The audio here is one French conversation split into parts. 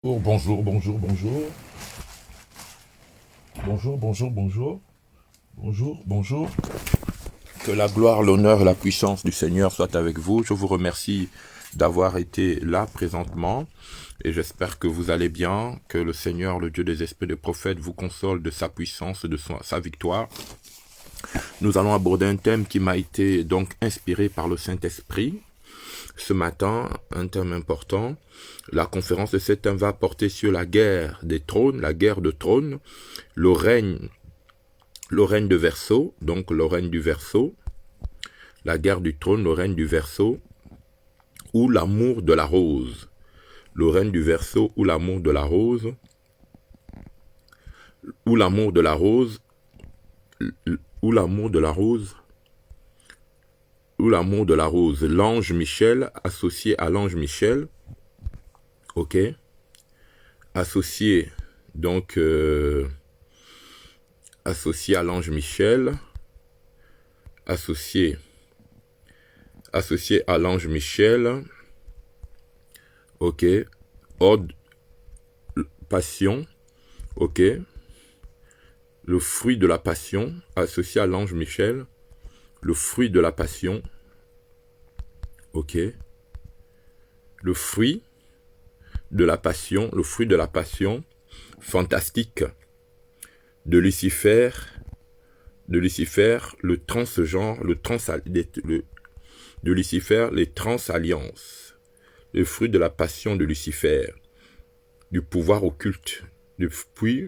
Bonjour, bonjour, bonjour. Bonjour, bonjour, bonjour. Bonjour, bonjour. Que la gloire, l'honneur et la puissance du Seigneur soient avec vous. Je vous remercie d'avoir été là présentement et j'espère que vous allez bien, que le Seigneur, le Dieu des esprits des prophètes, vous console de sa puissance, de sa victoire. Nous allons aborder un thème qui m'a été donc inspiré par le Saint-Esprit. Ce matin, un thème important. La conférence de ce thème va porter sur la guerre des trônes, la guerre de trônes, le règne de Verseau, donc le règne du Verseau, la guerre du trône, le règne du Verseau, ou l'amour de la rose. Le règne du Verseau ou l'amour de la rose, ou l'amour de la rose, ou l'amour de la rose, ou l'amour de la rose. L'ange Michel, associé à l'ange Michel, ok, associé, donc, associé à l'ange Michel, associé à l'ange Michel, ok, ordre, passion, ok, le fruit de la passion, associé à l'ange Michel, le fruit de la passion, ok, le fruit de la passion, fantastique, de Lucifer, le transgenre, de Lucifer, les transalliances, le fruit de la passion de Lucifer, du pouvoir occulte, puis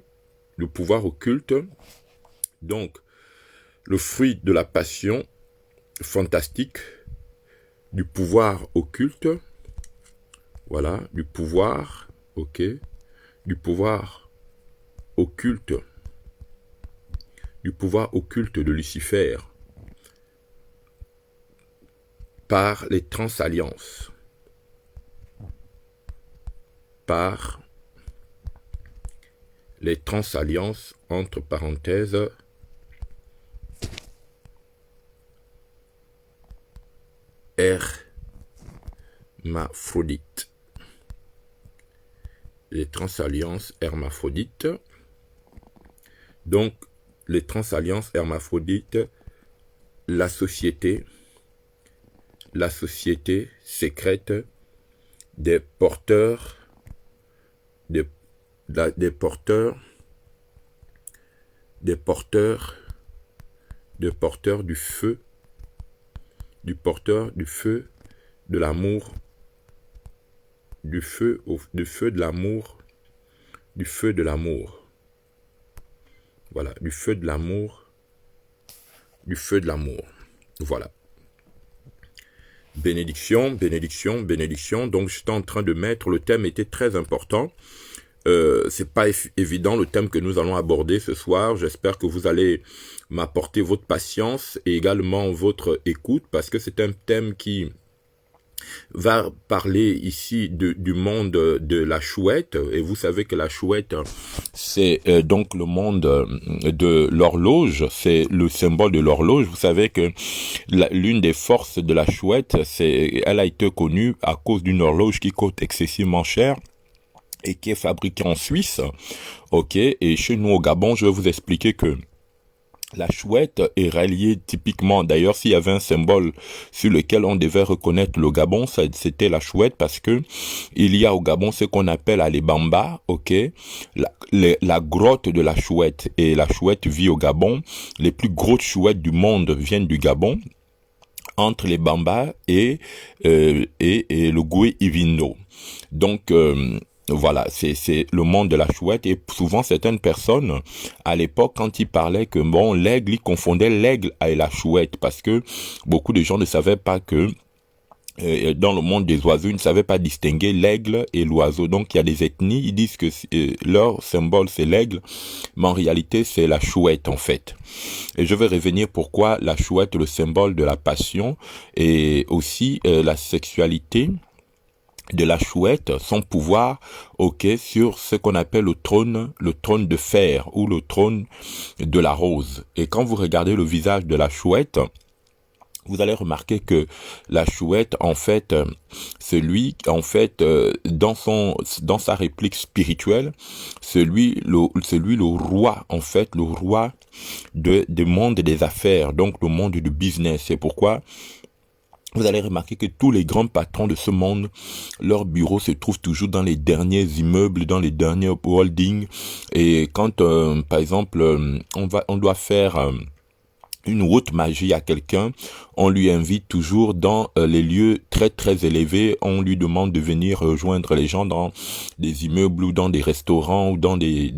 le pouvoir occulte, donc le fruit de la passion fantastique, du pouvoir occulte, voilà, du pouvoir, ok, du pouvoir occulte de Lucifer, par les transalliances, entre parenthèses, hermaphrodites. Les transalliances hermaphrodites. Donc, les transalliances hermaphrodites, la société secrète des porteurs du feu, de l'amour, du feu de l'amour, voilà, du feu de l'amour, voilà. Bénédiction, bénédiction, bénédiction. Donc j'étais en train de mettre, le thème était très important. C'est pas évident le thème que nous allons aborder ce soir. J'espère que vous allez m'apporter votre patience et également votre écoute, parce que c'est un thème qui va parler ici du monde de la chouette. Et vous savez que la chouette, c'est donc le monde de l'horloge, c'est le symbole de l'horloge. Vous savez que l'une des forces de la chouette, elle a été connue à cause d'une horloge qui coûte excessivement cher et qui est fabriquée en Suisse, ok. Et chez nous au Gabon, je vais vous expliquer que la chouette est reliée typiquement, d'ailleurs s'il y avait un symbole sur lequel on devait reconnaître le Gabon, c'était la chouette, parce que il y a au Gabon ce qu'on appelle les Bamba, ok, la grotte de la chouette, et la chouette vit au Gabon. Les plus grosses chouettes du monde viennent du Gabon, entre les Bamba et le Goué-Ivino. Donc voilà, c'est le monde de la chouette. Et souvent certaines personnes à l'époque, quand ils parlaient que bon, l'aigle, ils confondaient l'aigle et la chouette, parce que beaucoup de gens ne savaient pas que dans le monde des oiseaux, ils ne savaient pas distinguer l'aigle et l'oiseau. Donc il y a des ethnies, ils disent que leur symbole c'est l'aigle, mais en réalité c'est la chouette en fait. Et je vais revenir pourquoi la chouette est le symbole de la passion, et aussi la sexualité de la chouette, son pouvoir, ok, sur ce qu'on appelle le trône de fer ou le trône de la rose. Et quand vous regardez le visage de la chouette, vous allez remarquer que la chouette, en fait, dans sa réplique spirituelle, c'est lui le roi, en fait, le roi du monde des affaires, donc le monde du business. C'est pourquoi vous allez remarquer que tous les grands patrons de ce monde, leurs bureaux se trouvent toujours dans les derniers immeubles, dans les derniers holdings. Et quand, par exemple, on doit faire une haute magie à quelqu'un, on lui invite toujours dans les lieux très très élevés, on lui demande de venir rejoindre les gens dans des immeubles ou dans des restaurants ou dans des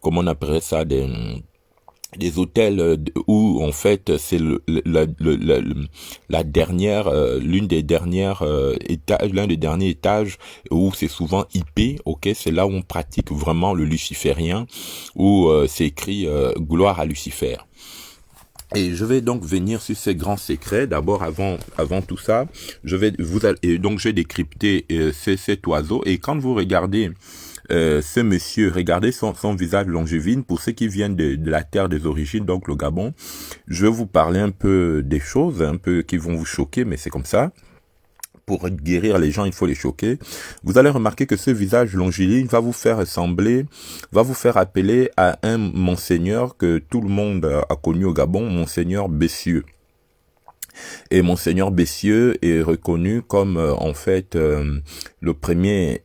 comment on appellerait ça, des hôtels où en fait c'est la dernière l'une des dernières étages, l'un des derniers étages où c'est souvent IP, ok, c'est là où on pratique vraiment le luciférien, où c'est écrit gloire à Lucifer. Et je vais donc venir sur ces grands secrets. D'abord, avant tout ça, je vais décrypter cet oiseau. Et quand vous regardez ce monsieur, regardez son visage longévine. Pour ceux qui viennent de la terre des origines, donc le Gabon, je vais vous parler un peu des choses, un peu qui vont vous choquer, mais c'est comme ça. Pour guérir les gens, il faut les choquer. Vous allez remarquer que ce visage longiligne va vous faire appeler à un monseigneur que tout le monde a connu au Gabon, monseigneur Bessieux. Et monseigneur Bessieux est reconnu comme le premier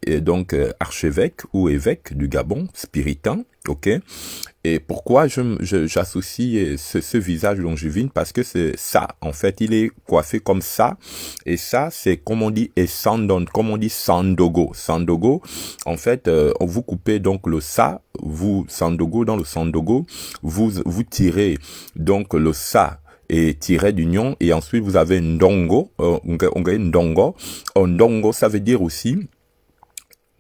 archevêque ou évêque du Gabon, spiritain, ok. Et pourquoi j'associe ce visage longévine? Parce que c'est ça, en fait, il est coiffé comme ça, et ça, c'est comme on dit Essandon, comme on dit Sandogo. Sandogo, en fait, vous coupez donc le ça, Sandogo, dans le Sandogo, vous tirez donc le ça, et tiret d'union, et ensuite vous avez ndongo, ndongo, ça veut dire aussi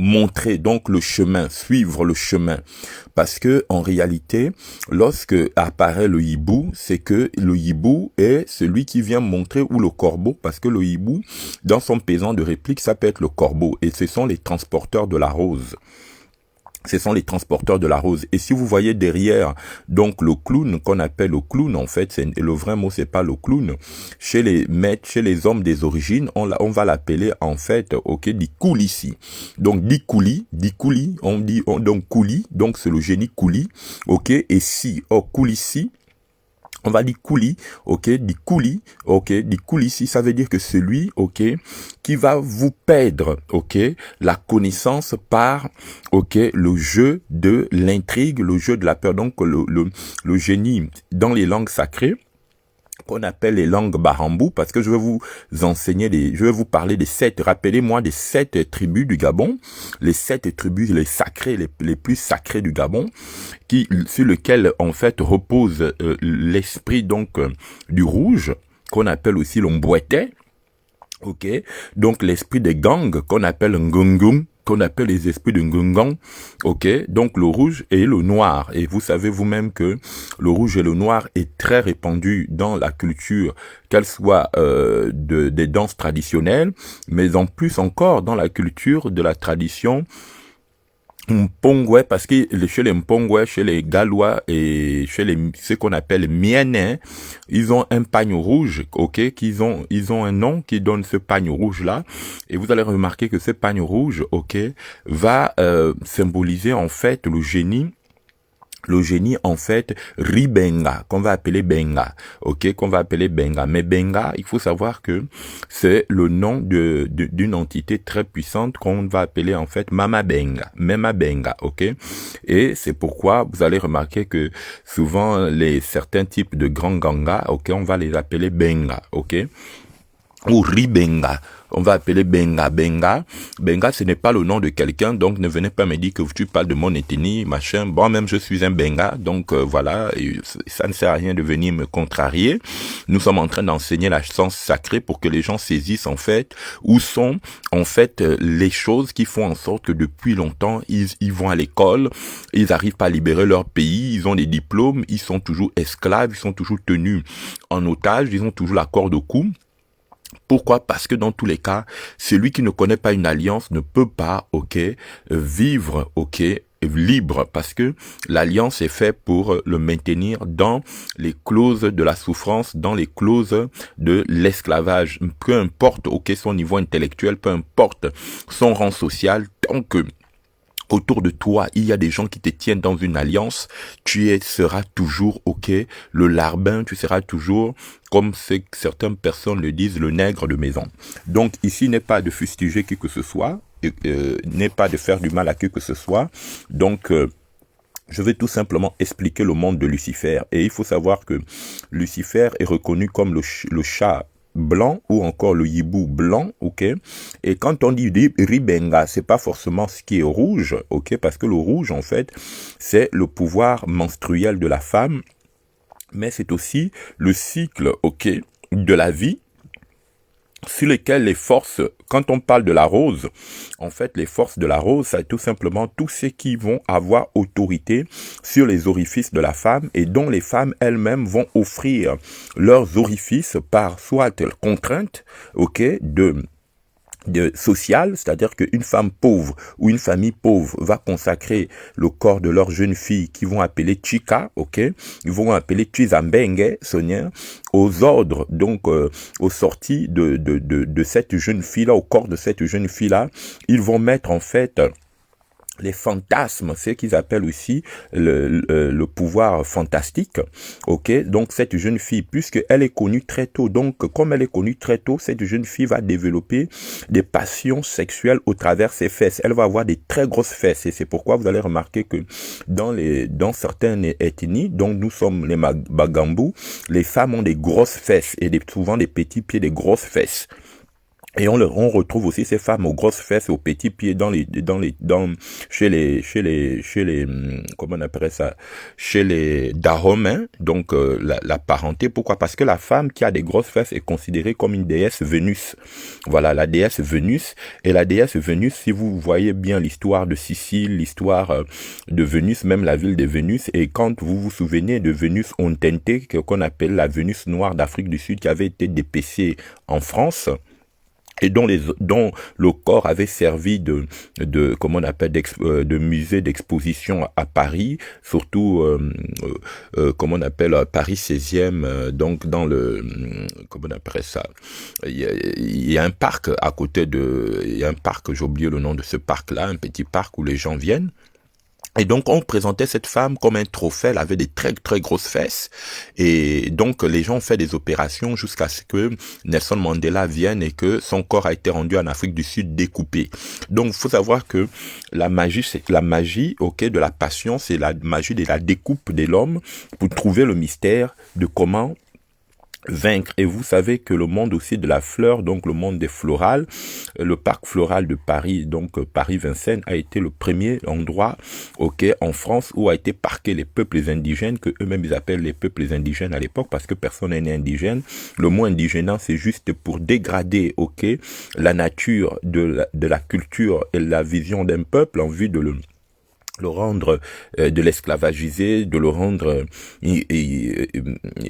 montrer donc le chemin, suivre le chemin, parce que en réalité, lorsque apparaît le hibou, c'est que le hibou est celui qui vient montrer, ou le corbeau, parce que le hibou, dans son pesant de réplique, ça peut être le corbeau, et ce sont les transporteurs de la rose. Ce sont les transporteurs de la rose. Et si vous voyez derrière, donc le clown, qu'on appelle le clown, en fait, le vrai mot, c'est pas le clown. Chez les maîtres, chez les hommes des origines, on va l'appeler, en fait, ok, Dikoulissi. Donc, Dikouli, donc Kouli, donc c'est le génie Kouli, ok, et si, Koulissi, on va dire Kouli, ok, Dikoulissi, ça veut dire que celui, ok, qui va vous perdre, ok, la connaissance par, ok, le jeu de l'intrigue, le jeu de la peur, donc le génie dans les langues sacrées, qu'on appelle les langues barambou, parce que je vais vous parler des 7, rappelez-moi des 7 tribus du Gabon, les 7 tribus, les sacrés, les plus sacrés du Gabon, sur lequel, en fait, repose l'esprit, donc, du rouge, qu'on appelle aussi l'Omboueté, ok, donc l'esprit des gangs, qu'on appelle Ngungung, qu'on appelle les esprits de Ngungang, ok, donc le rouge et le noir, et vous savez vous-même que le rouge et le noir est très répandu dans la culture, qu'elle soit des danses traditionnelles, mais en plus encore dans la culture de la tradition Mpongwe, parce que chez les Mpongwe, chez les Gallois et chez ce qu'on appelle Mienais, ils ont un pagne rouge, ok, ils ont un nom qui donne ce pagne rouge là, et vous allez remarquer que ce pagne rouge, ok, va symboliser en fait le génie, en fait, Ribenga, qu'on va appeler Benga, ok, mais Benga, il faut savoir que c'est le nom d'une entité très puissante qu'on va appeler en fait Mema Benga, ok, et c'est pourquoi vous allez remarquer que souvent certains types de grands gangas, ok, on va les appeler Benga, ok, ou Ribenga. On va appeler Benga. Benga, ce n'est pas le nom de quelqu'un, donc ne venez pas me dire que tu parles de mon ethnie, machin. Bon, même je suis un Benga, donc voilà, et ça ne sert à rien de venir me contrarier. Nous sommes en train d'enseigner la science sacrée pour que les gens saisissent en fait où sont en fait les choses qui font en sorte que depuis longtemps, ils vont à l'école, ils arrivent pas à libérer leur pays, ils ont des diplômes, ils sont toujours esclaves, ils sont toujours tenus en otage, ils ont toujours la corde au cou. Pourquoi? Parce que dans tous les cas, celui qui ne connaît pas une alliance ne peut pas, ok, vivre, ok, libre, parce que l'alliance est faite pour le maintenir dans les clauses de la souffrance, dans les clauses de l'esclavage. Peu importe, son niveau intellectuel, peu importe son rang social, tant que autour de toi, il y a des gens qui te tiennent dans une alliance, seras toujours, le larbin, tu seras toujours, comme certaines personnes le disent, le nègre de maison. Donc ici n'est pas de fustiger qui que ce soit, n'est pas de faire du mal à qui que ce soit. Donc je vais tout simplement expliquer le monde de Lucifer. Et il faut savoir que Lucifer est reconnu comme le chat blanc ou encore le hibou blanc, et quand on dit ribenga, c'est pas forcément ce qui est rouge, parce que le rouge en fait c'est le pouvoir menstruel de la femme, mais c'est aussi le cycle de la vie, sur lesquels les forces, quand on parle de la rose, en fait, les forces de la rose, c'est tout simplement tous ceux qui vont avoir autorité sur les orifices de la femme et dont les femmes elles-mêmes vont offrir leurs orifices par soit contrainte, de social, c'est-à-dire qu'une femme pauvre ou une famille pauvre va consacrer le corps de leur jeune fille qu'ils vont appeler Chika, ils vont appeler Chizambenge, Sonia, aux ordres, donc aux sorties de cette jeune fille-là, au corps de cette jeune fille-là, ils vont mettre en fait les fantasmes, c'est ce qu'ils appellent aussi le pouvoir fantastique, donc cette jeune fille, puisqu'elle est connue très tôt, donc comme elle est connue très tôt, cette jeune fille va développer des passions sexuelles au travers ses fesses, elle va avoir des très grosses fesses, et c'est pourquoi vous allez remarquer que dans certaines ethnies, donc nous sommes les Bagambous, les femmes ont des grosses fesses, et souvent des petits pieds, des grosses fesses. Et on retrouve aussi ces femmes aux grosses fesses et aux petits pieds chez les comment on appelle ça, chez les Dahomins, donc la parenté. Pourquoi? Parce que la femme qui a des grosses fesses est considérée comme une déesse Vénus. Voilà, la déesse Vénus. Et la déesse Vénus, si vous voyez bien l'histoire de Sicile, l'histoire de Vénus, même la ville de Vénus, et quand vous vous souvenez de Vénus Ontente, qu'on appelle la Vénus noire d'Afrique du Sud, qui avait été dépecée en France, et dont le corps avait servi de comment on appelle de musée d'exposition à Paris, surtout comment on appelle Paris 16e, donc dans le comment on appelle ça, il y a un parc à côté il y a un parc, j'ai oublié le nom de ce parc là, un petit parc où les gens viennent. Et donc, on présentait cette femme comme un trophée, elle avait des très, très grosses fesses. Et donc, les gens ont fait des opérations jusqu'à ce que Nelson Mandela vienne et que son corps a été rendu en Afrique du Sud découpé. Donc, il faut savoir que la magie, de la passion, c'est la magie de la découpe de l'homme pour trouver le mystère de comment vaincre. Et vous savez que le monde aussi de la fleur, donc le monde des florales, le parc floral de Paris, donc Paris-Vincennes, a été le premier endroit en France où a été parqué les peuples indigènes, que eux-mêmes ils appellent les peuples indigènes à l'époque, parce que personne n'est né indigène. Le mot indigène, c'est juste pour dégrader la nature de la culture et la vision d'un peuple en vue de le rendre de l'esclavagiser, de le rendre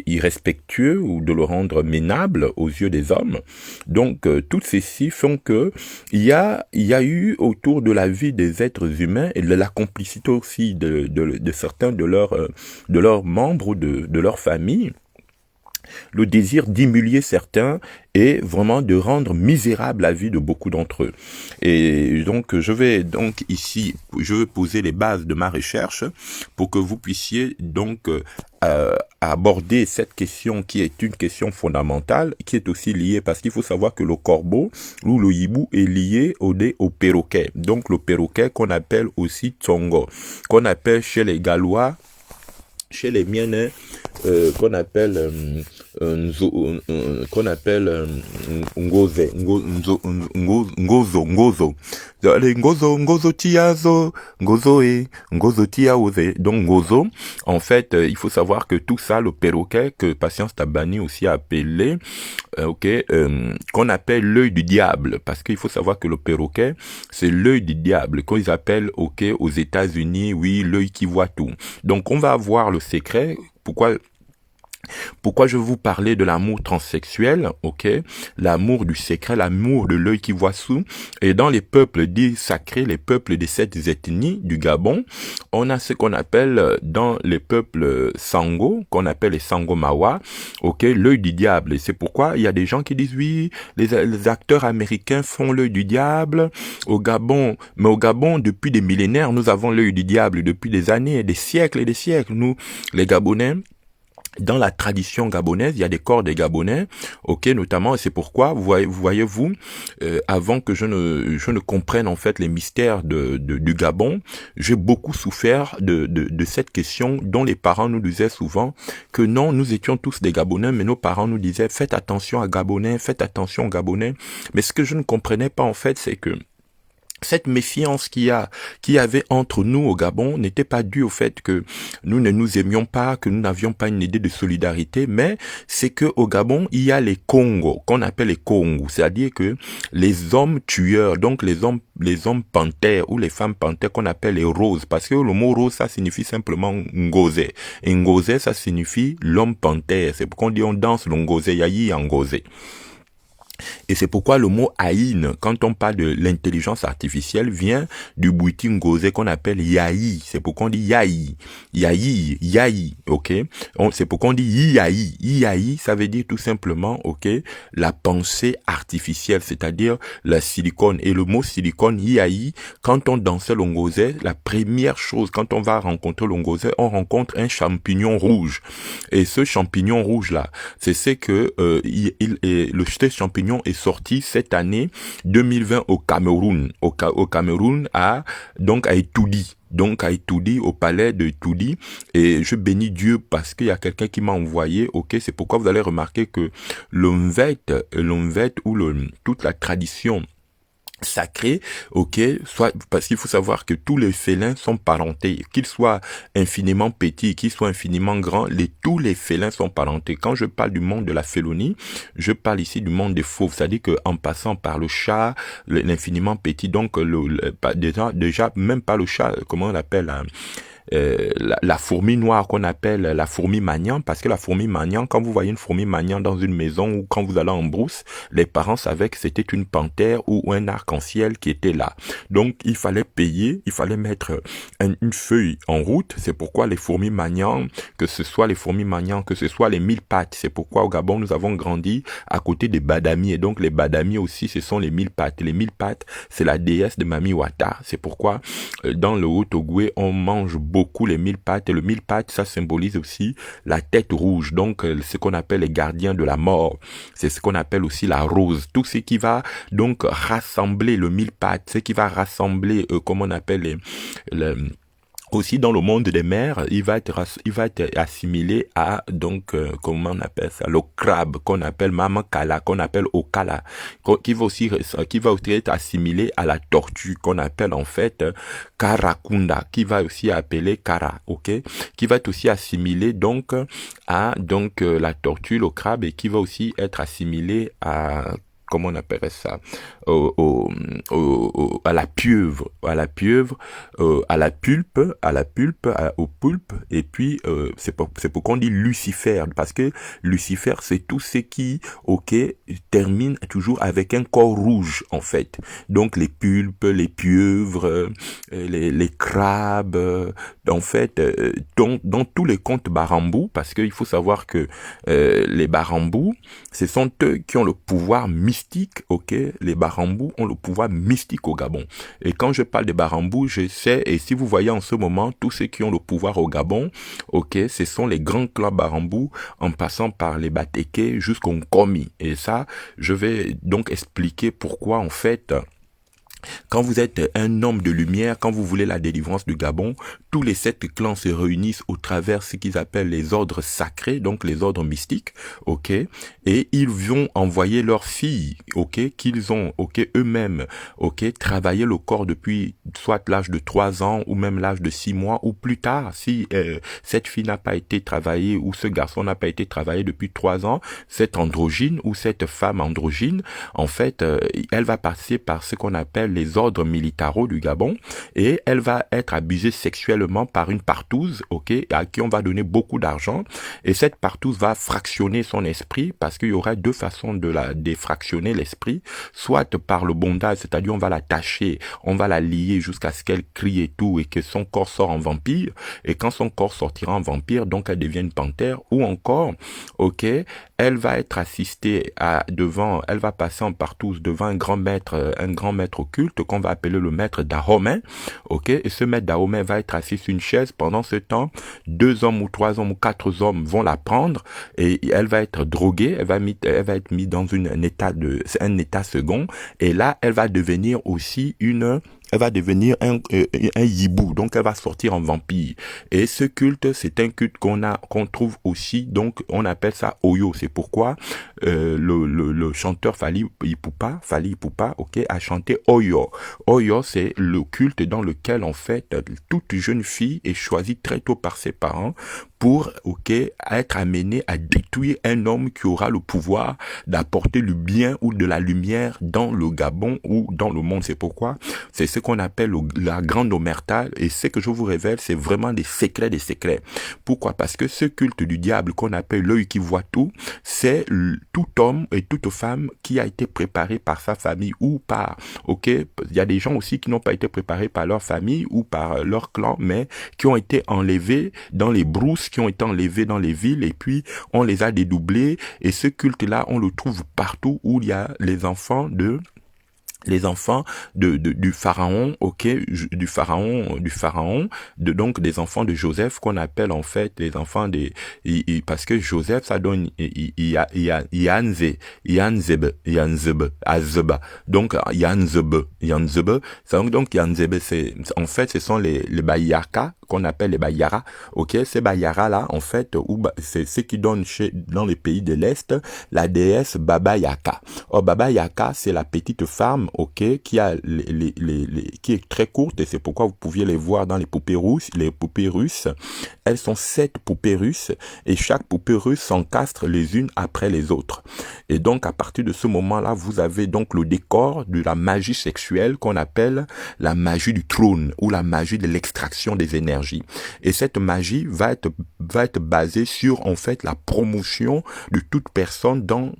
irrespectueux ou de le rendre minable aux yeux des hommes. Donc toutes ceci font que il y a eu autour de la vie des êtres humains et de la complicité aussi de certains de leurs membres ou de leur famille, le désir d'humilier certains et vraiment de rendre misérable la vie de beaucoup d'entre eux. Et donc, je vais poser les bases de ma recherche pour que vous puissiez donc aborder cette question qui est une question fondamentale, qui est aussi liée, parce qu'il faut savoir que le corbeau ou le hibou est lié au perroquet. Donc, le perroquet qu'on appelle aussi tsongo, qu'on appelle chez les Gallois, chez les Mienais, qu'on appelle ngozo tiazo, ngozo tiaoze. Donc ngozo, en fait, il faut savoir que tout ça, le perroquet, que Patience Tabani aussi a appelé, qu'on appelle l'œil du diable, parce qu'il faut savoir que le perroquet, c'est l'œil du diable, qu'ils appellent, aux États-Unis, oui, l'œil qui voit tout. Donc, on va avoir le secret, pourquoi Pourquoi je vous parlais de l'amour transsexuel, ok? L'amour du secret, l'amour de l'œil qui voit sous. Et dans les peuples dits sacrés, les peuples de cette ethnie du Gabon, on a ce qu'on appelle dans les peuples Sango, qu'on appelle les Sangomawa, ok? L'œil du diable. Et c'est pourquoi il y a des gens qui disent oui, les acteurs américains font l'œil du diable au Gabon. Mais au Gabon, depuis des millénaires, nous avons l'œil du diable depuis des années, des siècles et des siècles. Nous, les Gabonais, dans la tradition gabonaise, il y a des corps des Gabonais, ok, notamment, et c'est pourquoi, voyez-vous, avant que je ne comprenne en fait les mystères du Gabon, j'ai beaucoup souffert de cette question dont les parents nous disaient souvent que non, nous étions tous des Gabonais, mais nos parents nous disaient faites attention à Gabonais, faites attention aux Gabonais. Mais ce que je ne comprenais pas en fait, c'est que cette méfiance qu'il y avait entre nous au Gabon n'était pas due au fait que nous ne nous aimions pas, que nous n'avions pas une idée de solidarité, mais c'est que au Gabon, il y a les Congos, qu'on appelle les Congos, c'est-à-dire que les hommes tueurs, donc les hommes panthères ou les femmes panthères qu'on appelle les roses, parce que le mot rose, ça signifie simplement ngosé. Et ngosé, ça signifie l'homme panthère. C'est pourquoi on dit on danse le ngosé, yayi ngosé. Et c'est pourquoi le mot haïn, quand on parle de l'intelligence artificielle, vient du bouiti ngosé qu'on appelle yaï. C'est pourquoi on dit yaï. Yaï, ok? C'est pourquoi on dit yaï. Yaï, ça veut dire tout simplement, ok, la pensée artificielle, c'est-à-dire la silicone. Et le mot silicone, yaï, quand on dansait le ngosé, la première chose, quand on va rencontrer le ngosé, on rencontre un champignon rouge. Et ce champignon rouge-là, c'est ce que ce champignon est sorti cette année 2020 au Cameroun. Au Cameroun, à Itoudi. Donc à Itoudi, au palais de Itoudi. Et je bénis Dieu parce qu'il y a quelqu'un qui m'a envoyé, ok, c'est pourquoi vous allez remarquer que l'Omvet ou toute la tradition sacré, ok, soit parce qu'il faut savoir que tous les félins sont parentés, qu'ils soient infiniment petits, qu'ils soient infiniment grands, tous les félins sont parentés. Quand je parle du monde de la félonie, je parle ici du monde des fauves, c'est-à-dire que en passant par le chat, l'infiniment petit, donc déjà même pas le chat, comment on l'appelle, la fourmi noire qu'on appelle la fourmi magnan, parce que la fourmi magnan, quand vous voyez une fourmi magnan dans une maison ou quand vous allez en brousse, les parents savaient que c'était une panthère ou un arc-en-ciel qui était là. Donc il fallait payer, il fallait mettre une feuille en route. C'est pourquoi les fourmis magnan, que ce soit les fourmis magnan, que ce soit les mille pattes, c'est pourquoi au Gabon nous avons grandi à côté des badami, et donc les badami aussi ce sont les mille pattes. Les mille pattes, c'est la déesse de Mami Wata. C'est pourquoi dans le Haut-Ogooué, on mange beaucoup les mille pattes, et le mille pattes, ça symbolise aussi la tête rouge, donc ce qu'on appelle les gardiens de la mort, c'est ce qu'on appelle aussi la rose, tout ce qui va donc rassembler le mille pattes, ce qui va rassembler, comment on appelle aussi dans le monde des mers, il va être assimilé à comment on appelle ça, le crabe qu'on appelle mamakala, qu'on appelle okala, qui va aussi être assimilé à la tortue qu'on appelle en fait karakunda, qui va aussi appeler kara, ok, qui va être aussi assimilé donc à la tortue, le crabe, et qui va aussi être assimilé à comment on appellerait ça, à la pieuvre, à la pulpe, au poulpe, et puis c'est pourquoi on dit Lucifer, parce que Lucifer c'est tout ce qui, ok, termine toujours avec un corps rouge en fait. Donc les pulpes, les pieuvres, les crabes, en fait, dans tous les contes barambou, parce qu'il faut savoir que les barambous, ce sont eux qui ont le pouvoir mystique, ok, les barambous ont le pouvoir mystique au Gabon. Et quand je parle de barambous, je sais, et si vous voyez en ce moment, tous ceux qui ont le pouvoir au Gabon, ok, ce sont les grands clans barambous, en passant par les Batéké jusqu'au Nkomi. Et ça, je vais donc expliquer pourquoi, en fait, quand vous êtes un homme de lumière, quand vous voulez la délivrance du Gabon, tous les 7 clans se réunissent au travers ce qu'ils appellent les ordres sacrés, donc les ordres mystiques, ok, et ils vont envoyer leurs filles, ok, qu'ils ont, ok, eux-mêmes, ok, travaillé le corps depuis soit l'âge de 3 ans ou même l'âge de 6 mois ou plus tard, si cette fille n'a pas été travaillée ou ce garçon n'a pas été travaillé depuis 3 ans, cette androgyne ou cette femme androgyne, en fait, elle va passer par ce qu'on appelle les ordres militaros du Gabon, et elle va être abusée sexuellement parallèlement par une partouze, ok, à qui on va donner beaucoup d'argent. Et cette partouze va fractionner son esprit parce qu'il y aura deux façons de la défractionner l'esprit, soit par le bondage, c'est-à-dire on va la tâcher, on va la lier jusqu'à ce qu'elle crie et tout et que son corps sort en vampire. Et quand son corps sortira en vampire, donc elle devient une panthère, ou encore, ok, elle va être assistée elle va passer en partouze devant un grand maître occulte qu'on va appeler le maître Dahomey, ok, et ce maître Dahomey va être assis sur une chaise. Pendant ce temps, 2 hommes ou 3 hommes ou 4 hommes vont la prendre et elle va être droguée, elle va être mise dans un état second, et là, elle va devenir aussi elle va devenir un hibou, donc elle va sortir en vampire. Et ce culte, c'est un culte qu'on trouve aussi, donc on appelle ça Oyo. C'est pourquoi le chanteur Fally Ipupa, ok, a chanté Oyo. Oyo, c'est le culte dans lequel en fait toute jeune fille est choisie très tôt par ses parents pour, ok, être amenée à détruire un homme qui aura le pouvoir d'apporter le bien ou de la lumière dans le Gabon ou dans le monde. C'est pourquoi c'est ce qu'on appelle la grande omerta, et ce que je vous révèle, c'est vraiment des secrets des secrets. Pourquoi? Parce que ce culte du diable qu'on appelle l'œil qui voit tout, c'est tout homme et toute femme qui a été préparé par sa famille ou par, ok, il y a des gens aussi qui n'ont pas été préparés par leur famille ou par leur clan, mais qui ont été enlevés dans les brousses, qui ont été enlevés dans les villes, et puis on les a dédoublés. Et ce culte-là, on le trouve partout où il y a les enfants du pharaon, ok, donc des enfants de Joseph qu'on appelle en fait les enfants parce que Joseph ça donne Azeba, donc Yanzebe, donc Yanzebe, c'est en fait ce sont les Bayaka qu'on appelle les Bayara, ok, ces Bayara là en fait c'est ce qui donne dans les pays de l'Est la déesse Baba Yaka. Or Baba Yaka, c'est la petite femme, ok, qui a qui est très courte, et c'est pourquoi vous pouviez les voir dans les poupées russes. Elles sont 7 poupées russes et chaque poupée russe s'encastre les unes après les autres. Et donc à partir de ce moment-là, vous avez donc le décor de la magie sexuelle qu'on appelle la magie du trône ou la magie de l'extraction des énergies. Et cette magie va être basée sur en fait la promotion de toute personne dans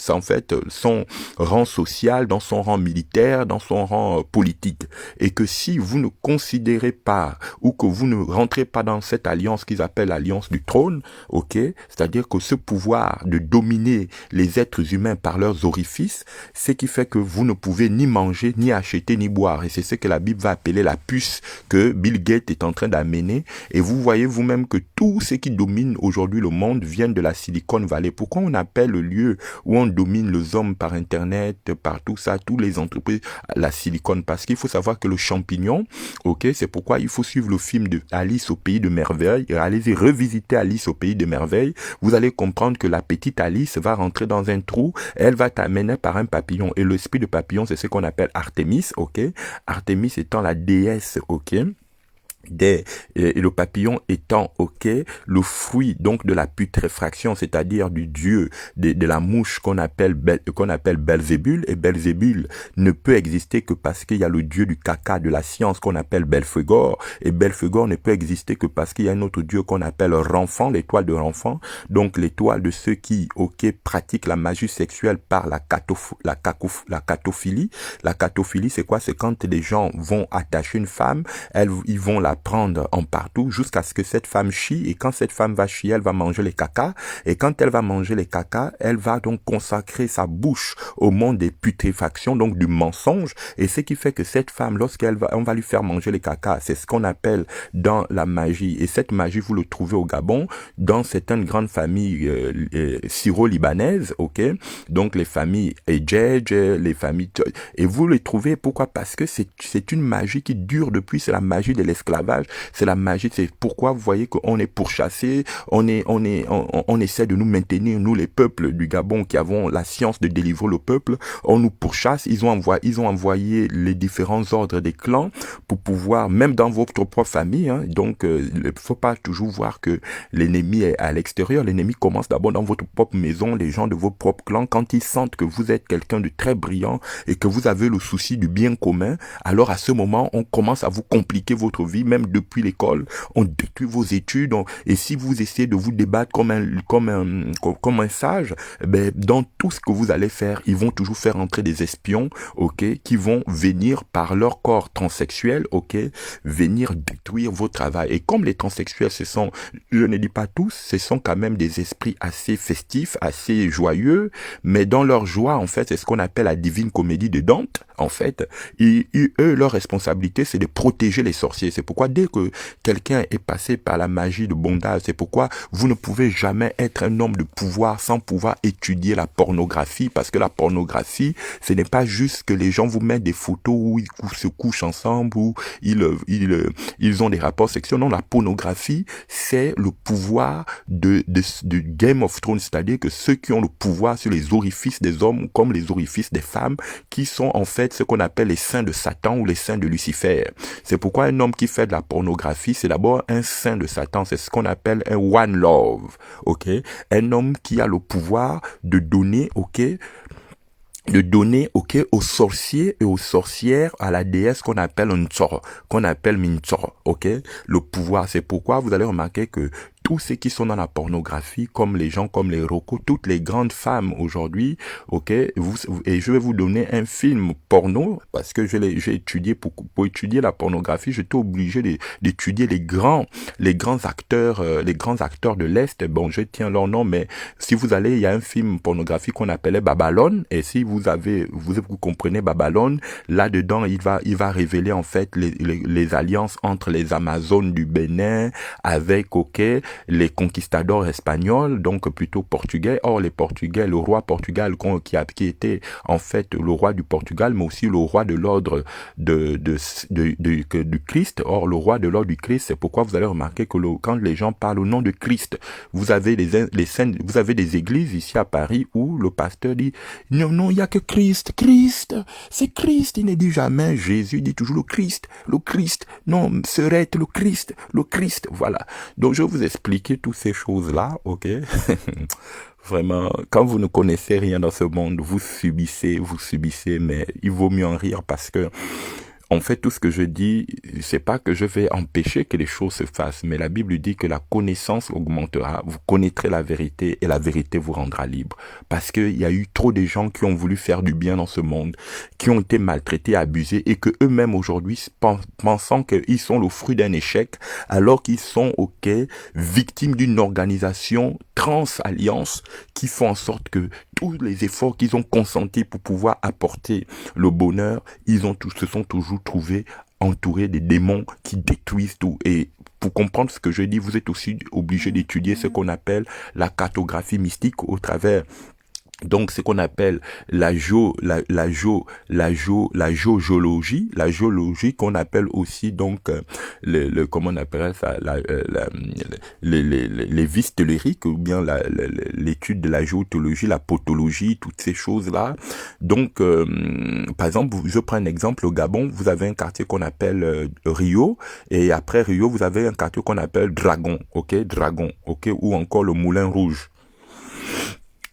en fait son rang social, dans son rang militaire, dans son rang politique. Et que si vous ne considérez pas ou que vous ne rentrez pas dans cette alliance qu'ils appellent l'alliance du trône, ok, c'est-à-dire que ce pouvoir de dominer les êtres humains par leurs orifices, ce qui fait que vous ne pouvez ni manger, ni acheter, ni boire. Et c'est ce que la Bible va appeler la puce que Bill Gates est en train d'amener. Et vous voyez vous-même que tout ce qui domine aujourd'hui le monde vient de la Silicon Valley. Pourquoi on appelle le lieu où on domine les hommes par Internet, par tout ça, toutes les entreprises, la Silicon? Parce qu'il faut savoir que le champignon, ok, c'est pourquoi il faut suivre le film de Alice au pays de merveilles. Allez-y revisiter Alice au pays de merveilles. Vous allez comprendre que la petite Alice va rentrer dans un trou, elle va t'amener par un papillon. Et l'esprit de papillon, c'est ce qu'on appelle Artémis, ok? Artémis étant la déesse, ok? Et le papillon étant ok le fruit donc de la putréfaction, c'est-à-dire du dieu de la mouche qu'on appelle Belzébul. Et Belzébul ne peut exister que parce qu'il y a le dieu du caca de la science qu'on appelle Belphégor, et Belphégor ne peut exister que parce qu'il y a un autre dieu qu'on appelle Renfant, l'étoile de Renfant, donc l'étoile de ceux qui pratiquent la magie sexuelle par la catophilie. La catophilie, c'est quoi? C'est quand les gens vont attacher une femme, ils vont la prendre en partout jusqu'à ce que cette femme chie, et quand cette femme va chier, elle va manger les cacas, et quand elle va manger les cacas, elle va donc consacrer sa bouche au monde des putréfactions, donc du mensonge, et ce qui fait que cette femme, on va lui faire manger les cacas, c'est ce qu'on appelle dans la magie, et cette magie, vous le trouvez au Gabon, dans certaines grandes familles syro-libanaises, ok, donc les familles Edjedj, les familles, et vous les trouvez, pourquoi? Parce que c'est une magie qui dure depuis, c'est la magie de l'esclavage, c'est la magie, c'est pourquoi vous voyez qu'on est pourchassé, on essaie de nous maintenir, nous les peuples du Gabon qui avons la science de délivrer le peuple, on nous pourchasse, ils ont envoyé les différents ordres des clans pour pouvoir, même dans votre propre famille, hein, donc il faut pas toujours voir que l'ennemi est à l'extérieur, l'ennemi commence d'abord dans votre propre maison, les gens de vos propres clans, quand ils sentent que vous êtes quelqu'un de très brillant et que vous avez le souci du bien commun, alors à ce moment, on commence à vous compliquer votre vie, même depuis l'école, on détruit vos études, et si vous essayez de vous débattre comme un sage, ben, dans tout ce que vous allez faire, ils vont toujours faire entrer des espions, ok, qui vont venir par leur corps transsexuel, ok, venir détruire vos travail. Et comme les transsexuels, je ne dis pas tous, ce sont quand même des esprits assez festifs, assez joyeux, mais dans leur joie, en fait, c'est ce qu'on appelle la divine comédie de Dante, en fait. Eux, leur responsabilité, c'est de protéger les sorciers. C'est pourquoi dès que quelqu'un est passé par la magie de bondage, c'est pourquoi vous ne pouvez jamais être un homme de pouvoir sans pouvoir étudier la pornographie, parce que la pornographie, ce n'est pas juste que les gens vous mettent des photos où ils se couchent ensemble, où ils ont des rapports sexuels. Non, la pornographie, c'est le pouvoir de Game of Thrones, c'est-à-dire que ceux qui ont le pouvoir sur les orifices des hommes comme les orifices des femmes, qui sont en fait ce qu'on appelle les saints de Satan ou les saints de Lucifer. C'est pourquoi un homme qui fait de la pornographie, c'est d'abord un saint de Satan, c'est ce qu'on appelle un one love, ok? Un homme qui a le pouvoir de donner, ok, aux sorciers et aux sorcières, à la déesse qu'on appelle Ntsoro, qu'on appelle Mintsoro, ok? Le pouvoir, c'est pourquoi vous allez remarquer que tous ceux qui sont dans la pornographie, comme les gens comme les Rocco, toutes les grandes femmes aujourd'hui, ok, et je vais vous donner un film porno, parce que j'ai étudié, pour étudier la pornographie, j'étais obligé d'étudier les grands acteurs de l'Est. Bon, je tiens leur nom, mais si vous allez, il y a un film pornographique qu'on appelait Babylone, et si vous comprenez Babylone, là-dedans, il va révéler, en fait, les alliances entre les Amazones du Bénin avec, ok, les conquistadors espagnols, donc plutôt portugais. Or, les Portugais, le roi Portugal, qui était en fait le roi du Portugal, mais aussi le roi de l'ordre du Christ. Or, le roi de l'ordre du Christ, c'est pourquoi vous allez remarquer que quand les gens parlent au nom de Christ, vous avez vous avez des églises ici à Paris où le pasteur dit non, il y a que Christ, c'est Christ. Il ne dit jamais Jésus, il dit toujours le Christ. Non, serait le Christ, voilà. Donc, je vous expliquer toutes ces choses-là, ok? Vraiment, quand vous ne connaissez rien dans ce monde, vous subissez, mais il vaut mieux en rire parce que en fait, tout ce que je dis, c'est pas que je vais empêcher que les choses se fassent, mais la Bible dit que la connaissance augmentera, vous connaîtrez la vérité et la vérité vous rendra libre. Parce qu'il y a eu trop de gens qui ont voulu faire du bien dans ce monde, qui ont été maltraités, abusés, et que eux-mêmes aujourd'hui, pensant qu'ils sont le fruit d'un échec, alors qu'ils sont, ok, victimes d'une organisation trans-alliance qui font en sorte que tous les efforts qu'ils ont consentis pour pouvoir apporter le bonheur, se sont toujours trouvés entourés des démons qui détruisent tout. Et pour comprendre ce que je dis, vous êtes aussi obligé d'étudier ce qu'on appelle la cartographie mystique au travers. Donc, ce qu'on appelle la géologie, qu'on appelle aussi donc comment on appelle ça, les vis telluriques, ou bien l'étude de la géothéologie, la pathologie, toutes ces choses-là. Donc, par exemple, je prends un exemple, au Gabon, vous avez un quartier qu'on appelle Rio, et après Rio, vous avez un quartier qu'on appelle Dragon, ok, ou encore le Moulin Rouge.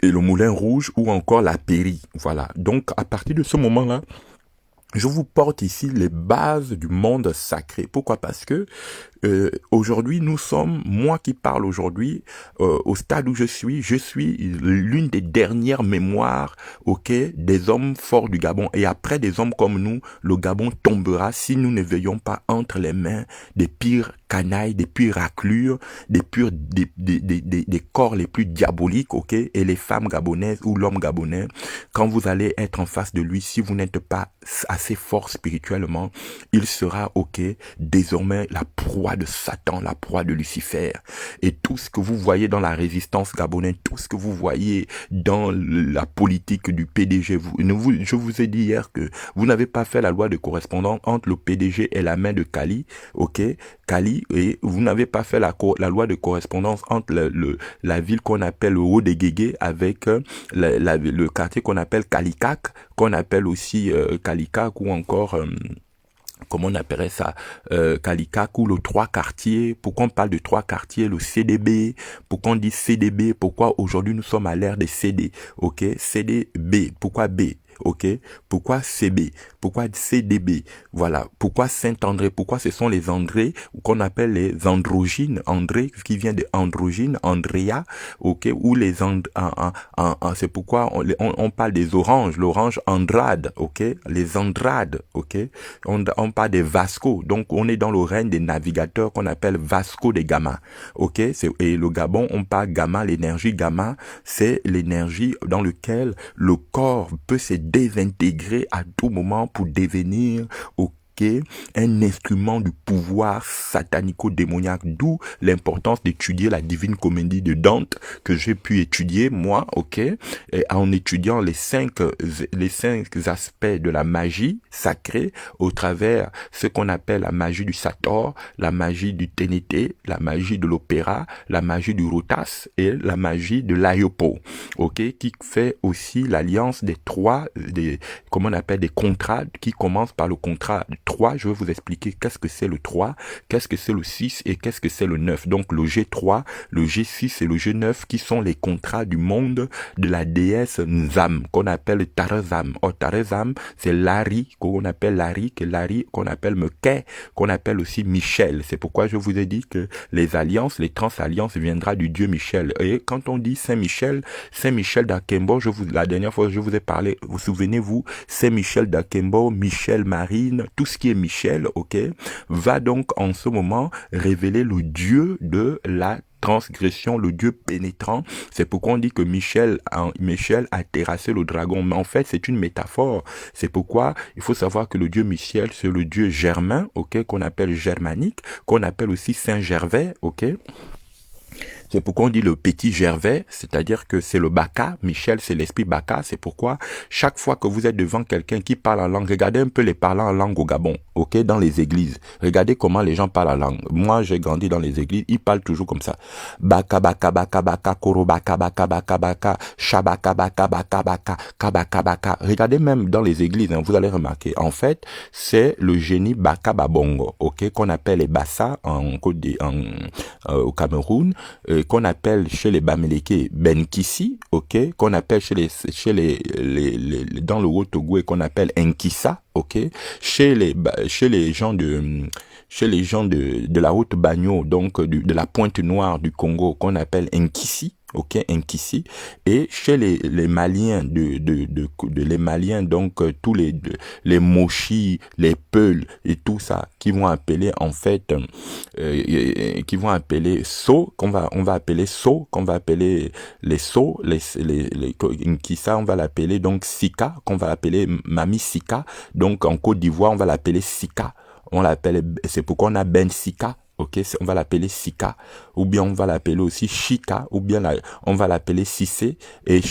Et le Moulin Rouge ou encore la Pairie, voilà. Donc, à partir de ce moment-là, je vous porte ici les bases du monde sacré. Pourquoi? Parce que aujourd'hui, moi qui parle aujourd'hui, au stade où je suis l'une des dernières mémoires, ok, des hommes forts du Gabon. Et après des hommes comme nous, le Gabon tombera si nous ne veillons pas entre les mains des pires canailles, des pires raclures, des corps les plus diaboliques, ok, et les femmes gabonaises ou l'homme gabonais, quand vous allez être en face de lui, si vous n'êtes pas assez fort spirituellement, il sera, ok, désormais la proie de Satan, la proie de Lucifer. Et tout ce que vous voyez dans la résistance gabonaise, tout ce que vous voyez dans la politique du PDG, je vous ai dit hier que vous n'avez pas fait la loi de correspondance entre le PDG et la main de Kali, ok, et vous n'avez pas fait la loi de correspondance entre la ville qu'on appelle le Haut-des-Guégués avec le quartier qu'on appelle Kalikak, qu'on appelle aussi Kalikak, ou encore comment on appellerait ça, Kalikak, ou le trois quartiers. Pourquoi on parle de trois quartiers? Le CDB, pourquoi on dit CDB? Pourquoi aujourd'hui nous sommes à l'ère des CD, ok? CDB, pourquoi B? ok? Pourquoi CB? Pourquoi CDB? Voilà. Pourquoi Saint-André? Pourquoi ce sont les André qu'on appelle les androgynes? André qui vient de androgyne, Andrea, ok? Ou les c'est pourquoi on parle des oranges, l'orange Andrade, ok? Les Andrades, ok? On parle des Vasco. Donc on est dans le règne des navigateurs qu'on appelle Vasco de Gama, ok? Et le Gabon, on parle gamma, l'énergie gamma, c'est l'énergie dans laquelle le corps peut se désintégrer à tout moment pour devenir un instrument du pouvoir satanico-démoniaque, d'où l'importance d'étudier la Divine Comédie de Dante que j'ai pu étudier moi, ok, et en étudiant les cinq aspects de la magie sacrée au travers ce qu'on appelle la magie du Sator, la magie du Ténété, la magie de l'opéra, la magie du Rotas et la magie de l'Ayopo, ok, qui fait aussi l'alliance des trois, comment on appelle, des contrats qui commencent par le contrat 3, je vais vous expliquer qu'est-ce que c'est le 3, qu'est-ce que c'est le 6 et qu'est-ce que c'est le 9. Donc le G3, le G6 et le G9 qui sont les contrats du monde de la déesse Nzam qu'on appelle Tarazam. Oh, Tarazam, c'est Lari qu'on appelle Lari, qu'on appelle Mekè, qu'on appelle aussi Michel. C'est pourquoi je vous ai dit que les alliances, les transalliances viendra du dieu Michel. Et quand on dit Saint-Michel d'Akembo, la dernière fois je vous ai parlé, vous souvenez-vous, Saint-Michel d'Akembo, Michel Marine, tout ce qui est Michel, ok, va donc en ce moment révéler le Dieu de la transgression, le Dieu pénétrant. C'est pourquoi on dit que Michel a terrassé le dragon. Mais en fait, c'est une métaphore. C'est pourquoi il faut savoir que le Dieu Michel, c'est le Dieu germain, ok, qu'on appelle germanique, qu'on appelle aussi Saint Gervais, ok. C'est pourquoi on dit le petit Gervais, c'est-à-dire que c'est le Baka. Michel, c'est l'esprit Baka. C'est pourquoi chaque fois que vous êtes devant quelqu'un qui parle en langue, regardez un peu les parlants en langue au Gabon, ok, dans les églises. Regardez comment les gens parlent en langue. Moi, j'ai grandi dans les églises, ils parlent toujours comme ça. Baka, baka, baka, baka, koro, baka, baka, baka, baka, shabaka, baka, baka, baka, kabaka, baka. Regardez même dans les églises, hein, vous allez remarquer. En fait, c'est le génie Baka Babongo, ok, qu'on appelle les Bassa au Cameroun, qu'on appelle chez les Bamileke Benkissi, ok, qu'on appelle chez les dans le Haut-Togo et qu'on appelle Nkissa, ok, chez les gens de la Haute Bagno, donc de la Pointe Noire du Congo, qu'on appelle Nkissi, ok, Nkissi, et chez les Maliens les Maliens, donc tous les Mochis, les Peuls et tout ça, qui vont appeler en fait So, on va appeler So, qu'on va appeler les So, les Nkissa, on va l'appeler donc Sika, qu'on va appeler Mami Sika, donc en Côte d'Ivoire on va l'appeler Sika, c'est pourquoi on a Ben Sika. Ok, on va l'appeler Sika, ou bien on va l'appeler aussi Chika, ou bien on va l'appeler Sissé. Et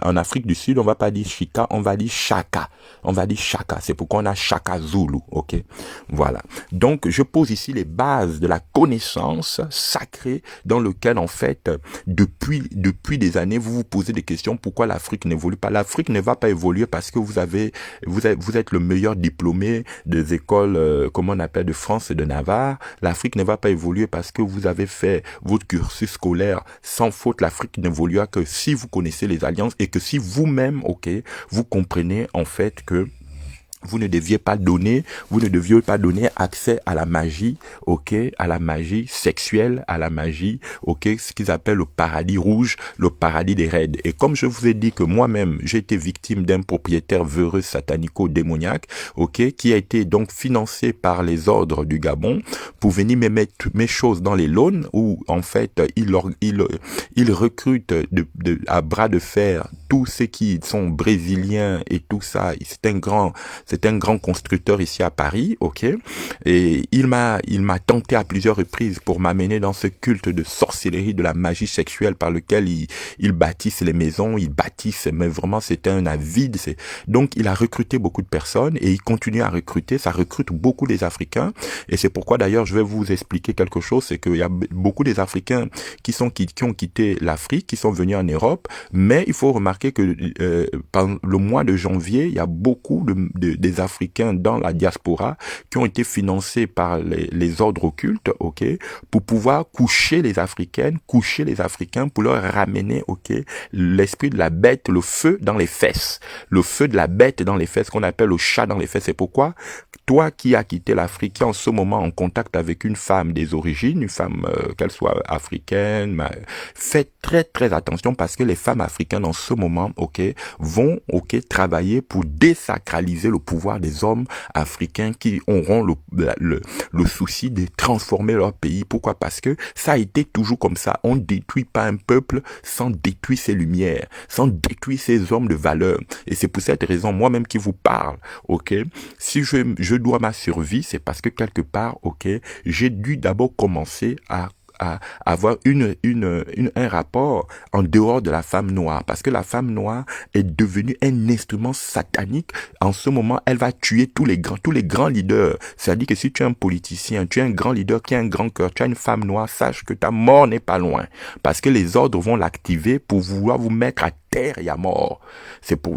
en Afrique du Sud, on va pas dire Chika, on va dire Chaka. On va dire Chaka. C'est pourquoi on a Chaka Zulu. Ok, voilà. Donc, je pose ici les bases de la connaissance sacrée dans lequel, en fait, depuis des années, vous vous posez des questions. Pourquoi l'Afrique n'évolue pas? L'Afrique ne va pas évoluer parce que vous êtes le meilleur diplômé des écoles, comment on appelle, de France et de Navarre. L'Afrique ne va pas évoluer parce que vous avez fait votre cursus scolaire sans faute. L'Afrique n'évoluera que si vous connaissez les alliances et que si vous-même, ok, vous comprenez en fait que vous ne deviez pas donner accès à la magie, ok, à la magie sexuelle, à la magie, ok, ce qu'ils appellent le paradis rouge, le paradis des raids. Et comme je vous ai dit que moi-même, j'ai été victime d'un propriétaire véreux satanico-démoniaque, ok, qui a été donc financé par les ordres du Gabon pour venir me mettre mes choses dans les lawns où, en fait, il recrute à bras de fer tous ceux qui sont brésiliens et tout ça. C'est un grand constructeur ici à Paris, ok. Et il m'a tenté à plusieurs reprises pour m'amener dans ce culte de sorcellerie, de la magie sexuelle par lequel ils bâtissent les maisons, mais vraiment c'était un avide. Donc il a recruté beaucoup de personnes et il continue à recruter. Ça recrute beaucoup des Africains et c'est pourquoi d'ailleurs je vais vous expliquer quelque chose, c'est qu'il y a beaucoup des Africains qui ont quitté l'Afrique, qui sont venus en Europe, mais il faut remarquer remarqué que pendant le mois de janvier, il y a beaucoup des Africains dans la diaspora qui ont été financés par les ordres occultes, ok, pour pouvoir coucher les Africains pour leur ramener, ok, l'esprit de la bête, le feu dans les fesses, le feu de la bête dans les fesses qu'on appelle le chat dans les fesses. C'est pourquoi toi qui as quitté l'Afrique, qui est en ce moment en contact avec une femme des origines, une femme qu'elle soit africaine, faites très très attention parce que les femmes africaines en ce moment, ok, vont, ok, travailler pour désacraliser le pouvoir des hommes africains qui auront le souci de transformer leur pays. Pourquoi? Parce que ça a été toujours comme ça. On ne détruit pas un peuple sans détruire ses lumières, sans détruire ses hommes de valeur. Et c'est pour cette raison, moi-même qui vous parle, ok, si je dois ma survie, c'est parce que quelque part, ok, j'ai dû d'abord commencer à avoir un rapport en dehors de la femme noire, parce que la femme noire est devenue un instrument satanique. En ce moment, elle va tuer tous les grands leaders. C'est-à-dire que si tu es un politicien, tu es un grand leader qui a un grand cœur, tu as une femme noire, sache que ta mort n'est pas loin, parce que les ordres vont l'activer pour vouloir vous mettre à terre et à mort.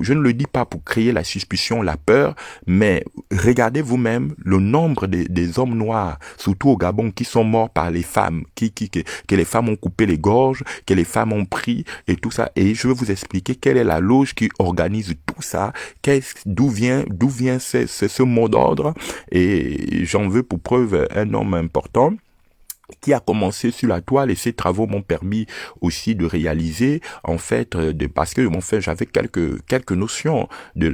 Je ne le dis pas pour créer la suspicion, la peur, mais regardez vous-même le nombre des hommes noirs, surtout au Gabon, qui sont morts par les femmes, que les femmes ont coupé les gorges, que les femmes ont pris et tout ça. Et je vais vous expliquer quelle est la loge qui organise tout ça, d'où vient ce mot d'ordre. Et j'en veux pour preuve un homme important qui a commencé sur la toile, et ces travaux m'ont permis aussi de réaliser, en fait, parce que, en fait, j'avais quelques notions du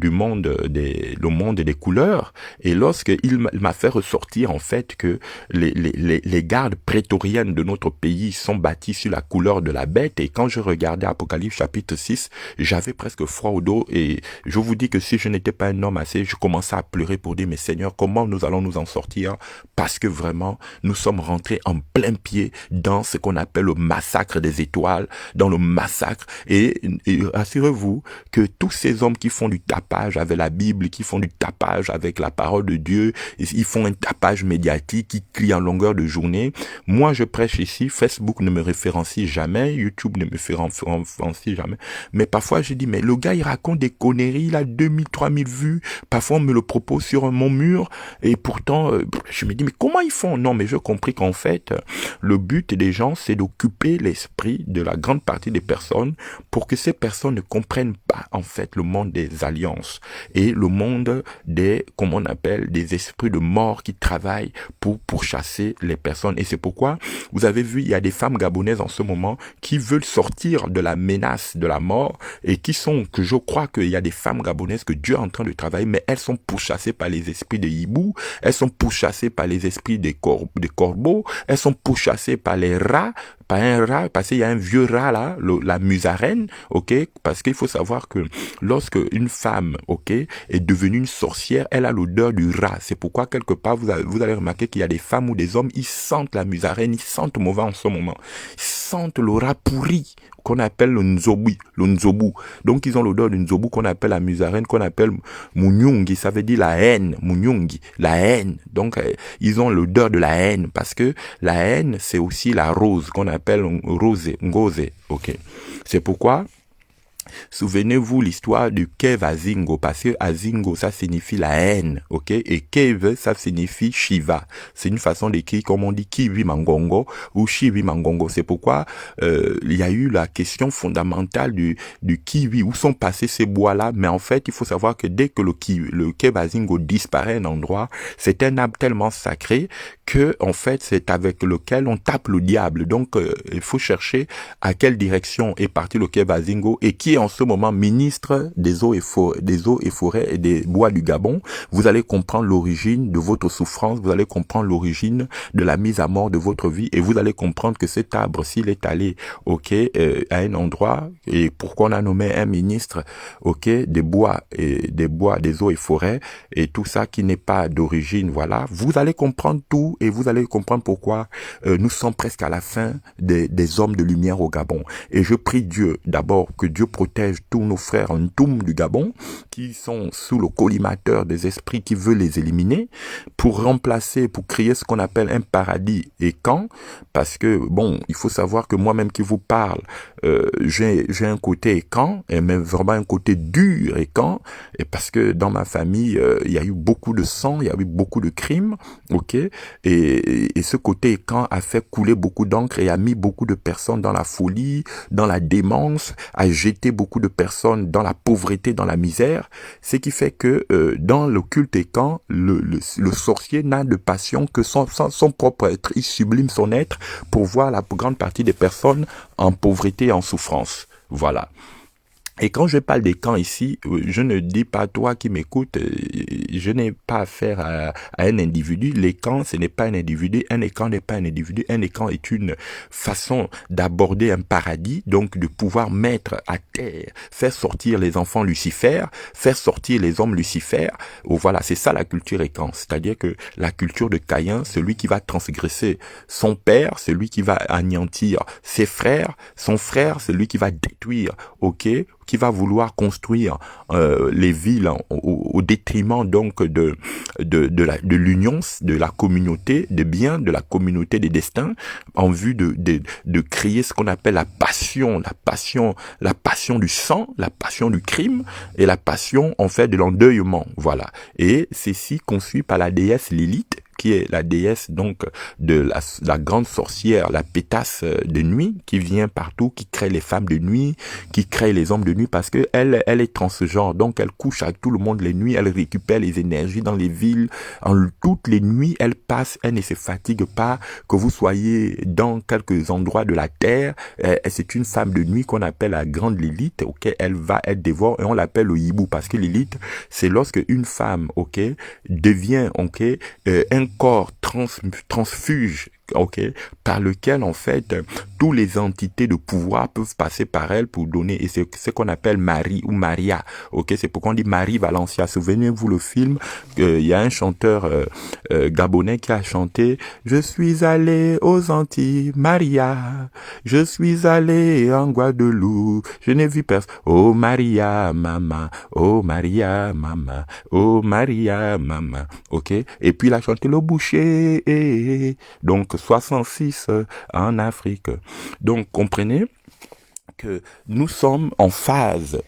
monde le monde des couleurs, et lorsque il m'a fait ressortir, en fait, que les gardes prétoriennes de notre pays sont bâtis sur la couleur de la bête, et quand je regardais Apocalypse chapitre 6, j'avais presque froid au dos, et je vous dis que si je n'étais pas un homme assez, je commençais à pleurer pour dire, mais Seigneur, comment nous allons nous en sortir? Parce que vraiment, nous sommes rentrés en plein pied dans ce qu'on appelle le massacre des étoiles, dans le massacre. Et assurez-vous que tous ces hommes qui font du tapage avec la Bible, qui font du tapage avec la parole de Dieu, ils font un tapage médiatique, qui crient en longueur de journée. Moi, je prêche ici, Facebook ne me référencie jamais, YouTube ne me référencie jamais. Mais parfois, je dis, mais le gars, il raconte des conneries, il a 2000, 3000 vues. Parfois, on me le propose sur mon mur. Et pourtant, je me dis, mais comment ils font? Non, mais je compris qu'en fait, le but des gens, c'est d'occuper l'esprit de la grande partie des personnes pour que ces personnes ne comprennent pas, en fait, le monde des alliances et le monde des, comment on appelle, des esprits de mort qui travaillent pour pourchasser les personnes. Et c'est pourquoi, vous avez vu, il y a des femmes gabonaises en ce moment qui veulent sortir de la menace de la mort et que je crois qu'il y a des femmes gabonaises que Dieu est en train de travailler, mais elles sont pourchassées par les esprits des hiboux, elles sont pourchassées par les esprits des corbeaux, elles sont pourchassées par les rats, par un rat, parce qu'il y a un vieux rat là, la musarène, ok, parce qu'il faut savoir que lorsque une femme, ok, est devenue une sorcière, elle a l'odeur du rat. C'est pourquoi quelque part vous allez remarquer qu'il y a des femmes ou des hommes, ils sentent la musarène, ils sentent mauvais en ce moment, ils sentent le rat pourri qu'on appelle le nzobu. Donc ils ont l'odeur du nzobu qu'on appelle la musarène, qu'on appelle munyungi, ça veut dire la haine, munyungi, la haine. Donc ils ont l'odeur de la haine, parce que la haine c'est aussi la rose qu'on appelle rose, ngose, ok. C'est pourquoi souvenez-vous l'histoire du Kev Azingo, parce que Azingo, ça signifie la haine, ok, et Kev, ça signifie Shiva. C'est une façon d'écrire, comme on dit, Kiwi Mangongo ou Shivi Mangongo. C'est pourquoi il y a eu la question fondamentale du kiwi, où sont passés ces bois-là. Mais en fait, il faut savoir que dès que le Kev Azingo disparaît un endroit, c'est un arbre tellement sacré que, en fait, c'est avec lequel on tape le diable. Donc, il faut chercher à quelle direction est parti le Kev Azingo et qui est en ce moment ministre des eaux et forêts et des bois du Gabon. Vous allez comprendre l'origine de votre souffrance, vous allez comprendre l'origine de la mise à mort de votre vie, et vous allez comprendre que cet arbre, s'il est allé, ok, à un endroit, et pourquoi on a nommé un ministre, ok, des bois, des eaux et forêts, et tout ça qui n'est pas d'origine, voilà. Vous allez comprendre tout, et vous allez comprendre pourquoi nous sommes presque à la fin des hommes de lumière au Gabon. Et je prie Dieu, d'abord, que Dieu protège protège tous nos frères Ntoum du Gabon, qui sont sous le collimateur des esprits qui veulent les éliminer, pour remplacer, pour créer ce qu'on appelle un paradis et camp, parce que, bon, il faut savoir que moi-même qui vous parle, j'ai un côté camp, et même vraiment un côté dur et camp, et parce que dans ma famille, il y a eu beaucoup de sang, il y a eu beaucoup de crimes, ok, et ce côté camp a fait couler beaucoup d'encre et a mis beaucoup de personnes dans la folie, dans la démence, a jeté beaucoup de personnes dans la pauvreté, dans la misère, ce qui fait que dans le culte et camp, le sorcier n'a de passion que son propre être, il sublime son être pour voir la grande partie des personnes en pauvreté et en souffrance. Voilà. Et quand je parle des camps ici, je ne dis pas, toi qui m'écoutes, je n'ai pas affaire à un individu. Les camps, ce n'est pas un individu. Un camp n'est pas un individu. Un camp est une façon d'aborder un paradis, donc de pouvoir mettre à terre, faire sortir les enfants Lucifer, faire sortir les hommes Lucifer. Oh, voilà, c'est ça la culture camp. C'est-à-dire que la culture de Caïn, celui qui va transgresser son père, celui qui va anéantir ses frères, son frère, celui qui va détruire, ok, qui va vouloir construire les villes au détriment donc de l'union, de la communauté des biens, de la communauté des destins, en vue de créer ce qu'on appelle la passion du sang, la passion du crime et la passion en fait de l'endeuillement. Voilà. Et ceci conçu par la déesse Lilith, qui est la déesse donc de la grande sorcière, la pétasse de nuit, qui vient partout, qui crée les femmes de nuit, qui crée les hommes de nuit, parce que elle est transgenre, donc elle couche avec tout le monde les nuits, elle récupère les énergies dans les villes, toutes les nuits, elle passe, elle ne se fatigue pas, que vous soyez dans quelques endroits de la terre, c'est une femme de nuit qu'on appelle la grande Lilith, ok, elle dévore, et on l'appelle le hibou, parce que Lilith, c'est lorsque une femme, ok, devient, ok, un corps transfuge, ok, par lequel en fait tous les entités de pouvoir peuvent passer par elle pour donner, et c'est ce qu'on appelle Marie ou Maria, ok, c'est pourquoi on dit Marie Valencia. Souvenez-vous le film, il y a un chanteur gabonais qui a chanté je suis allé aux Antilles Maria, je suis allé en Guadeloupe, je n'ai vu personne, oh Maria mama, oh Maria mama, oh Maria mama, ok, et puis il a chanté le boucher, donc 66 en Afrique. Donc, comprenez que nous sommes en phase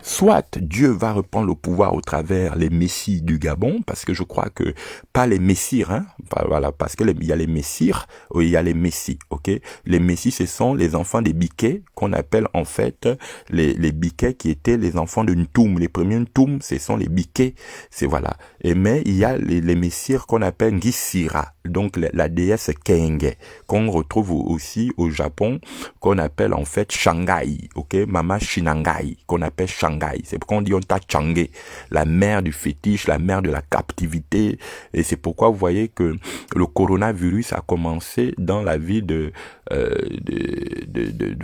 soit Dieu va reprendre le pouvoir au travers les messies du Gabon, parce que je crois que pas les messirs, hein, voilà, parce que il y a les messirs, il y a les messies, ok. Les messies, ce sont les enfants des biquets qu'on appelle en fait les biquets qui étaient les enfants de Ntoum. Les premiers Ntoum, ce sont les biquets, c'est voilà. Et mais il y a les messirs qu'on appelle Ngisira, donc la déesse Kenge, qu'on retrouve aussi au Japon, qu'on appelle en fait Shanghai, ok, Mama Shinangai, qu'on appelle Shanghai. C'est pourquoi on dit on t'a Changé, la mère du fétiche, la mère de la captivité. Et c'est pourquoi vous voyez que le coronavirus a commencé dans la vie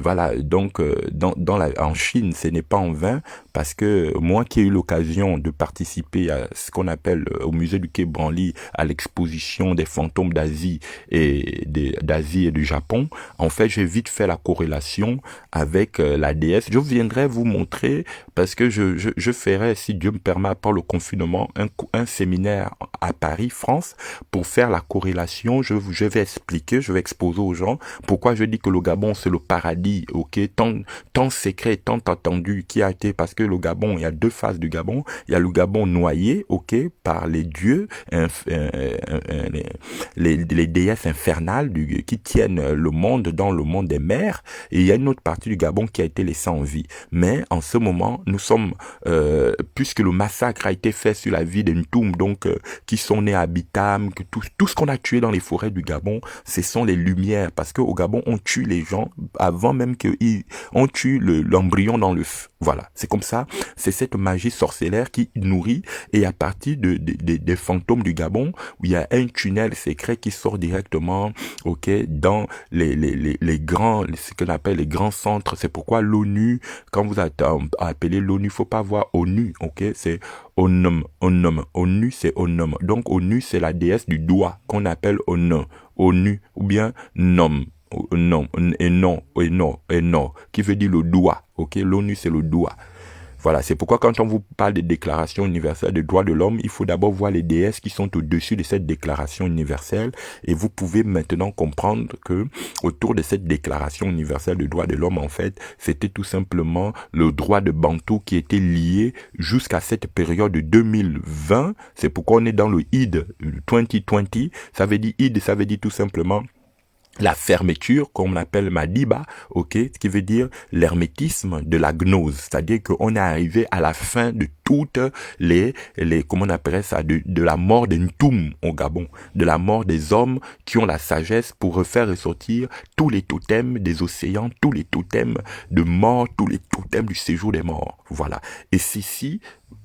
voilà, donc en Chine, ce n'est pas en vain, parce que moi qui ai eu l'occasion de participer à ce qu'on appelle au musée du Quai Branly à l'exposition des fantômes d'Asie et du Japon, en fait j'ai vite fait la corrélation avec la déesse. Je viendrai vous montrer, parce que je ferai, si Dieu me permet, par le confinement, un séminaire à Paris, France, pour faire la corrélation. Je vais expliquer, je vais exposer aux gens pourquoi je dis que le Gabon c'est le paradis, ok, tant secret, tant attendu qui a été, parce que le Gabon, il y a deux phases du Gabon. Il y a le Gabon noyé, ok, par les dieux, les déesses infernales qui tiennent le monde dans le monde des mers, et il y a une autre partie du Gabon qui a été laissée en vie. Mais en ce moment, nous sommes, puisque le massacre a été fait sur la vie des Ntoum, donc qui sont nés à Bitam, que tout ce qu'on a tué dans les forêts du Gabon, ce sont les lumières, parce que au Gabon, on tue les gens avant même on tue l'embryon dans l'œuf. Voilà, c'est comme ça, c'est cette magie sorcellaire qui nourrit, et à partir des fantômes du Gabon, où il y a un tunnel secret qui sort directement, ok, dans les grands, ce qu'on appelle les grands centres. C'est pourquoi l'ONU, quand vous appelez l'ONU, faut pas voir ONU, ok, c'est Onum. ONU, c'est Onum. Donc ONU, c'est la déesse du doigt qu'on appelle ONU, ou bien Nom. non, et non, et non, et non, qui veut dire le doigt, ok? L'ONU, c'est le doigt. Voilà, c'est pourquoi quand on vous parle de déclaration universelle des droits de l'homme, il faut d'abord voir les déesses qui sont au-dessus de cette déclaration universelle et vous pouvez maintenant comprendre que autour de cette déclaration universelle des droits de l'homme, en fait, c'était tout simplement le droit de Bantou qui était lié jusqu'à cette période de 2020. C'est pourquoi on est dans le ID 2020. Ça veut dire ID, ça veut dire tout simplement la fermeture, qu'on appelle Madiba, ok, ce qui veut dire l'hermétisme de la gnose, c'est-à-dire qu'on est arrivé à la fin de toutes comment on appellerait ça, de la mort des Ntoum au Gabon, de la mort des hommes qui ont la sagesse pour refaire ressortir tous les totems des océans, tous les totems de mort, tous les totems du séjour des morts, voilà. Et ceci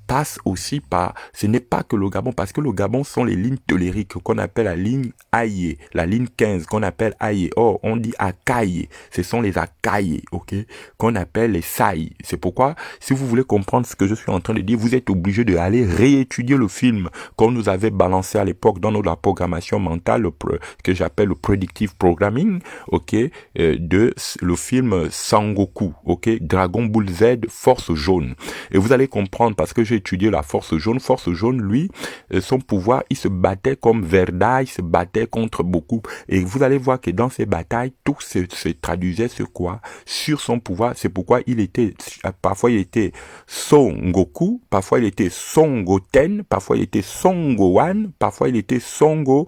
passe aussi par, ce n'est pas que le Gabon, parce que le Gabon sont les lignes telluriques qu'on appelle la ligne Aïe, la ligne 15 qu'on appelle Aïe. Or, on dit Akaye, ce sont les Akaye, ok, qu'on appelle les Saï. C'est pourquoi, si vous voulez comprendre ce que je suis en train de dire, vous êtes obligé de aller réétudier le film qu'on nous avait balancé à l'époque dans la programmation mentale, que j'appelle le predictive programming, ok, de le film Sangoku, ok, Dragon Ball Z, Force Jaune. Et vous allez comprendre, parce que j'ai étudié la Force Jaune. Force Jaune, lui, son pouvoir, il se battait comme Verda, il se battait contre beaucoup. Et vous allez voir que dans ces batailles, tout se traduisait sur quoi? Sur son pouvoir. C'est pourquoi parfois il était Son Goku, parfois il était Son Goten, parfois il était Son Gohan, parfois il était Songo,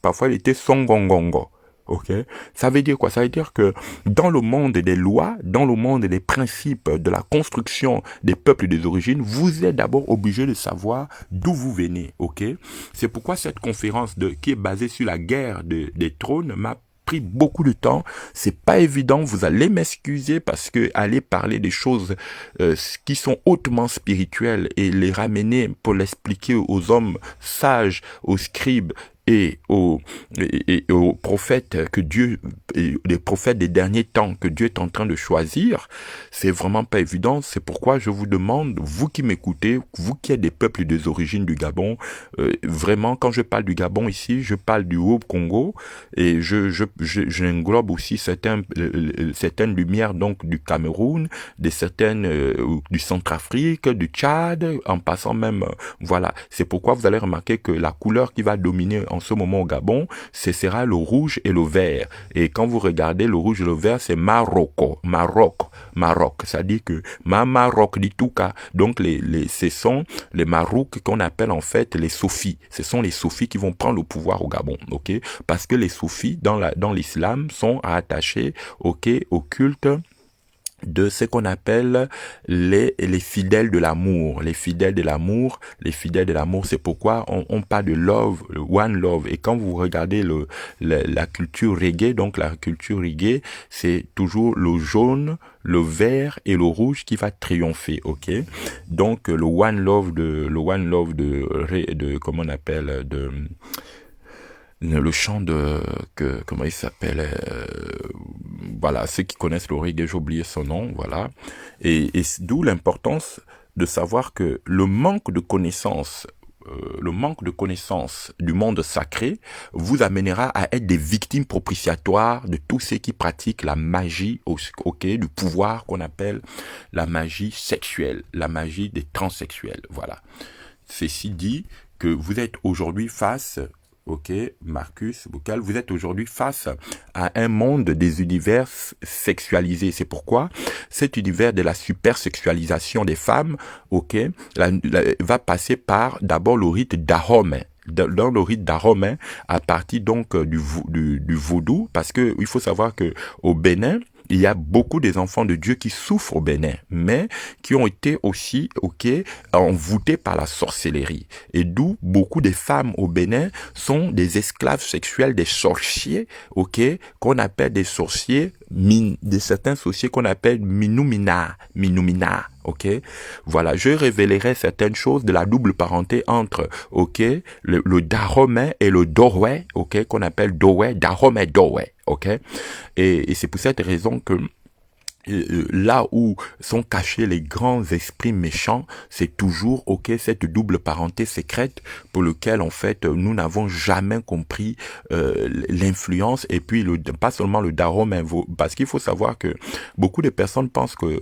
parfois il était Son Gongongo. Ok, ça veut dire quoi? Ça veut dire que dans le monde des lois, dans le monde des principes de la construction des peuples et des origines, vous êtes d'abord obligé de savoir d'où vous venez. Ok, c'est pourquoi cette conférence qui est basée sur la guerre des trônes m'a pris beaucoup de temps. C'est pas évident, vous allez m'excuser parce que aller parler des choses qui sont hautement spirituelles et les ramener pour l'expliquer aux hommes sages, aux scribes et aux prophètes que Dieu, les prophètes des derniers temps que Dieu est en train de choisir, c'est vraiment pas évident. C'est pourquoi je vous demande, vous qui m'écoutez, vous qui êtes des peuples et des origines du Gabon, vraiment quand je parle du Gabon ici, je parle du Haut-Congo et j'englobe aussi certaines lumières donc du Cameroun, du Centrafrique, du Tchad, en passant même, voilà. C'est pourquoi vous allez remarquer que la couleur qui va dominer en ce moment au Gabon, ce sera le rouge et le vert. Et quand vous regardez le rouge et le vert, c'est Maroc. C'est-à-dire que Maroc dit tout cas. Donc ce sont les Marouks qu'on appelle en fait les Soufis. Ce sont les Soufis qui vont prendre le pouvoir au Gabon, ok? Parce que les Soufis dans l'islam sont attachés, ok, au culte de ce qu'on appelle les fidèles de l'amour. Les fidèles de l'amour, c'est pourquoi on parle de love, one love. Et quand vous regardez la culture reggae, donc la culture reggae, c'est toujours le jaune, le vert et le rouge qui va triompher, ok? Donc le one love de comment on appelle, le chant comment il s'appelle, voilà, ceux qui connaissent le reggae, j'ai oublié son nom, voilà, et d'où l'importance de savoir que le manque de connaissances du monde sacré vous amènera à être des victimes propitiatoires de tous ceux qui pratiquent la magie, ok, du pouvoir qu'on appelle la magie sexuelle, la magie des transsexuels, voilà. Ceci dit que vous êtes aujourd'hui face, ok, Marcus Boukal, vous êtes aujourd'hui face à un monde des univers sexualisés. C'est pourquoi cet univers de la supersexualisation des femmes, ok, va passer par d'abord le rite d'Ahomey. Dans le rite d'Ahomey, à partir donc du vaudou, parce que il faut savoir que au Bénin, il y a beaucoup des enfants de Dieu qui souffrent au Bénin, mais qui ont été aussi, ok, envoûtés par la sorcellerie. Et d'où beaucoup des femmes au Bénin sont des esclaves sexuels, des sorciers, ok, qu'on appelle des sorciers, de certains sorciers qu'on appelle Minumina, ok. Voilà, je révélerai certaines choses de la double parenté entre, ok, le Dahomey et le Dowey, ok, qu'on appelle Dowey, Dahomey, Dowey, ok. Et c'est pour cette raison que là où sont cachés les grands esprits méchants, c'est toujours cette double parenté secrète pour lequel en fait nous n'avons jamais compris l'influence et puis pas seulement le daron, mais parce qu'il faut savoir que beaucoup de personnes pensent que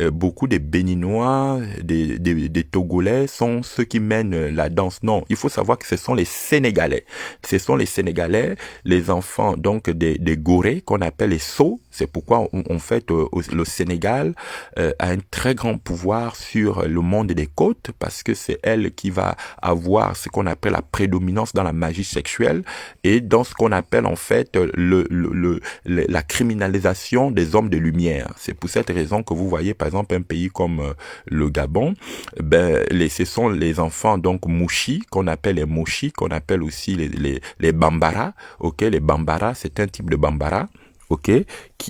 beaucoup des Béninois, des Togolais sont ceux qui mènent la danse. Non, il faut savoir que ce sont les Sénégalais. Ce sont les Sénégalais, les enfants donc des Gorées qu'on appelle les Sceaux. C'est pourquoi en fait le Sénégal a un très grand pouvoir sur le monde des côtes parce que c'est elle qui va avoir ce qu'on appelle la prédominance dans la magie sexuelle et dans ce qu'on appelle en fait la criminalisation des hommes de lumière. C'est pour cette raison que vous voyez par exemple un pays comme le Gabon, ce sont les enfants donc mouchi qu'on appelle les mochi, qu'on appelle aussi les bambara. Les bambara, c'est un type de bambara. Qui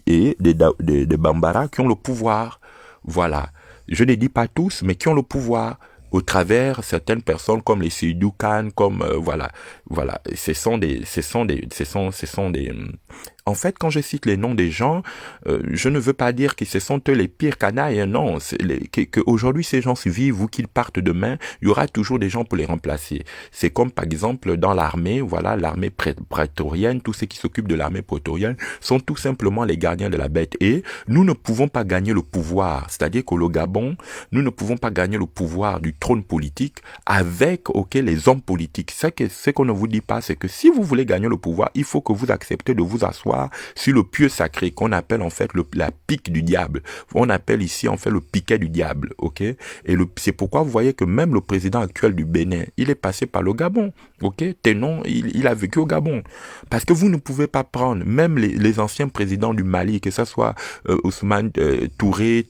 est des Bambara qui ont le pouvoir. Voilà. Je ne dis pas tous, mais qui ont le pouvoir au travers certaines personnes comme les Seydou Khan, comme voilà. Ce sont des en fait, quand je cite les noms des gens, je ne veux pas dire que ce sont eux les pires canailles, hein, non. Que aujourd'hui ces gens vivent ou qu'ils partent demain, il y aura toujours des gens pour les remplacer. C'est comme par exemple dans l'armée, voilà, l'armée prétorienne, tous ceux qui s'occupent de l'armée prétorienne sont tout simplement les gardiens de la bête. Et nous ne pouvons pas gagner le pouvoir, c'est-à-dire qu'au Gabon, nous ne pouvons pas gagner le pouvoir du trône politique avec les hommes politiques. Ce qu'on ne vous dit pas, c'est que si vous voulez gagner le pouvoir, il faut que vous acceptez de vous asseoir sur le pieu sacré qu'on appelle en fait la pique du diable. On appelle ici en fait le piquet du diable, Et c'est pourquoi vous voyez que même le président actuel du Bénin, il est passé par le Gabon, Ténon, il a vécu au Gabon. Parce que vous ne pouvez pas prendre, même les anciens présidents du Mali, que ce soit Ousmane Touré,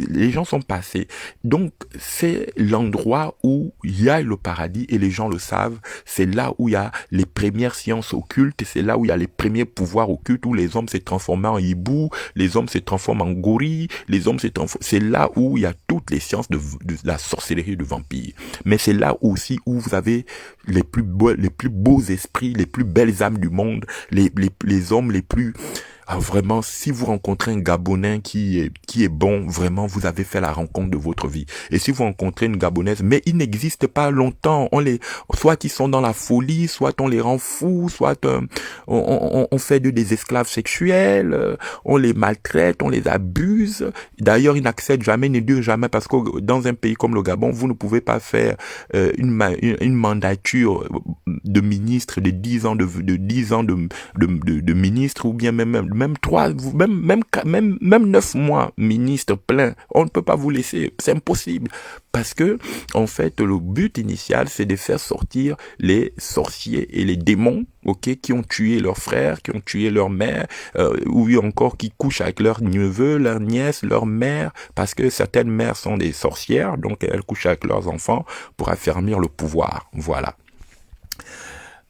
les gens sont passés. Donc c'est l'endroit où il y a le paradis et les gens le savent. C'est là où il y a les premières sciences occultes, c'est là où il y a les premiers pouvoirs occultes, où les hommes se transforment en hibou, les hommes se transforment en gorilles, c'est là où il y a toutes les sciences de la sorcellerie de vampire. Mais c'est là aussi où vous avez les plus beaux esprits, les plus belles âmes du monde, les hommes les plus... vraiment, si vous rencontrez un Gabonais qui est bon, vraiment, vous avez fait la rencontre de votre vie. Et si vous rencontrez une Gabonaise, mais ils n'existent pas longtemps, soit ils sont dans la folie, soit on les rend fous, soit on fait d'eux des esclaves sexuels, on les maltraite, on les abuse. D'ailleurs, ils n'accèdent jamais, ne durent jamais, parce que dans un pays comme le Gabon, vous ne pouvez pas faire une mandature de ministre de 10 ans de ministre, ou bien même 9 mois ministre plein. On ne peut pas vous laisser, c'est impossible. Parce que, en fait, le but initial, c'est de faire sortir les sorciers et les démons, qui ont tué leurs frères, qui ont tué leur mère, ou encore qui couchent avec leurs neveux, leurs nièces, leurs mères, parce que certaines mères sont des sorcières, donc elles couchent avec leurs enfants pour affermir le pouvoir. Voilà.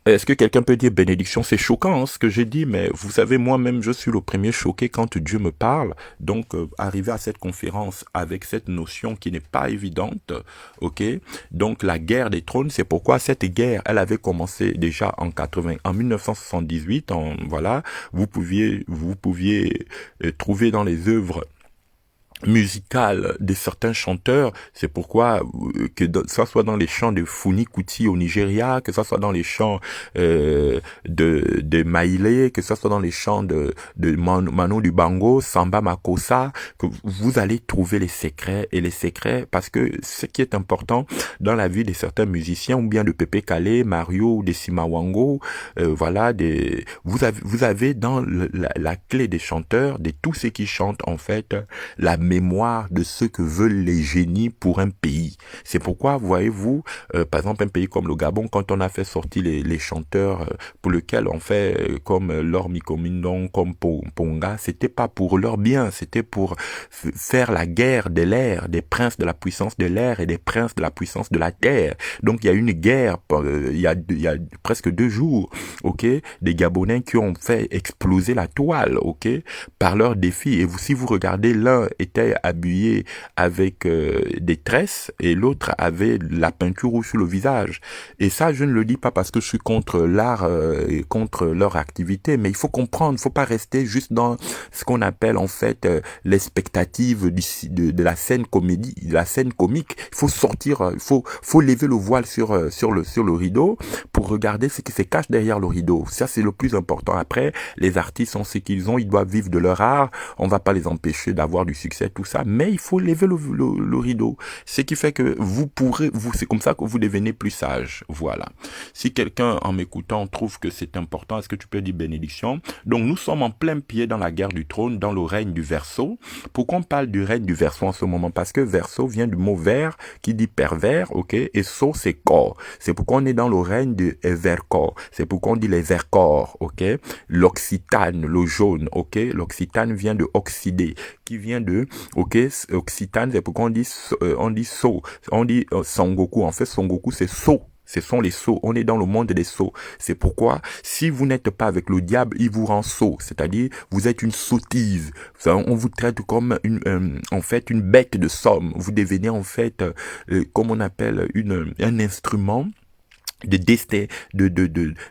Est-ce que quelqu'un peut dire bénédiction? C'est choquant ce que j'ai dit, mais vous savez, moi-même, je suis le premier choqué quand Dieu me parle. Donc, arriver à cette conférence avec cette notion qui n'est pas évidente, Donc, la guerre des trônes, c'est pourquoi cette guerre, elle avait commencé déjà en 1978. Voilà, vous pouviez trouver dans les œuvres musicale de certains chanteurs, c'est pourquoi que ça soit dans les chants de Funi Kuti au Nigeria, que ça soit dans les chants de Maïlé, que ça soit dans les chants de Manu Dibango, Samba Makossa, que vous allez trouver les secrets, parce que ce qui est important dans la vie de certains musiciens, ou bien de Pepe Kale, Mario, ou de Simawango, vous avez dans la clé des chanteurs, de tous ceux qui chantent en fait la mémoire de ce que veulent les génies pour un pays. C'est pourquoi, voyez-vous, par exemple, un pays comme le Gabon, quand on a fait sortir les chanteurs pour lesquels on fait comme Lor Mikomindon, comme Ponga, c'était pas pour leur bien, c'était pour faire la guerre de l'air, des princes de la puissance de l'air et des princes de la puissance de la terre. Donc il y a une guerre, il y a presque 2 jours, des Gabonais qui ont fait exploser la toile, par leurs défis. Et si vous regardez, l'un était était habillé avec des tresses et l'autre avait la peinture rouge sur le visage. Et ça, je ne le dis pas parce que je suis contre l'art et contre leur activité, mais il faut comprendre, il faut pas rester juste dans ce qu'on appelle en fait l'expectative de la scène comédie, la scène comique. Il faut sortir, faut lever le voile sur le rideau pour regarder ce qui se cache derrière le rideau. Ça, c'est le plus important. Après, les artistes ont ce qu'ils ont, ils doivent vivre de leur art. On va pas les empêcher d'avoir du succès, tout ça, mais il faut lever le rideau. Ce qui fait que c'est comme ça que vous devenez plus sage. Voilà. Si quelqu'un, en m'écoutant, trouve que c'est important, est-ce que tu peux dire bénédiction? Donc, nous sommes en plein pied dans la guerre du trône, dans le règne du Verseau. Pourquoi on parle du règne du Verseau en ce moment? Parce que Verseau vient du mot vert qui dit pervers, ok? Et Sceau, c'est corps. C'est pourquoi on est dans le règne de Vercors. C'est pourquoi on dit les Vercors, ok? L'Occitane, le jaune, ok? L'Occitane vient de oxyder, qui vient de, ok? Occitane, c'est pourquoi on dit Sceau. On dit Son Goku. En fait, Son Goku, c'est Sceau. Ce sont les sots. On est dans le monde des sots. C'est pourquoi, si vous n'êtes pas avec le diable, il vous rend sot. C'est-à-dire, vous êtes une sottise. On vous traite comme en fait, une bête de somme. Vous devenez, en fait, comme on appelle, un instrument de destin,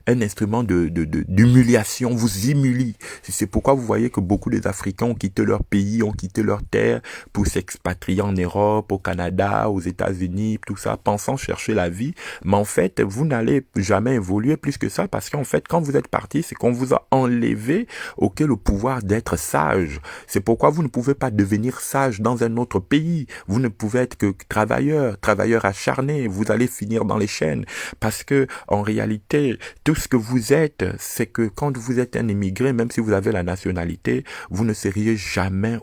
un instrument d'humiliation, vous humilie. C'est pourquoi vous voyez que beaucoup des Africains ont quitté leur pays, ont quitté leur terre pour s'expatrier en Europe, au Canada, aux États-Unis, tout ça, pensant chercher la vie. Mais en fait, vous n'allez jamais évoluer plus que ça parce qu'en fait, quand vous êtes parti, c'est qu'on vous a enlevé, le pouvoir d'être sage. C'est pourquoi vous ne pouvez pas devenir sage dans un autre pays. Vous ne pouvez être que travailleur acharné. Vous allez finir dans les chaînes parce que en réalité, tout ce que vous êtes, c'est que quand vous êtes un immigré, même si vous avez la nationalité, vous ne seriez jamais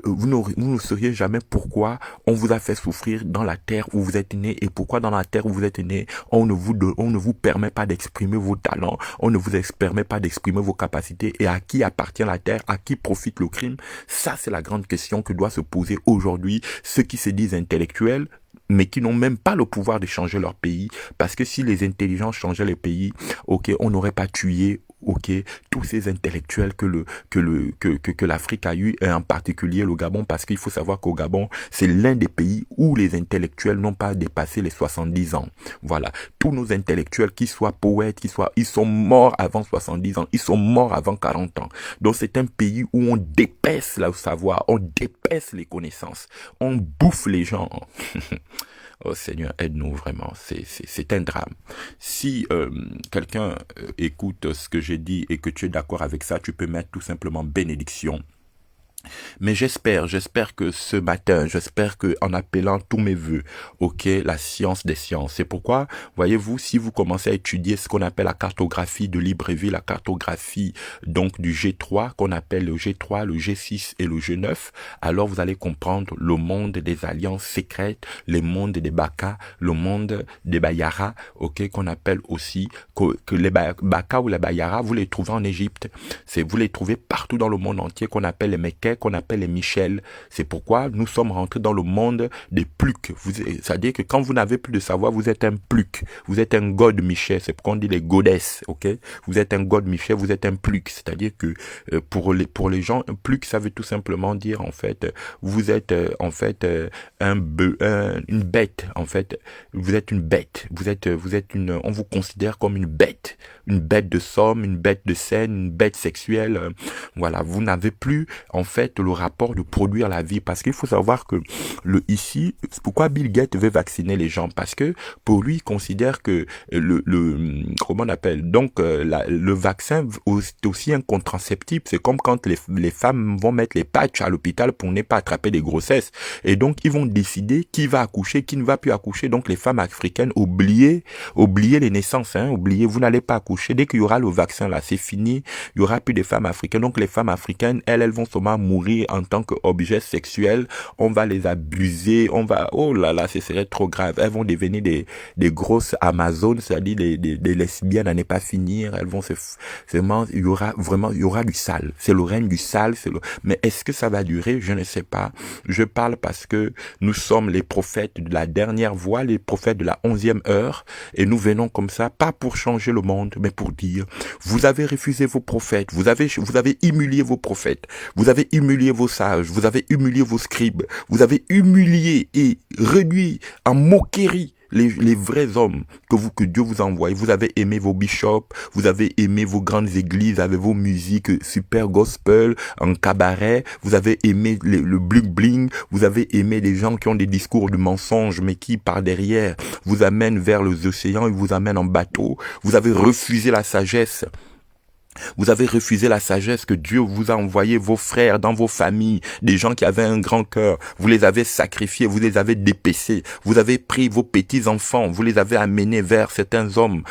vous ne sauriez jamais pourquoi on vous a fait souffrir dans la terre où vous êtes né et pourquoi dans la terre où vous êtes né, on ne vous permet pas d'exprimer vos talents, on ne vous permet pas d'exprimer vos capacités et à qui appartient la terre, à qui profite le crime. Ça, c'est la grande question que doit se poser aujourd'hui ceux qui se disent intellectuels, mais qui n'ont même pas le pouvoir de changer leur pays, parce que si les intelligents changeaient les pays, on n'aurait pas tué, tous ces intellectuels que l'Afrique a eu, et en particulier le Gabon, parce qu'il faut savoir qu'au Gabon, c'est l'un des pays où les intellectuels n'ont pas dépassé les 70 ans. Voilà. Tous nos intellectuels, qu'ils soient poètes, ils sont morts avant 70 ans, ils sont morts avant 40 ans. Donc c'est un pays où on dépaisse le savoir, on dépaisse les connaissances, on bouffe les gens. Oh Seigneur, aide-nous vraiment, c'est un drame. Si quelqu'un écoute ce que j'ai dit et que tu es d'accord avec ça, tu peux mettre tout simplement bénédiction. Mais j'espère que ce matin, j'espère que en appelant tous mes vœux, la science des sciences. C'est pourquoi, voyez-vous, si vous commencez à étudier ce qu'on appelle la cartographie de Libreville, la cartographie donc du G3, qu'on appelle le G3, le G6 et le G9, alors vous allez comprendre le monde des alliances secrètes, le monde des Baka, le monde des Bayara, qu'on appelle aussi que les Baka ou les Bayara, vous les trouvez en Égypte, vous les trouvez partout dans le monde entier, qu'on appelle les Mekkais, qu'on appelle les Michel. C'est pourquoi nous sommes rentrés dans le monde des plucs. C'est-à-dire que quand vous n'avez plus de savoir, vous êtes un pluc. Vous êtes un god Michel. C'est pourquoi on dit les godesses. Vous êtes un god Michel, vous êtes un pluc. C'est-à-dire que pour les gens, un pluc, ça veut tout simplement dire en fait, vous êtes une bête. En fait, vous êtes une bête. On vous considère comme une bête de somme, une bête de scène, une bête sexuelle. Voilà, vous n'avez plus en fait le rapport de produire la vie, parce qu'il faut savoir que ici, pourquoi Bill Gates veut vacciner les gens, parce que pour lui, il considère que comment on appelle, donc le vaccin est aussi un contraceptif. C'est comme quand les femmes vont mettre les patchs à l'hôpital pour ne pas attraper des grossesses, et donc ils vont décider qui va accoucher, qui ne va plus accoucher. Donc les femmes africaines, oubliez les naissances, oubliez, vous n'allez pas accoucher. Dès qu'il y aura le vaccin là, c'est fini, il y aura plus de femmes africaines. Donc les femmes africaines, elles vont seulement mourir en tant qu'objet sexuel, on va les abuser, oh là là, ce serait trop grave. Elles vont devenir des grosses Amazones, c'est-à-dire des lesbiennes à ne pas finir. Elles vont il y aura du sale. C'est le règne du sale, mais est-ce que ça va durer? Je ne sais pas. Je parle parce que nous sommes les prophètes de la dernière voie, les prophètes de la 11e heure, et nous venons comme ça, pas pour changer le monde, mais pour dire, vous avez refusé vos prophètes, vous avez humilié vos prophètes, vous avez humilié humilié vos sages, vous avez humilié vos scribes, vous avez humilié et réduit en moquerie les vrais hommes que Dieu vous a envoyés. Vous avez aimé vos bishops, vous avez aimé vos grandes églises avec vos musiques super gospel, en cabaret, vous avez aimé le bling bling, vous avez aimé les gens qui ont des discours de mensonges mais qui par derrière vous amènent vers les océans et vous amènent en bateau. Vous avez refusé la sagesse. Vous avez refusé la sagesse que Dieu vous a envoyé, vos frères, dans vos familles, des gens qui avaient un grand cœur. Vous les avez sacrifiés, vous les avez dépécés. Vous avez pris vos petits-enfants, vous les avez amenés vers certains hommes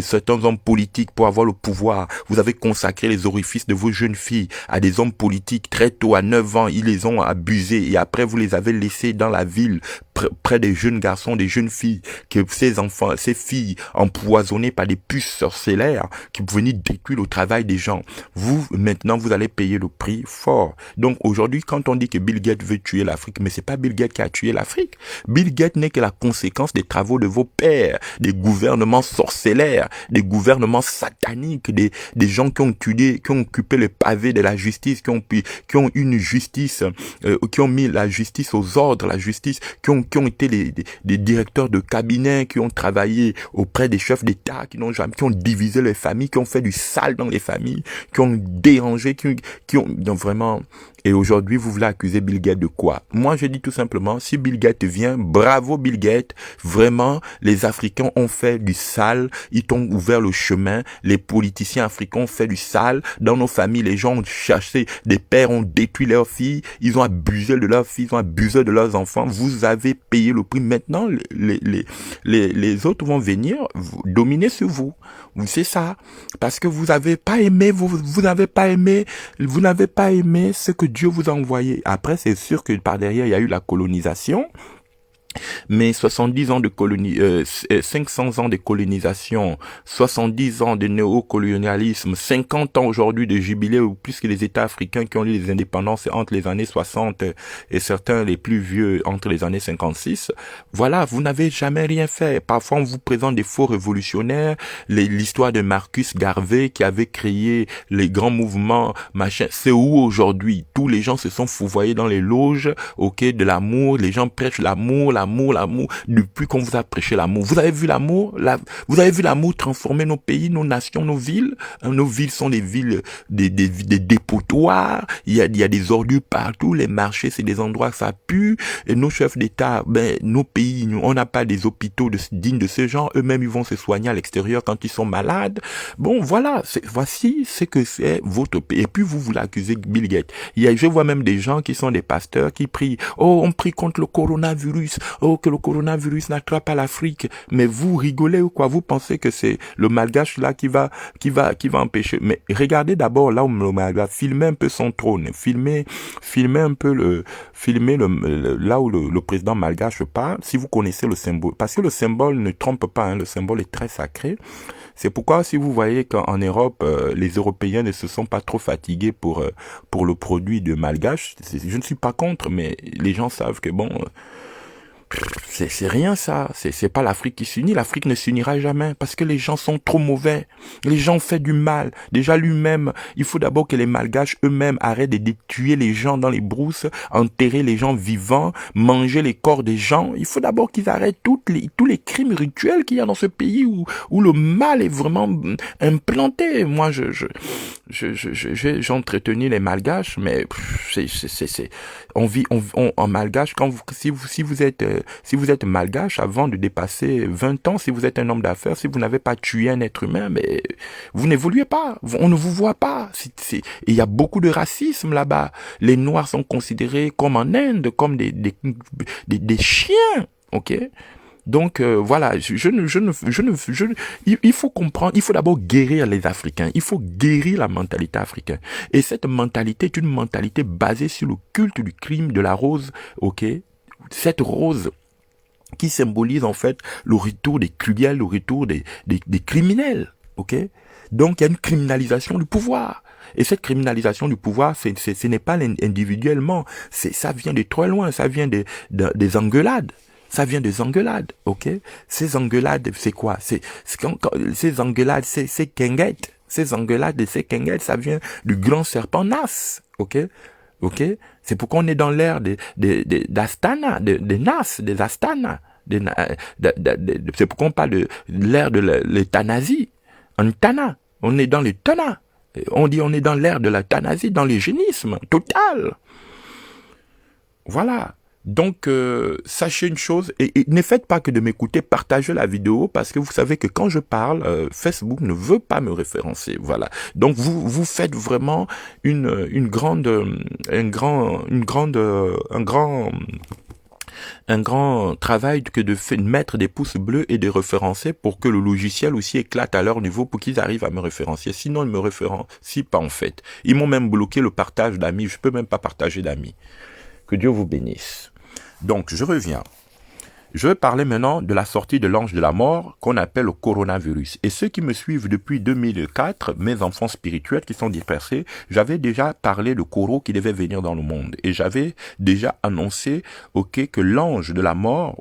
certains hommes politiques pour avoir le pouvoir. Vous avez consacré les orifices de vos jeunes filles à des hommes politiques très tôt, à 9 ans. Ils les ont abusés et après vous les avez laissés dans la ville, près des jeunes garçons, des jeunes filles, que ces filles empoisonnées par des puces sorcellaires qui venaient détruire le travail des gens. Maintenant, vous allez payer le prix fort. Donc, aujourd'hui, quand on dit que Bill Gates veut tuer l'Afrique, mais c'est pas Bill Gates qui a tué l'Afrique. Bill Gates n'est que la conséquence des travaux de vos pères, des gouvernements sorcellaires, des gouvernements sataniques, des gens qui ont occupé le pavé de la justice, qui ont une justice, qui ont mis la justice aux ordres, la justice, qui ont été des directeurs de cabinet, qui ont travaillé auprès des chefs d'État, qui ont divisé les familles, qui ont fait du sale dans les familles, qui ont dérangé, qui ont donc vraiment. Et aujourd'hui, vous voulez accuser Bill Gates de quoi? Moi, je dis tout simplement, si Bill Gates vient, bravo Bill Gates. Vraiment, les Africains ont fait du sale, ils t'ont ouvert le chemin. Les politiciens africains ont fait du sale. Dans nos familles, les gens ont cherché, des pères ont détruit leurs filles, ils ont abusé de leurs filles, ils ont abusé de leurs enfants. Vous avez payé le prix. Maintenant, les autres vont venir dominer sur vous. C'est ça. Parce que vous n'avez pas aimé, vous n'avez pas aimé ce que Dieu vous a envoyé. Après, c'est sûr que par derrière, il y a eu la colonisation. Mais 70 ans de 500 ans de colonisation, 70 ans de néocolonialisme, 50 ans aujourd'hui de jubilé, puisque les États africains qui ont eu les indépendances entre les années 60 et certains les plus vieux entre les années 56, voilà, vous n'avez jamais rien fait. Parfois, on vous présente des faux révolutionnaires, l'histoire de Marcus Garvey qui avait créé les grands mouvements, machin. C'est où aujourd'hui? Tous les gens se sont fouvoyés dans les loges, de l'amour, les gens prêchent l'amour, depuis qu'on vous a prêché l'amour. Vous avez vu l'amour? Vous avez vu l'amour transformer nos pays, nos nations, nos villes? Nos villes sont des villes, des dépotoirs. Il y a des ordures partout. Les marchés, c'est des endroits que ça pue. Et nos chefs d'État, nos pays, on n'a pas des hôpitaux dignes de ce genre. Eux-mêmes, ils vont se soigner à l'extérieur quand ils sont malades. Bon, voilà. Voici ce que c'est votre pays. Et puis, vous voulez accuser Bill Gates. Je vois même des gens qui sont des pasteurs qui prient. Oh, on prie contre le coronavirus. Oh, que le coronavirus n'attrape pas l'Afrique. Mais vous rigolez ou quoi? Vous pensez que c'est le malgache là qui va empêcher? Mais regardez d'abord là où le malgache, filmez un peu son trône, filmez un peu là où le président malgache parle, si vous connaissez le symbole. Parce que le symbole ne trompe pas, hein, le symbole est très sacré. C'est pourquoi si vous voyez qu'en Europe, les Européens ne se sont pas trop fatigués pour le produit de malgache, je ne suis pas contre, mais les gens savent que bon, c'est rien ça, c'est pas l'Afrique qui s'unit, l'Afrique ne s'unira jamais parce que les gens sont trop mauvais, les gens font du mal. Déjà lui-même, il faut d'abord que les malgaches eux-mêmes arrêtent de tuer les gens dans les brousses, enterrer les gens vivants, manger les corps des gens. Il faut d'abord qu'ils arrêtent tous les crimes rituels qu'il y a dans ce pays où le mal est vraiment implanté. Moi j'ai entretenu les malgaches, mais on vit en malgache si vous êtes malgache avant de dépasser 20 ans, si vous êtes un homme d'affaires, si vous n'avez pas tué un être humain, mais vous n'évoluez pas, on ne vous voit pas. Et il y a beaucoup de racisme là-bas. Les Noirs sont considérés comme en Inde, comme des chiens, ok? Donc voilà, il faut comprendre, il faut d'abord guérir les Africains, il faut guérir la mentalité africaine. Et cette mentalité est une mentalité basée sur le culte du crime de la rose, ok? Cette rose qui symbolise en fait le retour des cruels, le retour des criminels, ok? Donc il y a une criminalisation du pouvoir. Et cette criminalisation du pouvoir, ce n'est pas individuellement, ça vient de trop loin, ça vient des engueulades. Ça vient des engueulades, ok? Ces engueulades, c'est quoi? Ces engueulades, c'est Kenguet. Ces engueulades et ces Kenguet, ça vient du grand serpent Nas, ok? Ok? C'est pourquoi on est dans l'ère d'Astana, des Nas, des Astana. C'est pourquoi on parle de l'ère de l'euthanasie. En Tana. On est dans le Tana. On dit on est dans l'ère de l'euthanasie, dans l'eugénisme total. Voilà. Donc, sachez une chose, et ne faites pas que de m'écouter, partagez la vidéo, parce que vous savez que quand je parle, Facebook ne veut pas me référencer, voilà. Donc, vous faites vraiment un grand travail que de mettre des pouces bleus et de référencer pour que le logiciel aussi éclate à leur niveau pour qu'ils arrivent à me référencier. Sinon, ils ne me référencient pas, en fait. Ils m'ont même bloqué le partage d'amis, je peux même pas partager d'amis. Que Dieu vous bénisse. Donc, je reviens. Je vais parler maintenant de la sortie de l'ange de la mort qu'on appelle le coronavirus. Et ceux qui me suivent depuis 2004, mes enfants spirituels qui sont dispersés, j'avais déjà parlé de Coro qui devait venir dans le monde. Et j'avais déjà annoncé, que l'ange de la mort,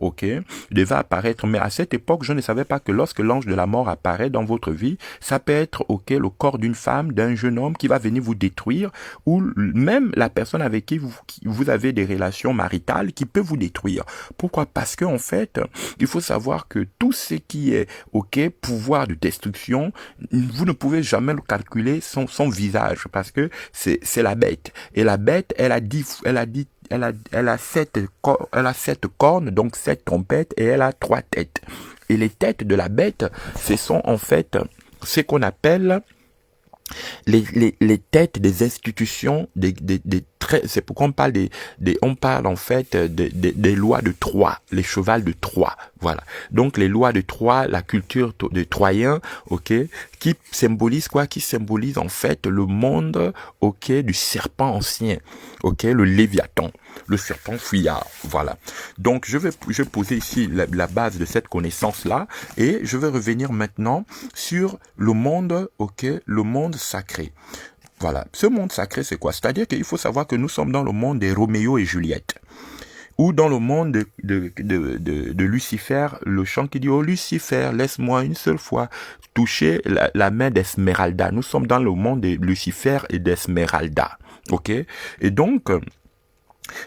devait apparaître. Mais à cette époque, je ne savais pas que lorsque l'ange de la mort apparaît dans votre vie, ça peut être, le corps d'une femme, d'un jeune homme qui va venir vous détruire, ou même la personne avec qui vous avez des relations maritales qui peut vous détruire. Pourquoi? Parce que, en fait, il faut savoir que tout ce qui est, pouvoir de destruction, vous ne pouvez jamais le calculer son visage, parce que c'est la bête. Et la bête, elle a 7 cornes, donc 7 trompettes, et elle a 3 têtes. Et les têtes de la bête, ce sont en fait ce qu'on appelle les têtes des institutions, c'est pourquoi on parle on parle en fait des lois de Troie, les chevals de Troie, voilà. Donc les lois de Troie, la culture des Troyens, qui symbolise quoi? Qui symbolise en fait le monde, du serpent ancien, le Léviathan, le serpent fuyard, voilà. Donc je vais poser ici la base de cette connaissance-là, et je vais revenir maintenant sur le monde, le monde sacré. Voilà. Ce monde sacré, c'est quoi? C'est-à-dire qu'il faut savoir que nous sommes dans le monde des Roméo et Juliette. Ou dans le monde de Lucifer, le chant qui dit « Oh Lucifer, laisse-moi une seule fois toucher la main d'Esmeralda ». Nous sommes dans le monde de Lucifer et d'Esmeralda. Et donc,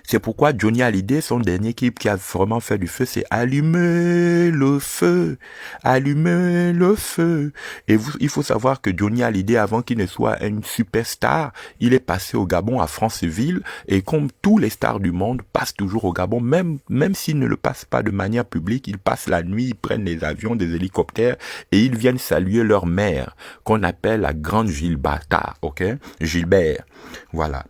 c'est pourquoi Johnny Hallyday, son dernier clip qui a vraiment fait du feu, c'est Allumer le feu, allumer le feu. Et il faut savoir que Johnny Hallyday, avant qu'il ne soit une superstar, il est passé au Gabon, à Franceville, et comme tous les stars du monde passent toujours au Gabon, même s'ils ne le passent pas de manière publique, ils passent la nuit, ils prennent des avions, des hélicoptères, et ils viennent saluer leur mère, qu'on appelle la grande Gilberta, Gilbert, voilà.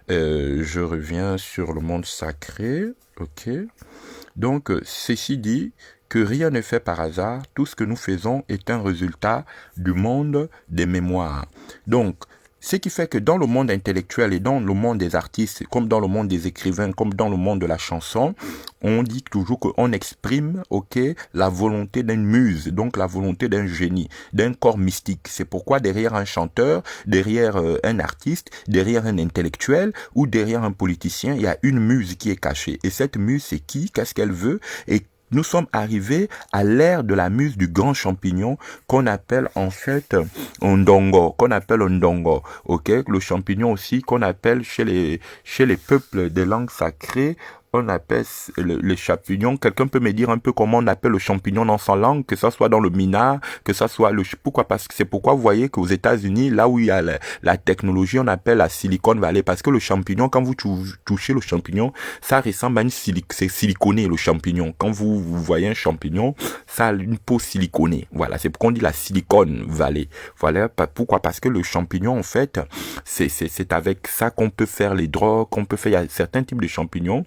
Je reviens sur le monde sacré, Donc, ceci dit que rien n'est fait par hasard, tout ce que nous faisons est un résultat du monde des mémoires. Donc, ce qui fait que dans le monde intellectuel et dans le monde des artistes, comme dans le monde des écrivains, comme dans le monde de la chanson, on dit toujours qu'on exprime, la volonté d'une muse, donc la volonté d'un génie, d'un corps mystique. C'est pourquoi derrière un chanteur, derrière un artiste, derrière un intellectuel ou derrière un politicien, il y a une muse qui est cachée. Et cette muse, c'est qui? Qu'est-ce qu'elle veut? Et nous sommes arrivés à l'ère de la muse du grand champignon qu'on appelle en fait Ndongo, le champignon aussi qu'on appelle chez les peuples des langues sacrées, on appelle le champignon. Quelqu'un peut me dire un peu comment on appelle le champignon dans sa langue, que ça soit dans le Mina, que ça soit pourquoi? Parce que c'est pourquoi vous voyez qu'aux États-Unis, là où il y a la technologie, on appelle la Silicon Valley, parce que le champignon, quand vous touchez le champignon, ça ressemble à c'est siliconé, le champignon. Quand vous voyez un champignon, ça a une peau siliconée. Voilà, c'est pourquoi on dit la Silicon Valley. Voilà, pourquoi? Parce que le champignon, en fait, c'est avec ça qu'on peut faire les drogues, il y a certains types de champignons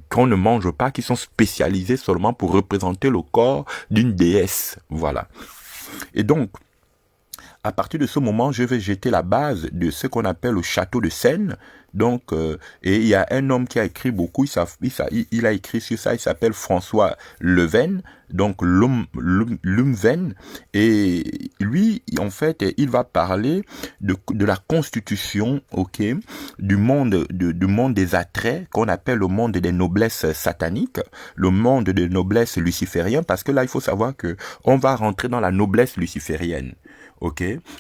qu'on ne mange pas, qui sont spécialisés seulement pour représenter le corps d'une déesse. Voilà. Et donc, à partir de ce moment, je vais jeter la base de ce qu'on appelle le château de Seine. Donc, et il y a un homme qui a écrit beaucoup, il a écrit sur ça, il s'appelle François Leven, donc Lumven, et lui, en fait, il va parler de la constitution, du monde des attraits, qu'on appelle le monde des noblesses sataniques, le monde des noblesses lucifériennes, parce que là, il faut savoir que on va rentrer dans la noblesse luciférienne.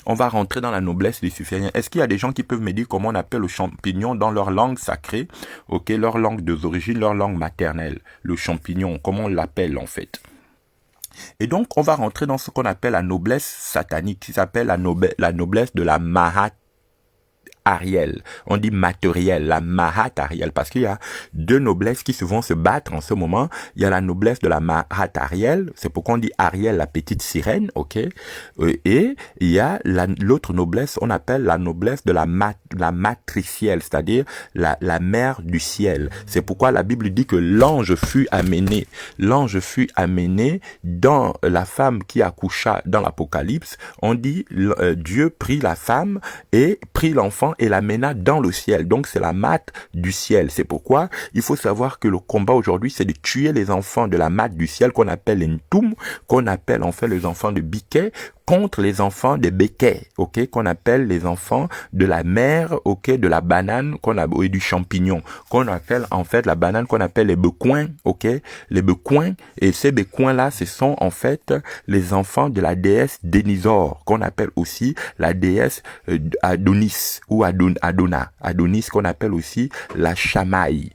On va rentrer dans la noblesse luciférienne. Est-ce qu'il y a des gens qui peuvent me dire comment on appelle le champignon champignons dans leur langue sacrée, ok, leur langue d'origine, leur langue maternelle, le champignon, comme on l'appelle en fait. Et donc, on va rentrer dans ce qu'on appelle la noblesse satanique, qui s'appelle la noblesse de la Mahat Ariel. On dit matériel, la Mahat Ariel, parce qu'il y a deux noblesses qui se vont se battre en ce moment. Il y a la noblesse de la Mahat Ariel, c'est pourquoi on dit Ariel, la petite sirène, ok. Et il y a l'autre noblesse, on appelle la noblesse de la matricielle, c'est-à-dire la mère du ciel. C'est pourquoi la Bible dit que l'ange fut amené dans la femme qui accoucha dans l'Apocalypse. On dit Dieu prit la femme et prit l'enfant et l'amena dans le ciel. Donc c'est la matte du ciel. C'est pourquoi il faut savoir que le combat aujourd'hui, c'est de tuer les enfants de la matte du ciel qu'on appelle les Ntoum, qu'on appelle en fait les enfants de Biquet, contre les enfants des béquets, ok, qu'on appelle les enfants de la mer, ok, de la banane et du champignon, qu'on appelle en fait la banane qu'on appelle les becoins, ok, les becoins, et ces becoins là, ce sont en fait les enfants de la déesse Dénisor, qu'on appelle aussi la déesse Adonis ou Adonis, qu'on appelle aussi la Chamaï,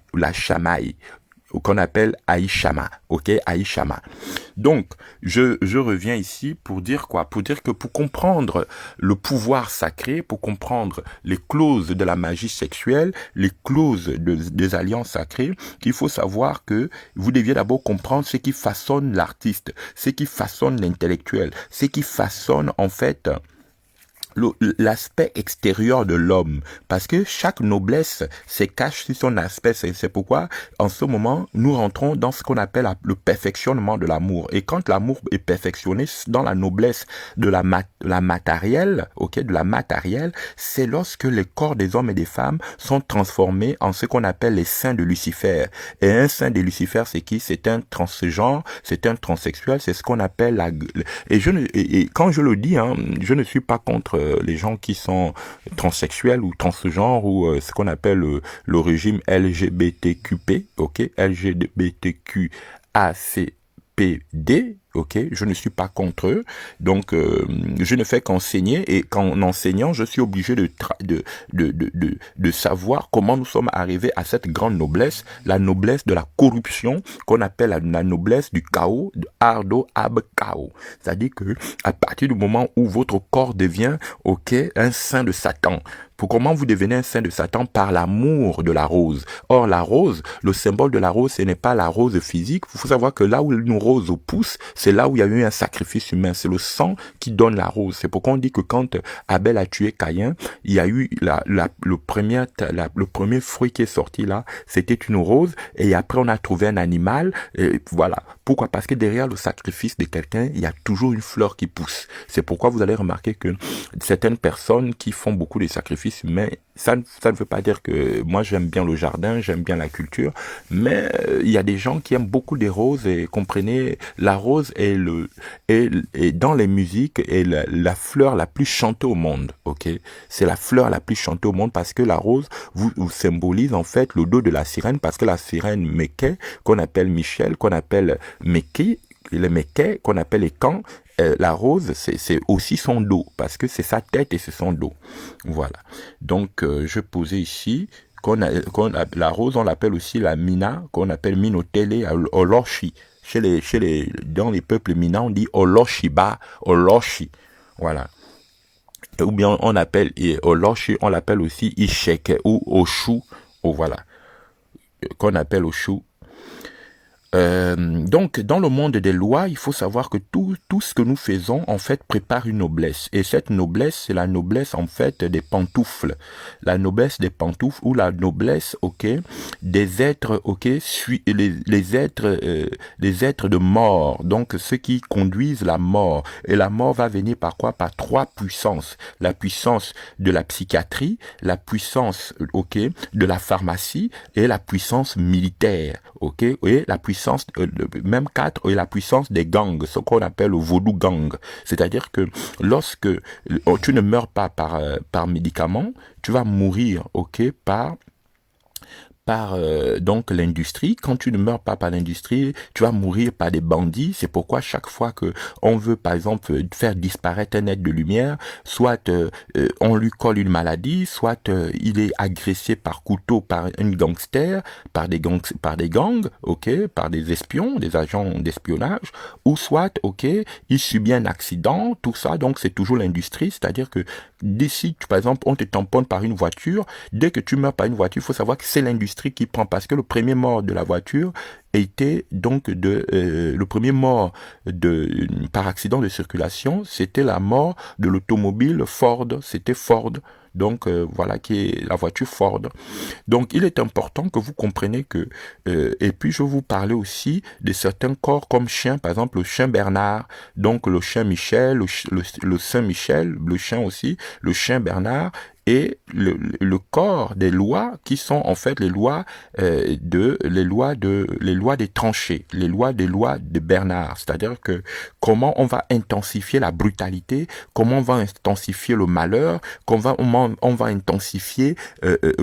qu'on appelle Aïchama, ok, Aïchama. Donc, je reviens ici pour dire quoi? Pour dire que pour comprendre le pouvoir sacré, pour comprendre les clauses de la magie sexuelle, les clauses des alliances sacrées, il faut savoir que vous deviez d'abord comprendre ce qui façonne l'artiste, ce qui façonne l'intellectuel, ce qui façonne en fait l'aspect extérieur de l'homme, parce que chaque noblesse se cache sur son aspect. C'est pourquoi en ce moment nous rentrons dans ce qu'on appelle le perfectionnement de l'amour, et quand l'amour est perfectionné dans la noblesse de la matérielle, ok, de la matérielle, c'est lorsque les corps des hommes et des femmes sont transformés en ce qu'on appelle les saints de Lucifer. Et un saint de Lucifer, c'est qui? C'est un transgenre, c'est un transsexuel, c'est ce qu'on appelle et quand je le dis, hein, je ne suis pas contre les gens qui sont transsexuels ou transgenres ou ce qu'on appelle le régime LGBTQP, ok, LGBTQACPD, ok, je ne suis pas contre eux, donc je ne fais qu'enseigner, et qu'en enseignant, je suis obligé de savoir comment nous sommes arrivés à cette grande noblesse, la noblesse de la corruption, qu'on appelle la noblesse du chaos, de Ardo Ab Chaos. C'est-à-dire que à partir du moment où votre corps devient, ok, un saint de Satan. Pour comment vous devenez un saint de Satan? Par l'amour de la rose. Or, la rose, le symbole de la rose, ce n'est pas la rose physique. Il faut savoir que là où une rose pousse, c'est là où il y a eu un sacrifice humain. C'est le sang qui donne la rose. C'est pourquoi on dit que quand Abel a tué Caïn, il y a eu le premier fruit qui est sorti là, c'était une rose, et après on a trouvé un animal, et voilà. Pourquoi? Parce que derrière le sacrifice de quelqu'un, il y a toujours une fleur qui pousse. C'est pourquoi vous allez remarquer que certaines personnes qui font beaucoup de sacrifices, mais ça ne veut pas dire que moi j'aime bien le jardin, j'aime bien la culture, mais il y a des gens qui aiment beaucoup des roses, et comprenez, la rose est dans les musiques est la fleur la plus chantée au monde, ok? C'est la fleur la plus chantée au monde, parce que la rose vous symbolise en fait le dos de la sirène, parce que la sirène Méquet, qu'on appelle Michel, qu'on appelle Méquet, les Méquets, qu'on appelle les Cans, la rose, c'est aussi son dos, parce que c'est sa tête et c'est son dos. Voilà. Donc, je posais ici la rose, on l'appelle aussi la mina, qu'on appelle Minotele Oloshi. Dans les peuples mina, on dit Oloshiba, Oloshi. Voilà. Ou bien on appelle Oloshi, on l'appelle aussi Isheke ou Oshu. Oh, voilà. Qu'on appelle Oshu. Donc, dans le monde des lois, il faut savoir que tout ce que nous faisons, en fait, prépare une noblesse. Et cette noblesse, c'est la noblesse, en fait, des pantoufles. La noblesse des pantoufles, ou la noblesse, ok, des êtres, ok, les êtres de mort. Donc, ceux qui conduisent la mort. Et la mort va venir par quoi? Par trois puissances. La puissance de la psychiatrie, la puissance, ok, de la pharmacie, et la puissance militaire, ok, et la puissance, même 4, et la puissance des gangs, ce qu'on appelle le vaudou gang. C'est-à-dire que lorsque tu ne meurs pas par médicament, tu vas mourir, ok, par donc l'industrie. Quand tu ne meurs pas par l'industrie, tu vas mourir par des bandits. C'est pourquoi chaque fois que on veut, par exemple, faire disparaître un être de lumière, soit on lui colle une maladie, soit il est agressé par couteau par un gangster, par des gangs, ok, par des espions, des agents d'espionnage, ou soit, ok, il subit un accident, tout ça. Donc c'est toujours l'industrie, c'est-à-dire que d'ici, par exemple, on te tamponne par une voiture, dès que tu meurs par une voiture, il faut savoir que c'est l'industrie qui prend, parce que le premier mort de la voiture était donc le premier mort par accident de circulation, c'était la mort de l'automobile Ford, c'était Ford. Donc voilà qui est la voiture Ford. Donc il est important que vous compreniez que et puis je vais vous parler aussi de certains corps comme chien, par exemple le chien Bernard, donc le chien Michel, le Saint Michel, le chien aussi, le chien Bernard, et le corps des lois qui sont en fait les lois les lois des tranchées, les lois de Bernard, c'est-à-dire que comment on va intensifier la brutalité, comment on va intensifier le malheur, comment on va intensifier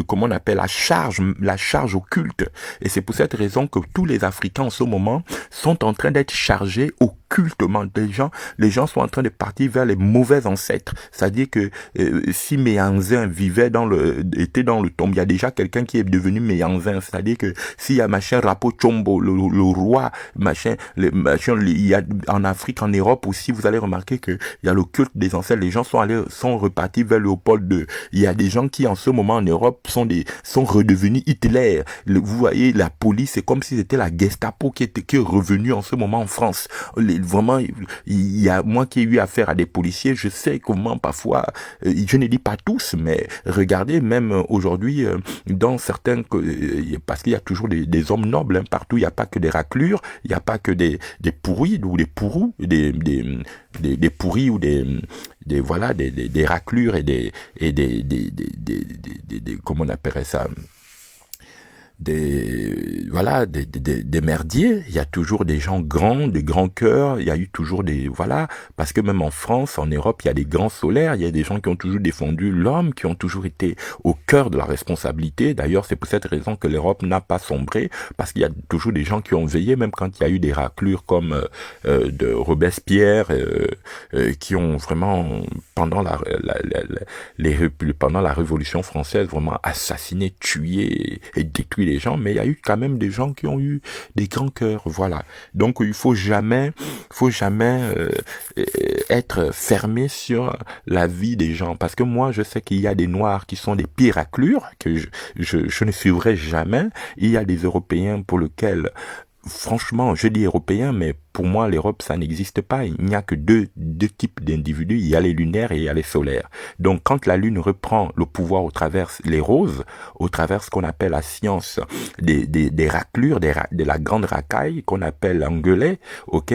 comment on appelle la charge occulte. Et c'est pour cette raison que tous les Africains en ce moment sont en train d'être chargés occultement. Les gens sont en train de partir vers les mauvais ancêtres. C'est-à-dire que si Méanzin était dans le tombe, il y a déjà quelqu'un qui est devenu Méanzin. C'est-à-dire que s'il y a machin Rapo Chombo, le roi, il y a en Afrique, en Europe aussi, vous allez remarquer que il y a le culte des ancêtres. Les gens sont repartis vers Léopold II. Il y a des gens qui en ce moment en Europe sont redevenus Hitler. Vous voyez, la police, c'est comme si c'était la Gestapo qui est revenue en ce moment en France. Vraiment, il y a moi qui ai eu affaire à des policiers, je sais comment parfois, je ne dis pas tous, mais regardez même aujourd'hui dans certains, parce qu'il y a toujours des hommes nobles hein, partout, il n'y a pas que des raclures, il n'y a pas que des pourris ou des pourrous, des pourris ou des raclures et des comment on appellerait ça, des merdiers. Il y a toujours des gens grands, des grands cœurs, il y a eu toujours parce que même en France, en Europe, il y a des grands solaires, il y a des gens qui ont toujours défendu l'homme, qui ont toujours été au cœur de la responsabilité. D'ailleurs, c'est pour cette raison que l'Europe n'a pas sombré, parce qu'il y a toujours des gens qui ont veillé, même quand il y a eu des raclures comme de Robespierre, qui ont vraiment, pendant la Révolution française, vraiment assassiné, tué et détruit les gens, mais il y a eu quand même des gens qui ont eu des grands cœurs, voilà. Donc il faut jamais être fermé sur la vie des gens, parce que moi je sais qu'il y a des Noirs qui sont des pires raclures que je ne suivrai jamais. Il y a des Européens pour lesquels, franchement, je dis européens, mais pour moi, l'Europe, ça n'existe pas. Il n'y a que deux types d'individus. Il y a les lunaires et il y a les solaires. Donc, quand la Lune reprend le pouvoir au travers les roses, au travers ce qu'on appelle la science des raclures, de la grande racaille, qu'on appelle l'engueulet, ok,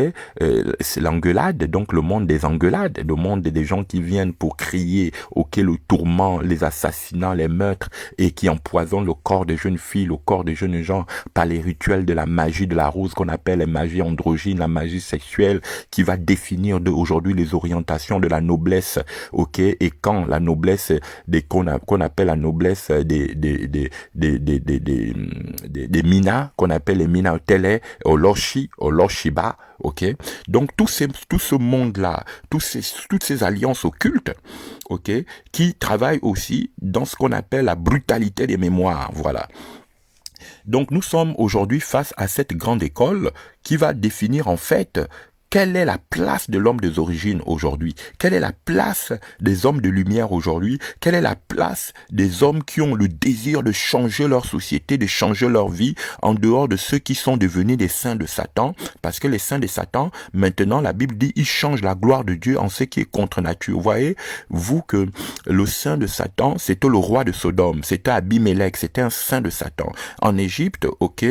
c'est l'engueulade, donc le monde des engueulades, le monde des gens qui viennent pour crier, ok, le tourment, les assassinats, les meurtres, et qui empoisonnent le corps des jeunes filles, le corps des jeunes gens, par les rituels de la magie de la rose, qu'on appelle la magie androgyne, la magie sexuelle, qui va définir aujourd'hui les orientations de la noblesse, ok, et quand la noblesse qu'on appelle la noblesse des minas, qu'on appelle les minas Otele, Oloshiba, ok. Donc tout ce monde-là, toutes ces alliances occultes, ok, qui travaillent aussi dans ce qu'on appelle la brutalité des mémoires, voilà. Donc nous sommes aujourd'hui face à cette grande école qui va définir en fait quelle est la place de l'homme des origines aujourd'hui? Quelle est la place des hommes de lumière aujourd'hui? Quelle est la place des hommes qui ont le désir de changer leur société, de changer leur vie, en dehors de ceux qui sont devenus des saints de Satan? Parce que les saints de Satan, maintenant, la Bible dit, ils changent la gloire de Dieu en ce qui est contre nature. Vous voyez, vous, que le saint de Satan, c'était le roi de Sodome, c'était Abimelech, c'était un saint de Satan. En Égypte, ok,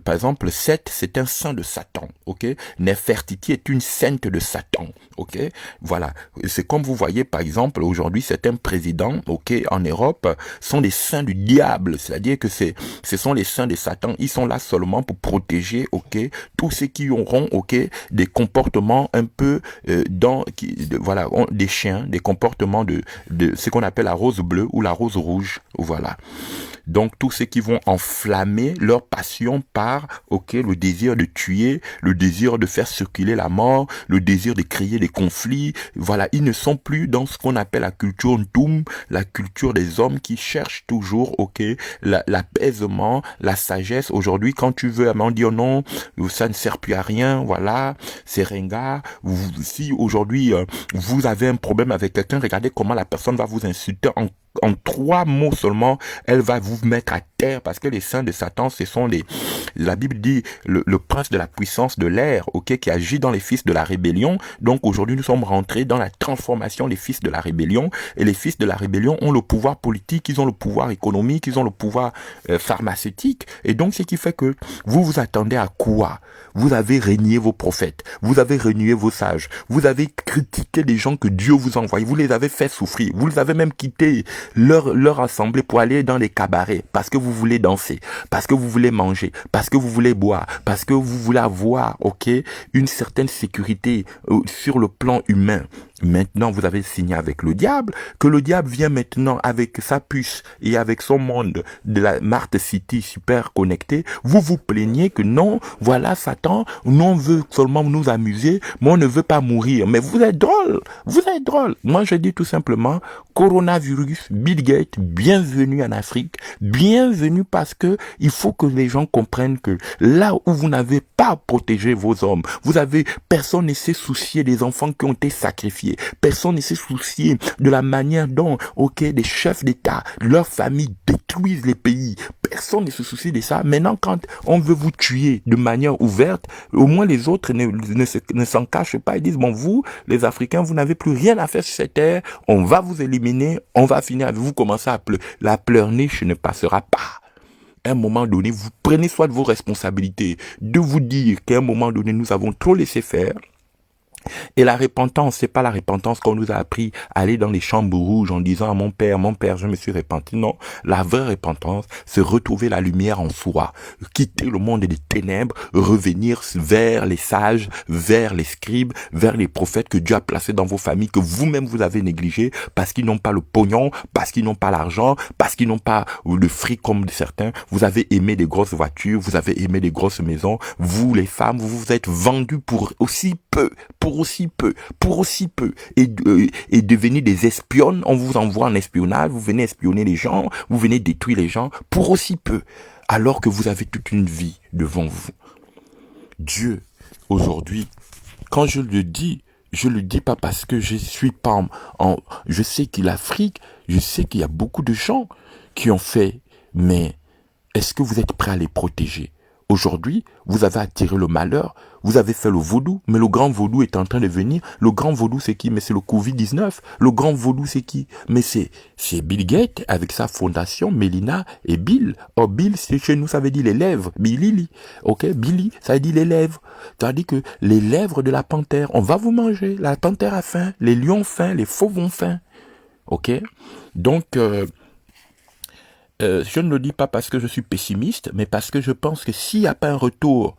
par exemple, Seth, c'est un saint de Satan, ok. Nefertiti est une sainte de Satan, ok. Voilà, c'est comme vous voyez par exemple aujourd'hui certains présidents, ok, en Europe sont des saints du diable, c'est-à-dire que ce sont les saints de Satan. Ils sont là seulement pour protéger, ok, tous ceux qui auront, ok, des comportements un peu des chiens, des comportements de ce qu'on appelle la rose bleue ou la rose rouge, Voilà. Donc tous ceux qui vont enflammer leur passion par le désir de tuer, le désir de faire circuler la mort, le désir de créer des conflits, voilà, ils ne sont plus dans ce qu'on appelle la culture Ntoum, la culture des hommes qui cherchent toujours l'apaisement, la sagesse. Aujourd'hui, quand tu veux m'en dire non, ça ne sert plus à rien, voilà, c'est ringard. Si aujourd'hui vous avez un problème avec quelqu'un, regardez comment la personne va vous insulter en 3 mots seulement, elle va vous mettre à terre, parce que les saints de Satan, ce sont la Bible dit, le prince de la puissance de l'air, qui agit dans les fils de la rébellion. Donc aujourd'hui, nous sommes rentrés dans la transformation des fils de la rébellion, et les fils de la rébellion ont le pouvoir politique, ils ont le pouvoir économique, ils ont le pouvoir pharmaceutique, et donc ce qui fait que vous vous attendez à quoi? Vous avez renié vos prophètes, vous avez renié vos sages, vous avez critiqué les gens que Dieu vous envoie, vous les avez fait souffrir, vous les avez même quittés leur assemblée pour aller dans les cabarets, parce que vous voulez danser, parce que vous voulez manger, parce que vous voulez boire, parce que vous voulez avoir, une certaine sécurité sur le plan humain. Maintenant, vous avez signé avec le diable, que le diable vient maintenant avec sa puce et avec son monde de la Smart City super connecté. Vous vous plaignez que non, voilà Satan, nous on veut seulement nous amuser, mais on ne veut pas mourir. Mais vous êtes drôle, vous êtes drôle. Moi, je dis tout simplement, coronavirus, Bill Gates, bienvenue en Afrique, bienvenue parce que il faut que les gens comprennent que là où vous n'avez pas protégé vos hommes, personne ne s'est soucié des enfants qui ont été sacrifiés. Personne ne s'est soucié de la manière dont, des chefs d'État, leurs familles détruisent les pays. Personne ne se soucie de ça. Maintenant, quand on veut vous tuer de manière ouverte, au moins les autres ne s'en cachent pas. Ils disent, bon, vous, les Africains, vous n'avez plus rien à faire sur cette terre. On va vous éliminer. On va finir avec vous. Commencer à pleurer. La pleurniche ne passera pas. À un moment donné, vous prenez soit de vos responsabilités, de vous dire qu'à un moment donné, nous avons trop laissé faire. Et la repentance, c'est pas la repentance qu'on nous a appris à aller dans les chambres rouges en disant à mon père, je me suis repenti. Non, la vraie repentance, c'est retrouver la lumière en soi, quitter le monde des ténèbres, revenir vers les sages, vers les scribes, vers les prophètes que Dieu a placés dans vos familles, que vous-même vous avez négligés parce qu'ils n'ont pas le pognon, parce qu'ils n'ont pas l'argent, parce qu'ils n'ont pas le fric comme certains. Vous avez aimé des grosses voitures, vous avez aimé des grosses maisons. Vous, les femmes, vous vous êtes vendus pour aussi peu, et devenir des espionnes. On vous envoie en espionnage, vous venez espionner les gens, vous venez détruire les gens pour aussi peu, alors que vous avez toute une vie devant vous. Dieu, aujourd'hui, quand je le dis pas parce que je suis pas je sais qu'il l'Afrique, je sais qu'il y a beaucoup de gens qui ont fait, mais est-ce que vous êtes prêts à les protéger? Aujourd'hui, vous avez attiré le malheur, vous avez fait le vaudou, mais le grand vaudou est en train de venir. Le grand vaudou, c'est qui? Mais c'est le Covid-19. Le grand vaudou, c'est qui? Mais c'est Bill Gates avec sa fondation, Melina et Bill. Oh, Bill, chez nous, ça veut dire les lèvres. Billy, Billy, ça veut dire les lèvres. C'est-à-dire que les lèvres de la panthère, on va vous manger. La panthère a faim, les lions ont faim, les fauves ont faim. Donc, je ne le dis pas parce que je suis pessimiste, mais parce que je pense que s'il n'y a pas un retour,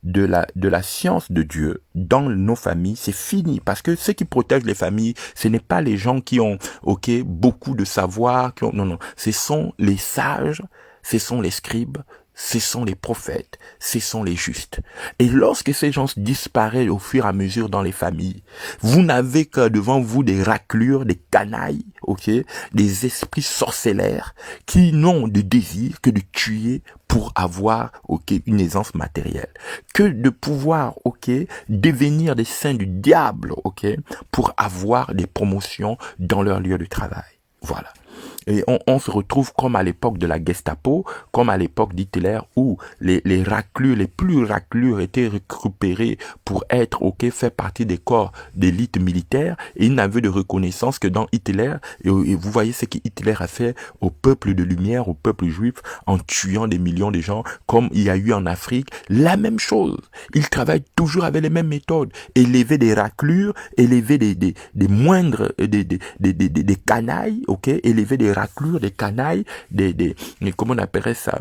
de la science de Dieu dans nos familles, c'est fini. Parce que ceux qui protègent les familles, ce n'est pas les gens qui ont, beaucoup de savoir, non, ce sont les sages, ce sont les scribes, ce sont les prophètes, ce sont les justes. Et lorsque ces gens disparaissent au fur et à mesure dans les familles, vous n'avez que devant vous des raclures, des canailles, des esprits sorcellaires qui n'ont de désir que de tuer pour avoir, une aisance matérielle. Que de pouvoir, devenir des saints du diable, pour avoir des promotions dans leur lieu de travail. Voilà. Et on se retrouve comme à l'époque de la Gestapo, comme à l'époque d'Hitler, où les raclures, les plus raclures étaient récupérés pour être, faire partie des corps d'élite militaire, et ils n'avaient de reconnaissance que dans Hitler. Et vous voyez ce que Hitler a fait au peuple de lumière, au peuple juif, en tuant des millions de gens, comme il y a eu en Afrique, la même chose. Il travaille toujours avec les mêmes méthodes. Élever des raclures, élever des moindres, des canailles, élever des raclures, des canailles, comment on appellerait ça?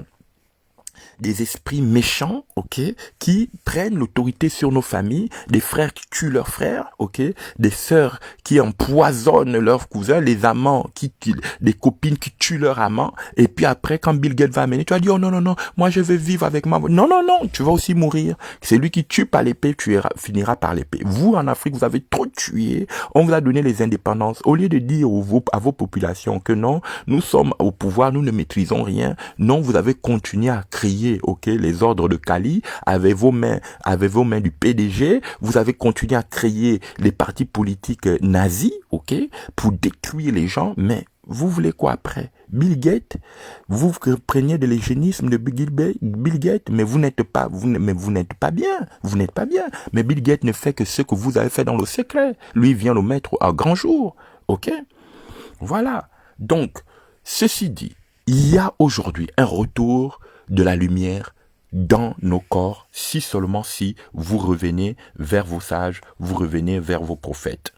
des esprits méchants, ok, qui prennent l'autorité sur nos familles, des frères qui tuent leurs frères, ok, des sœurs qui empoisonnent leurs cousins, les amants des copines qui tuent leurs amants, et puis après, quand Bill Gates va amener, tu vas dire, oh non, non, non, moi je veux vivre avec ma... Non, non, non, tu vas aussi mourir. C'est lui qui tue par l'épée, finira par l'épée. Vous, en Afrique, vous avez trop tué, on vous a donné les indépendances. Au lieu de dire à vos populations que non, nous sommes au pouvoir, nous ne maîtrisons rien, non, vous avez continué à crier, ok, les ordres de Cali, avec vos mains du PDG, vous avez continué à créer les partis politiques nazis, ok, pour détruire les gens, mais vous voulez quoi après? Bill Gates, vous preniez de l'eugénisme de Bill Gates, mais vous n'êtes pas bien, vous n'êtes pas bien. Mais Bill Gates ne fait que ce que vous avez fait dans le secret. Lui vient le mettre à grand jour, ok? Voilà. Donc, ceci dit, il y a aujourd'hui un retour de la lumière dans nos corps, si seulement si vous revenez vers vos sages, vous revenez vers vos prophètes,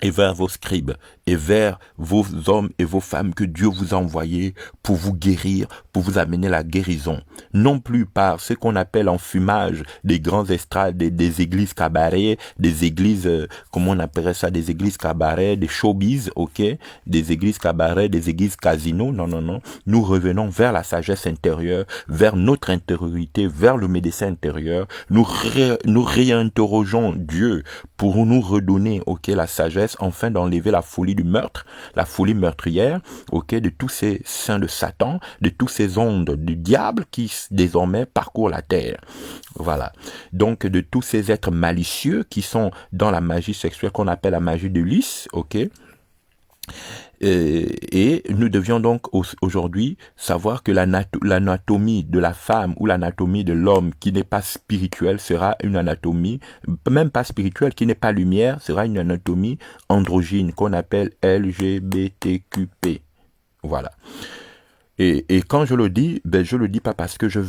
et vers vos scribes, et vers vos hommes et vos femmes que Dieu vous a envoyés pour vous guérir, pour vous amener la guérison. Non plus par ce qu'on appelle en fumage des grands estrades, des églises cabarets, des églises, comment on appellerait ça, des églises cabarets, des showbiz, ok, des églises cabarets, des églises casinos, non, non, non. Nous revenons vers la sagesse intérieure, vers notre intériorité, vers le médecin intérieur. Nous réinterrogeons Dieu pour nous redonner, ok, la sagesse, afin d'enlever la folie du meurtre, la folie meurtrière, ok, de tous ces saints de Satan, de tous ces ondes du diable qui désormais parcourent la terre. Voilà. Donc, de tous ces êtres malicieux qui sont dans la magie sexuelle qu'on appelle la magie de Lys, ok. Et nous devions donc aujourd'hui savoir que l'anatomie de la femme ou l'anatomie de l'homme qui n'est pas spirituelle sera une anatomie, même pas spirituelle, qui n'est pas lumière, sera une anatomie androgyne qu'on appelle LGBTQP. Voilà. Et quand je le dis, ben je le dis pas parce que je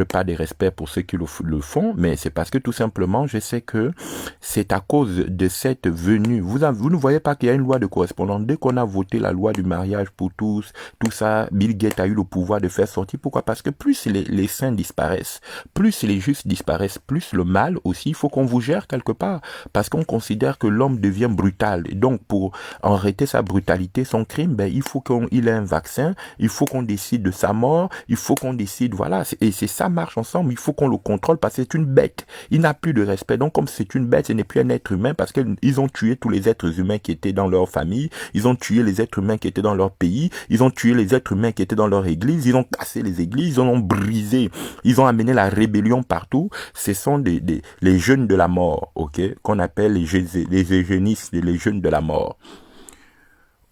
pas des respects pour ceux qui le font, mais c'est parce que tout simplement je sais que c'est à cause de cette venue. Vous ne voyez pas qu'il y a une loi de correspondance. Dès qu'on a voté la loi du mariage pour tous, tout ça, Bill Gates a eu le pouvoir de faire sortir. Pourquoi? Parce que plus les saints disparaissent, plus les justes disparaissent, plus le mal aussi, il faut qu'on vous gère quelque part. Parce qu'on considère que l'homme devient brutal. Et donc, pour arrêter sa brutalité, son crime, ben, il faut qu'il ait un vaccin, il faut qu'on décide de sa mort, il faut qu'on décide, voilà, et c'est ça marche ensemble, il faut qu'on le contrôle parce que c'est une bête, il n'a plus de respect, donc comme c'est une bête, ce n'est plus un être humain parce qu'ils ont tué tous les êtres humains qui étaient dans leur famille, ils ont tué les êtres humains qui étaient dans leur pays, ils ont tué les êtres humains qui étaient dans leur église, ils ont cassé les églises, ils en ont brisé, ils ont amené la rébellion partout, ce sont les jeunes de la mort, ok, qu'on appelle les eugénistes, les jeunes de la mort.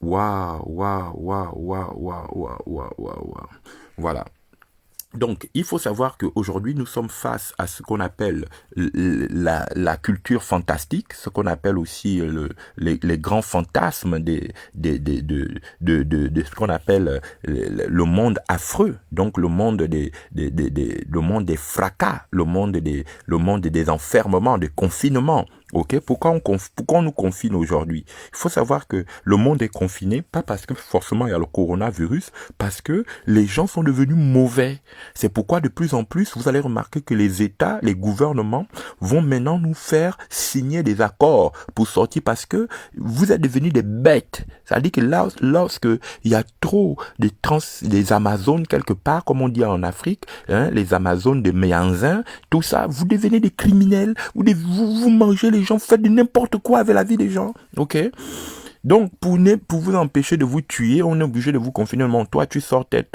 Waouh, waouh, waouh, waouh, waouh, waouh, waouh, waouh. Voilà. Donc, il faut savoir qu'aujourd'hui, nous sommes face à ce qu'on appelle la culture fantastique, ce qu'on appelle aussi les grands fantasmes de ce qu'on appelle le monde affreux. Donc, le monde le monde des fracas, le monde des enfermements, des confinements. Ok, pourquoi on nous confine aujourd'hui? Il faut savoir que le monde est confiné, pas parce que forcément il y a le coronavirus, parce que les gens sont devenus mauvais. C'est pourquoi de plus en plus, vous allez remarquer que les États, les gouvernements vont maintenant nous faire signer des accords pour sortir parce que vous êtes devenus des bêtes. C'est-à-dire que là, lorsque il y a trop des Amazones quelque part, comme on dit en Afrique, hein, les Amazones de Méanzin, tout ça, vous devenez des criminels, vous mangez les gens, vous faites de n'importe quoi avec la vie des gens, ok? Donc, pour vous empêcher de vous tuer, on est obligé de vous confiner. Non, toi, tu sortais,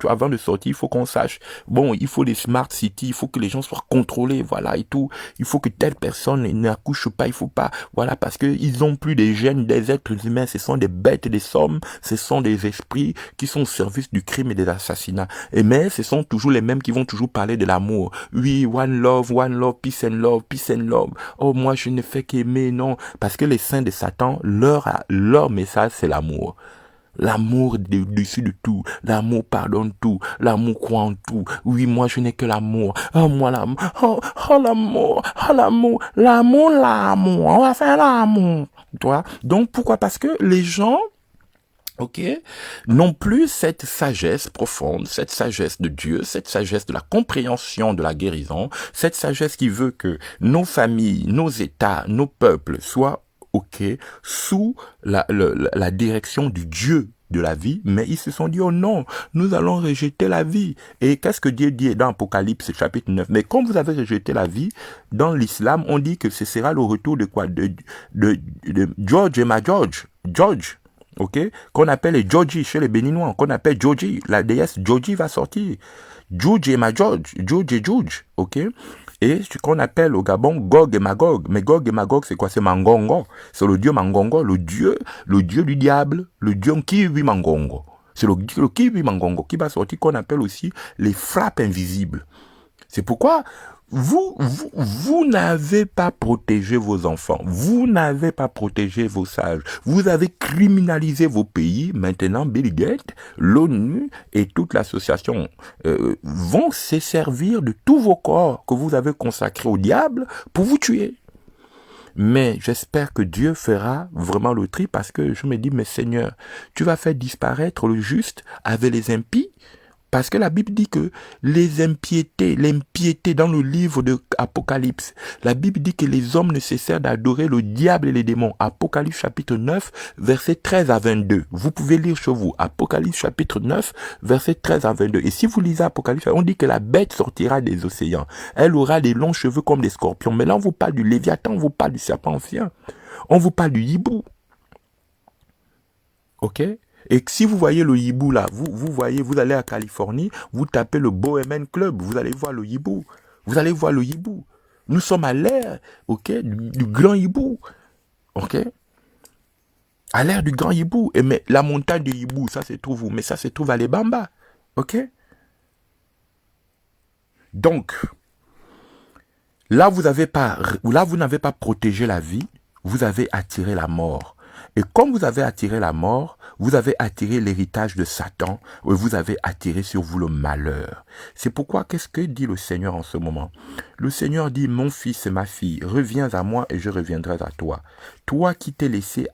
avant de sortir, il faut qu'on sache. Bon, il faut des smart cities, il faut que les gens soient contrôlés, voilà, et tout. Il faut que telle personne n'accouche pas, il faut pas, voilà, parce que ils ont plus des gènes des êtres humains, ce sont des bêtes, des sommes, ce sont des esprits qui sont au service du crime et des assassinats. Mais ce sont toujours les mêmes qui vont toujours parler de l'amour. Oui, one love, peace and love, peace and love. Oh, moi, je ne fais qu'aimer, non. Parce que les saints de Satan, leur message, c'est l'amour. L'amour dessus de tout. L'amour pardonne tout. L'amour croit en tout. Oui, moi, je n'ai que l'amour. Oh, moi, l'amour. Oh, l'amour. Oh, l'amour. L'amour. On va faire l'amour. Tu vois? Donc, pourquoi? Parce que les gens ok, non plus cette sagesse profonde, cette sagesse de Dieu, cette sagesse de la compréhension de la guérison, cette sagesse qui veut que nos familles, nos États, nos peuples soient ok sous la direction du Dieu de la vie, mais ils se sont dit, oh non, nous allons rejeter la vie. Et qu'est-ce que Dieu dit dans Apocalypse chapitre 9? Mais comme vous avez rejeté la vie, dans l'islam, on dit que ce sera le retour de quoi? De George et ma George. George. Ok, qu'on appelle les Joji chez les Béninois, qu'on appelle Joji, la déesse Joji va sortir. Juge et Majorge, Juge et Juge, ok. Et ce qu'on appelle au Gabon Gog et Magog. Mais Gog et Magog, c'est quoi? C'est Mangongo. C'est le dieu Mangongo, le dieu du diable, le dieu Kiwi Mangongo. C'est le Kiwi Mangongo qui va sortir, qu'on appelle aussi les frappes invisibles. C'est pourquoi vous n'avez pas protégé vos enfants. Vous n'avez pas protégé vos sages. Vous avez criminalisé vos pays. Maintenant, Bill Gates, l'ONU et toute l'association vont se servir de tous vos corps que vous avez consacrés au diable pour vous tuer. Mais j'espère que Dieu fera vraiment le tri, parce que je me dis, mais Seigneur, tu vas faire disparaître le juste avec les impies. Parce que la Bible dit que l'impiété dans le livre de Apocalypse, la Bible dit que les hommes ne cessèrent d'adorer le diable et les démons. Apocalypse chapitre 9, versets 13 à 22. Vous pouvez lire chez vous. Apocalypse chapitre 9, versets 13 à 22. Et si vous lisez Apocalypse, on dit que la bête sortira des océans. Elle aura des longs cheveux comme des scorpions. Mais là, on vous parle du Léviathan, on vous parle du serpent ancien. On vous parle du hibou. Ok? Et si vous voyez le hibou là, vous allez à Californie, vous tapez le Bohemian Club, vous allez voir le hibou. Vous allez voir le hibou. Nous sommes à l'ère, ok, du grand hibou. Ok? À l'ère du grand hibou. Et mais la montagne du hibou, ça se trouve où? Mais ça se trouve à l'Ebamba. Ok? Donc, là, vous n'avez pas protégé la vie, vous avez attiré la mort. Et comme vous avez attiré la mort, vous avez attiré l'héritage de Satan, et vous avez attiré sur vous le malheur. C'est pourquoi, qu'est-ce que dit le Seigneur en ce moment? Le Seigneur dit, mon fils et ma fille, reviens à moi et je reviendrai à toi. Toi qui t'es laissé,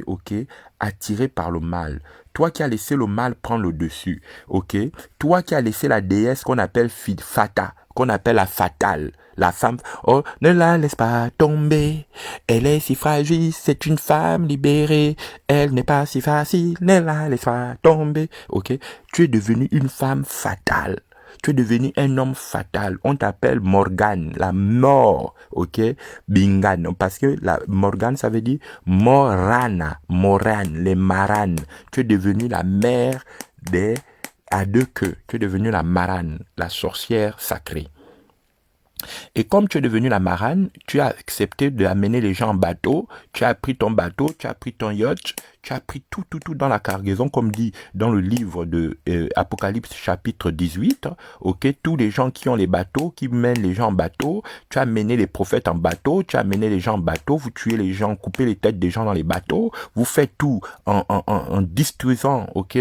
ok, attiré par le mal. Toi qui as laissé le mal prendre le dessus, ok. Toi qui as laissé la déesse qu'on appelle Fata, qu'on appelle la fatale. La femme, oh, ne la laisse pas tomber. Elle est si fragile, c'est une femme libérée. Elle n'est pas si facile, ne la laisse pas tomber. Ok? Tu es devenu une femme fatale. Tu es devenu un homme fatal. On t'appelle Morgane, la mort. Ok? Bingan. Parce que la Morgane, ça veut dire Morana, Morane, les maranes. Tu es devenu la mère à deux queues. Tu es devenu la marane, la sorcière sacrée. Et comme tu es devenu la marane, tu as accepté d'amener les gens en bateau, tu as pris ton bateau, tu as pris ton yacht, tu as pris tout dans la cargaison, comme dit dans le livre de Apocalypse chapitre 18, ok, tous les gens qui ont les bateaux, qui mènent les gens en bateau, tu as mené les prophètes en bateau, tu as mené les gens en bateau, vous tuez les gens, coupez les têtes des gens dans les bateaux, vous faites tout en détruisant, ok,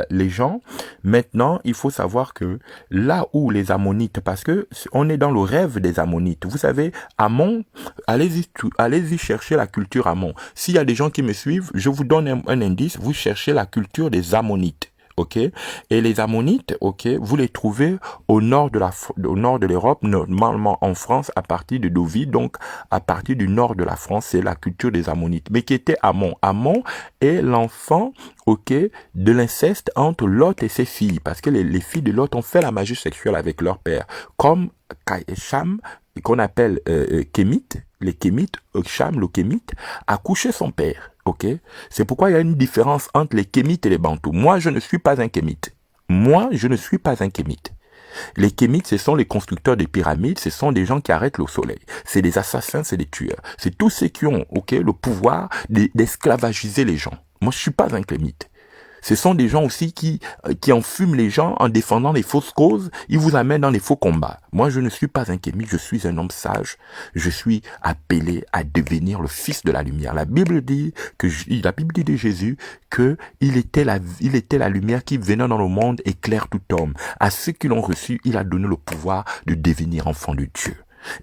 les gens. Maintenant, il faut savoir que là où les Ammonites, parce que on est dans le rêve des Ammonites, vous savez, Ammon, allez-y chercher la culture Ammon. S'il y a des gens qui me suivent, je vous donne un indice, vous cherchez la culture des Ammonites. Ok, et les Ammonites, ok, vous les trouvez au nord de l'Europe, normalement en France, à partir de Deauville, donc à partir du nord de la France, c'est la culture des Ammonites. Mais qui était Ammon? Ammon est l'enfant, ok, de l'inceste entre Lot et ses filles, parce que les filles de Lot ont fait la magie sexuelle avec leur père, comme Cham, qu'on appelle Kémite, les Kémites, Cham, le Kémite, a couché son père. Ok, c'est pourquoi il y a une différence entre les Kémites et les Bantous. Moi, je ne suis pas un Kémite. Moi, je ne suis pas un Kémite. Les Kémites, ce sont les constructeurs des pyramides, ce sont des gens qui arrêtent le soleil. C'est des assassins, c'est des tueurs. C'est tous ceux qui ont, ok, le pouvoir d'esclavagiser les gens. Moi, je suis pas un Kémite. Ce sont des gens aussi qui enfument les gens en défendant les fausses causes. Ils vous amènent dans les faux combats. Moi, je ne suis pas un kémite, je suis un homme sage. Je suis appelé à devenir le fils de la lumière. La Bible dit de Jésus que il était la lumière qui venait dans le monde éclaire tout homme. À ceux qui l'ont reçu, il a donné le pouvoir de devenir enfant de Dieu.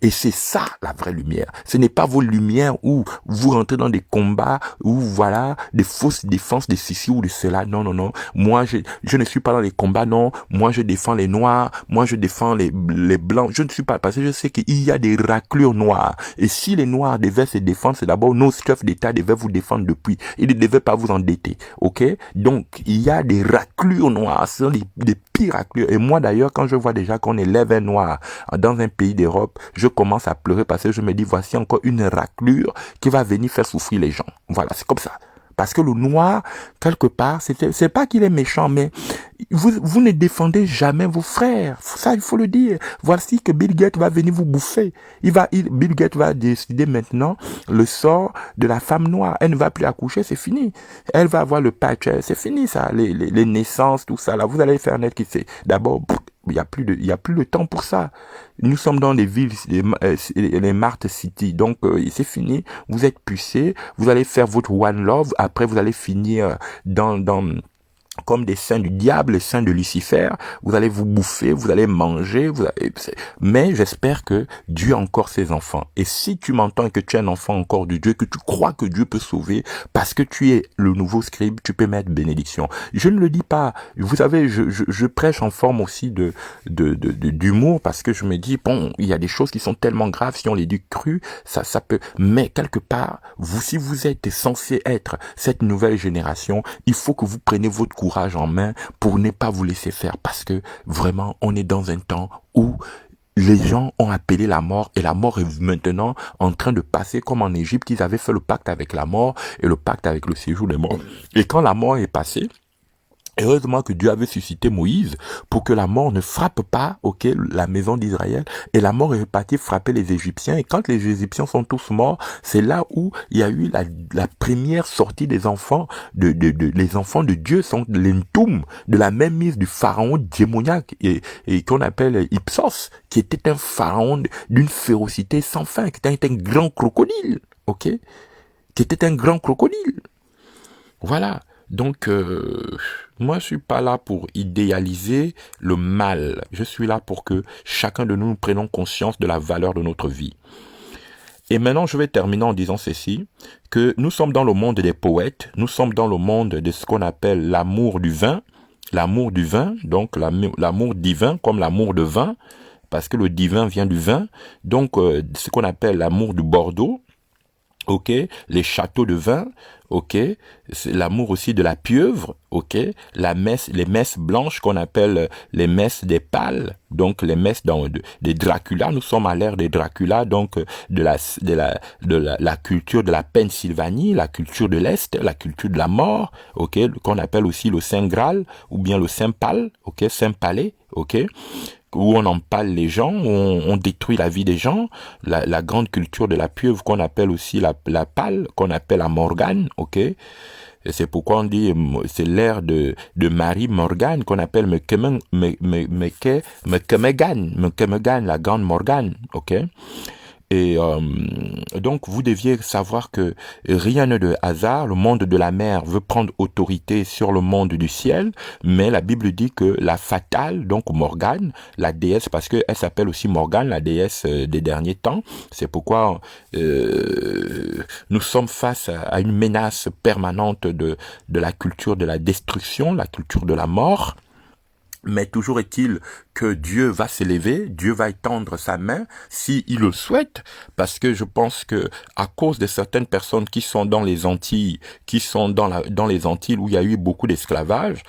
Et c'est ça, la vraie lumière. Ce n'est pas vos lumières où vous rentrez dans des combats, où voilà, des fausses défenses de ceci ou de cela. Non, non, non. Moi, je ne suis pas dans les combats, non. Moi, je défends les noirs. Moi, je défends les blancs. Je ne suis pas, parce que je sais qu'il y a des raclures noires. Et si les noirs devaient se défendre, c'est d'abord nos chefs d'État devaient vous défendre depuis. Ils ne devaient pas vous endetter. OK? Donc, il y a des raclures noires. Ce sont des pires raclures. Et moi, d'ailleurs, quand je vois déjà qu'on élève un noir dans un pays d'Europe, je commence à pleurer parce que je me dis, voici encore une raclure qui va venir faire souffrir les gens. Voilà, c'est comme ça. Parce que le noir, quelque part, c'est pas qu'il est méchant, mais vous ne défendez jamais vos frères. Ça, il faut le dire. Voici que Bill Gates va venir vous bouffer. Bill Gates va décider maintenant le sort de la femme noire. Elle ne va plus accoucher, c'est fini. Elle va avoir le patch, c'est fini ça. Les naissances, tout ça là. Vous allez faire naître qui c'est. D'abord, il y a plus de temps pour ça. Nous sommes dans les villes, les Mart City. Donc, c'est fini. Vous êtes pucés. Vous allez faire votre One Love. Après, vous allez finir dans comme des saints du diable, les saints de Lucifer. Vous allez vous bouffer, vous allez manger, mais j'espère que Dieu a encore ses enfants. Et si tu m'entends et que tu es un enfant encore de Dieu, que tu crois que Dieu peut sauver, parce que tu es le nouveau scribe, tu peux mettre bénédiction. Je ne le dis pas. Vous savez, je prêche en forme aussi d'humour, parce que je me dis, bon, il y a des choses qui sont tellement graves, si on les dit crues, ça peut, mais quelque part, si vous êtes censé être cette nouvelle génération, il faut que vous preniez votre courage en main pour ne pas vous laisser faire, parce que vraiment on est dans un temps où les gens ont appelé la mort, et la mort est maintenant en train de passer comme en Égypte, qu'ils avaient fait le pacte avec la mort et le pacte avec le séjour des morts. Et quand la mort est passée, heureusement que Dieu avait suscité Moïse pour que la mort ne frappe pas, la maison d'Israël, et la mort est repartie frapper les Égyptiens. Et quand les Égyptiens sont tous morts, c'est là où il y a eu la première sortie des enfants, les enfants de Dieu sont l'entoum de la même mise du pharaon démoniaque et qu'on appelle Ipsos, qui était un pharaon d'une férocité sans fin, qui était un grand crocodile, qui était un grand crocodile. Voilà. Donc, moi, je suis pas là pour idéaliser le mal. Je suis là pour que chacun de nous prenions conscience de la valeur de notre vie. Et maintenant, je vais terminer en disant ceci, que nous sommes dans le monde des poètes, nous sommes dans le monde de ce qu'on appelle l'amour du vin, donc l'amour divin comme l'amour de vin, parce que le divin vient du vin, donc ce qu'on appelle l'amour du Bordeaux, les châteaux de vin, c'est l'amour aussi de la pieuvre, les messes blanches qu'on appelle les messes des pâles, donc les messes des Dracula. Nous sommes à l'ère des Dracula, donc de la culture de la Pennsylvanie, la culture de l'Est, la culture de la mort, qu'on appelle aussi le Saint Graal ou bien le Saint Pal, Saint Palais, où on empale les gens, où on détruit la vie des gens, la grande culture de la pieuvre qu'on appelle aussi la pâle, qu'on appelle la Morgane, Et c'est pourquoi on dit, c'est l'ère de Marie Morgane, qu'on appelle Mekemegan, la grande Morgane, Et donc, vous deviez savoir que rien n'est de hasard. Le monde de la mer veut prendre autorité sur le monde du ciel, mais la Bible dit que la fatale, donc Morgane, la déesse, parce qu'elle s'appelle aussi Morgane, la déesse des derniers temps. C'est pourquoi nous sommes face à une menace permanente de la culture de la destruction, la culture de la mort. Mais toujours est-il que Dieu va s'élever, Dieu va étendre sa main s'il le souhaite, parce que je pense que à cause de certaines personnes qui sont dans les Antilles, qui sont dans les Antilles où il y a eu beaucoup d'esclavage,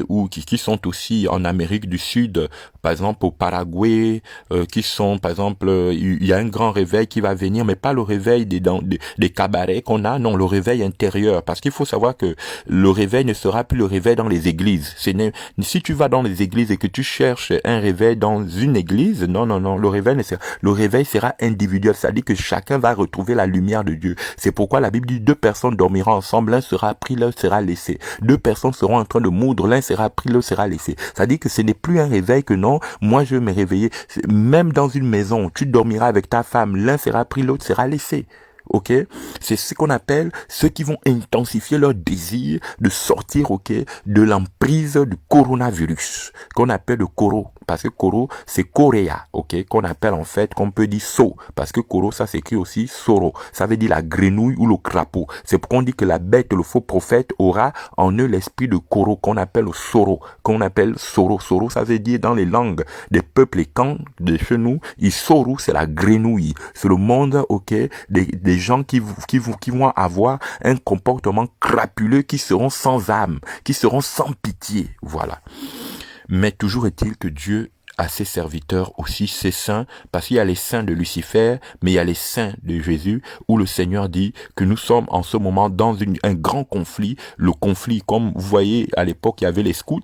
ou qui sont aussi en Amérique du Sud, par exemple au Paraguay, qui sont par exemple, il y a un grand réveil qui va venir, mais pas le réveil des cabarets qu'on a, non, le réveil intérieur, parce qu'il faut savoir que le réveil ne sera plus le réveil dans les églises. Si tu vas dans les églises et que tu cherches un réveil dans une église, non, le réveil sera individuel, c'est-à-dire que chacun va retrouver la lumière de Dieu. C'est pourquoi la Bible dit 2 personnes dormiront ensemble, l'un sera pris, l'autre sera laissé. 2 personnes seront en train de moudre, l'un sera pris, l'autre sera laissé. C'est-à-dire que ce n'est plus un réveil que non, moi je vais me réveiller. Même dans une maison, tu dormiras avec ta femme, l'un sera pris, l'autre sera laissé. C'est ce qu'on appelle ceux qui vont intensifier leur désir de sortir, de l'emprise du coronavirus, qu'on appelle le coro. parce que Koro, c'est Korea, ok, qu'on appelle en fait, qu'on peut dire so, parce que Koro, ça s'écrit aussi Soro, ça veut dire la grenouille ou le crapaud. C'est pourquoi on dit que la bête, le faux prophète, aura en eux l'esprit de Koro, qu'on appelle Soro, qu'on appelle Soro. Soro, ça veut dire dans les langues des peuples et camps de chez nous, Isoru, c'est la grenouille. C'est le monde, ok, des gens qui vont avoir un comportement crapuleux, qui seront sans âme, qui seront sans pitié, voilà. Mais toujours est-il que Dieu a ses serviteurs aussi, ses saints, parce qu'il y a les saints de Lucifer, mais il y a les saints de Jésus, où le Seigneur dit que nous sommes en ce moment dans un grand conflit. Le conflit, comme vous voyez, à l'époque, il y avait les scouts.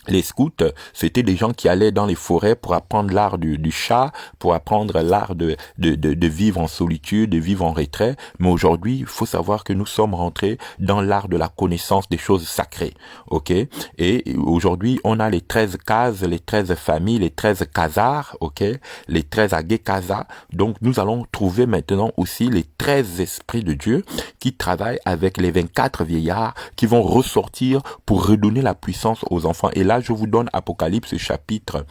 Les scouts, c'était des gens qui allaient dans les forêts pour apprendre l'art du chat, pour apprendre l'art de vivre en solitude, de vivre en retrait. Mais aujourd'hui, il faut savoir que nous sommes rentrés dans l'art de la connaissance des choses sacrées. Ok? Et aujourd'hui, on a les 13 cases, les 13 familles, les 13 casards, ok? Les 13 agé-casas. Donc, nous allons trouver maintenant aussi les 13 esprits de Dieu qui travaillent avec les 24 vieillards qui vont ressortir pour redonner la puissance aux enfants. Et là, je vous donne Apocalypse chapitre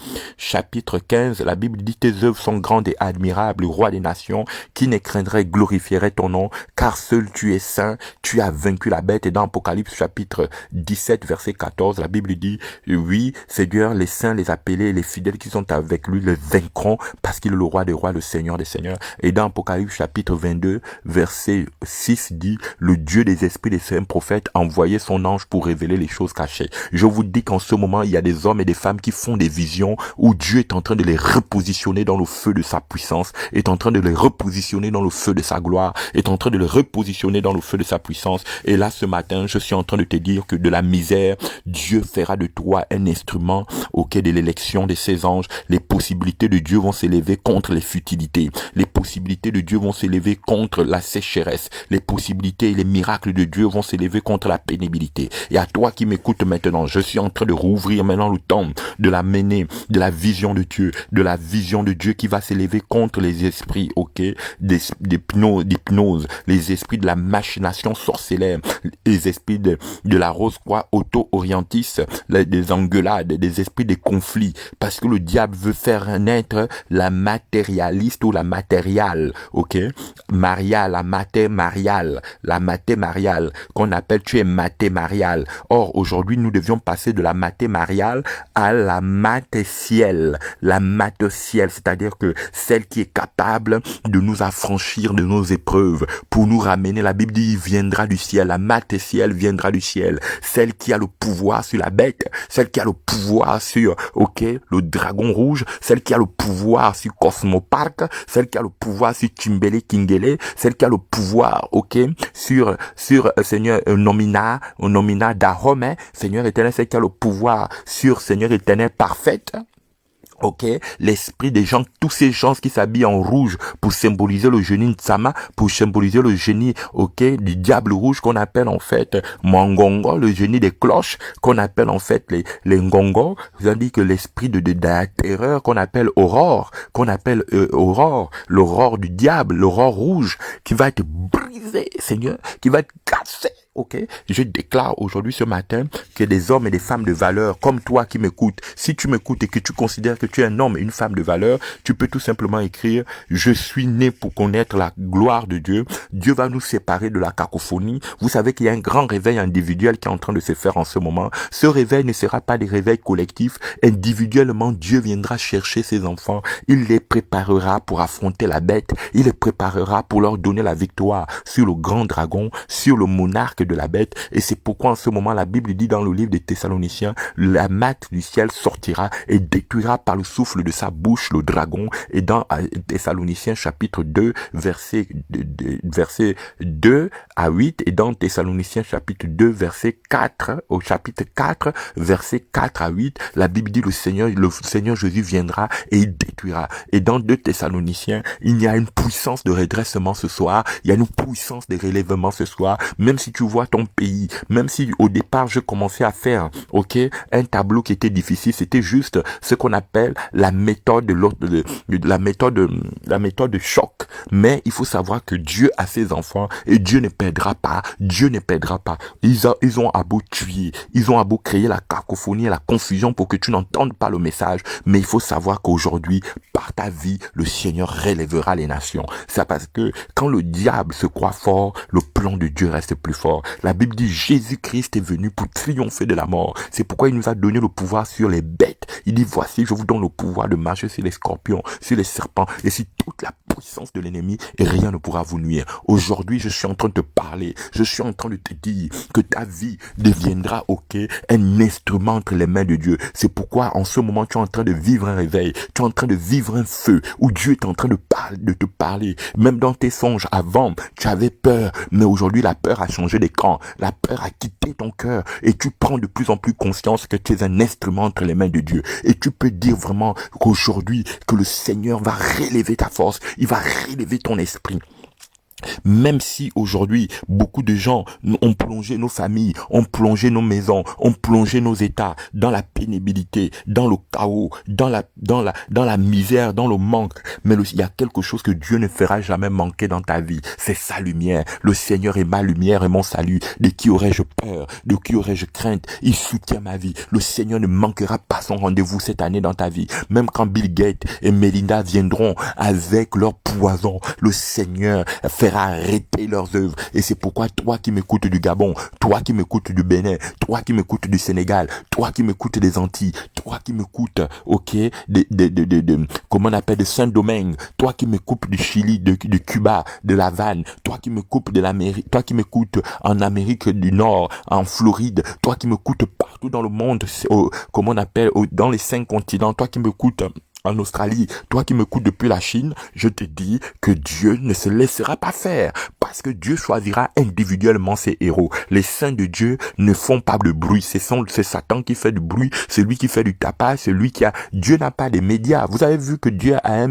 15. La Bible dit: tes œuvres sont grandes et admirables, roi des nations, qui ne craindrait, glorifierait ton nom, car seul tu es saint, tu as vaincu la bête. Et dans Apocalypse chapitre 17, verset 14, la Bible dit: oui, Seigneur, les saints, les appelés, les fidèles qui sont avec lui, le vaincront, parce qu'il est le roi des rois, le Seigneur des seigneurs. Et dans Apocalypse chapitre 22, verset 6 dit: le Dieu des esprits des saints prophètes a envoyé son ange pour révéler les choses cachées. Je vous dis qu'en ce moment, il y a des hommes et des femmes qui font des visions où Dieu est en train de les repositionner dans le feu de sa puissance, est en train de les repositionner dans le feu de sa gloire, est en train de les repositionner dans le feu de sa puissance. Et là, ce matin, je suis en train de te dire que de la misère, Dieu fera de toi un instrument auquel de l'élection de ses anges. Les possibilités de Dieu vont s'élever contre les futilités. Les possibilités de Dieu vont s'élever contre la sécheresse. Les possibilités et les miracles de Dieu vont s'élever contre la pénibilité. Et à toi qui m'écoutes maintenant, je suis en train de rouvrir maintenant le temps de la mener, de la vision de Dieu qui va s'élever contre les esprits, ok, d'hypnose, les esprits de la machination sorcellaire, les esprits de la rose-croix auto-orientiste, des engueulades, des esprits de conflits, parce que le diable veut faire naître la matérialiste ou la matériale, ok, la maté mariale, qu'on appelle tu es maté mariale. Or, aujourd'hui, nous devions passer de la maté mariale à la matecielle, c'est-à-dire que celle qui est capable de nous affranchir de nos épreuves, pour nous ramener, la Bible dit, il viendra du ciel, la matecielle viendra du ciel, celle qui a le pouvoir sur la bête, celle qui a le pouvoir sur, ok, le dragon rouge, celle qui a le pouvoir sur Cosmopark, celle qui a le pouvoir sur Timbele Kingele, celle qui a le pouvoir, ok, sur Seigneur, nomina Dahomey, Seigneur éternel, celle qui a le pouvoir sur Seigneur éternel parfaite. Ok, l'esprit des gens, tous ces gens qui s'habillent en rouge pour symboliser le génie Ntsama, pour symboliser le génie, ok, du diable rouge qu'on appelle en fait Mangongo, le génie des cloches qu'on appelle en fait les Ngongo. Vous avez dit que l'esprit de la terreur qu'on appelle Aurore, l'aurore du diable, l'aurore rouge qui va être brisé, Seigneur, qui va être cassé. Ok, je déclare aujourd'hui ce matin que des hommes et des femmes de valeur comme toi qui m'écoutes, si tu m'écoutes et que tu considères que tu es un homme et une femme de valeur, tu peux tout simplement écrire: je suis né pour connaître la gloire de Dieu. Dieu va nous séparer de la cacophonie. Vous savez qu'il y a un grand réveil individuel qui est en train de se faire en ce moment. Ce réveil ne sera pas des réveils collectifs. Individuellement, Dieu viendra chercher ses enfants. Il les préparera pour affronter la bête. Il les préparera pour leur donner la victoire sur le grand dragon, sur le monarque de la bête. Et c'est pourquoi en ce moment la Bible dit dans le livre des Thessaloniciens: la matte du ciel sortira et détruira par le souffle de sa bouche le dragon. Et dans Thessaloniciens chapitre 2 verset 2 à 8, et dans Thessaloniciens chapitre 2 verset 4 au chapitre 4 verset 4 à 8, la Bible dit le Seigneur Jésus viendra et il détruira. Et dans 2 Thessaloniciens, il y a une puissance de redressement ce soir, il y a une puissance de relèvement ce soir. Même si tu vois ton pays, même si au départ je commençais à faire, ok, un tableau qui était difficile, c'était juste ce qu'on appelle la méthode de l'autre, la méthode de choc. Mais il faut savoir que Dieu a ses enfants et Dieu ne perdra pas. Dieu ne perdra pas. Ils ont à beau tuer, ils ont à beau créer la cacophonie et la confusion pour que tu n'entendes pas le message. Mais il faut savoir qu'aujourd'hui, par ta vie, le Seigneur relèvera les nations. C'est parce que quand le diable se croit fort, le plan de Dieu reste plus fort. La Bible dit Jésus-Christ est venu pour triompher de la mort. C'est pourquoi il nous a donné le pouvoir sur les bêtes. Il dit voici, je vous donne le pouvoir de marcher sur les scorpions, sur les serpents et sur toute la puissance de l'ennemi et rien ne pourra vous nuire. Aujourd'hui, je suis en train de te parler. Je suis en train de te dire que ta vie deviendra, ok, un instrument entre les mains de Dieu. C'est pourquoi en ce moment, tu es en train de vivre un réveil. Tu es en train de vivre un feu où Dieu est en train de te parler. Même dans tes songes, avant, tu avais peur. Mais aujourd'hui, la peur a changé de camp. La peur a quitté ton cœur. Et tu prends de plus en plus conscience que tu es un instrument entre les mains de Dieu. Et tu peux dire vraiment qu'aujourd'hui, que le Seigneur va relever ta force. Il va relever ton esprit. Même si aujourd'hui, beaucoup de gens ont plongé nos familles, ont plongé nos maisons, ont plongé nos états dans la pénibilité, dans le chaos, dans la misère, dans le manque. Mais il y a quelque chose que Dieu ne fera jamais manquer dans ta vie. C'est sa lumière. Le Seigneur est ma lumière et mon salut. De qui aurais-je peur? De qui aurais-je crainte? Il soutient ma vie. Le Seigneur ne manquera pas son rendez-vous cette année dans ta vie. Même quand Bill Gates et Melinda viendront avec leur poison, le Seigneur fera arrêter leurs œuvres. Et c'est pourquoi toi qui m'écoutes du Gabon, toi qui m'écoutes du Bénin, toi qui m'écoutes du Sénégal, toi qui m'écoutes des Antilles, toi qui m'écoutes, ok, comment on appelle, de Saint-Domingue, toi qui m'écoutes du Chili, de Cuba, de La Havane, toi qui m'écoutes de l'Amérique, toi qui m'écoutes en Amérique du Nord, en Floride, toi qui m'écoutes partout dans le monde, comment on appelle, dans les 5 continents, toi qui m'écoutes en Australie, toi qui m'écoutes depuis la Chine, je te dis que Dieu ne se laissera pas faire parce que Dieu choisira individuellement ses héros. Les saints de Dieu ne font pas de bruit. C'est Satan qui fait du bruit, c'est lui qui fait du tapage, c'est lui qui a... Dieu n'a pas de médias. Vous avez vu que Dieu a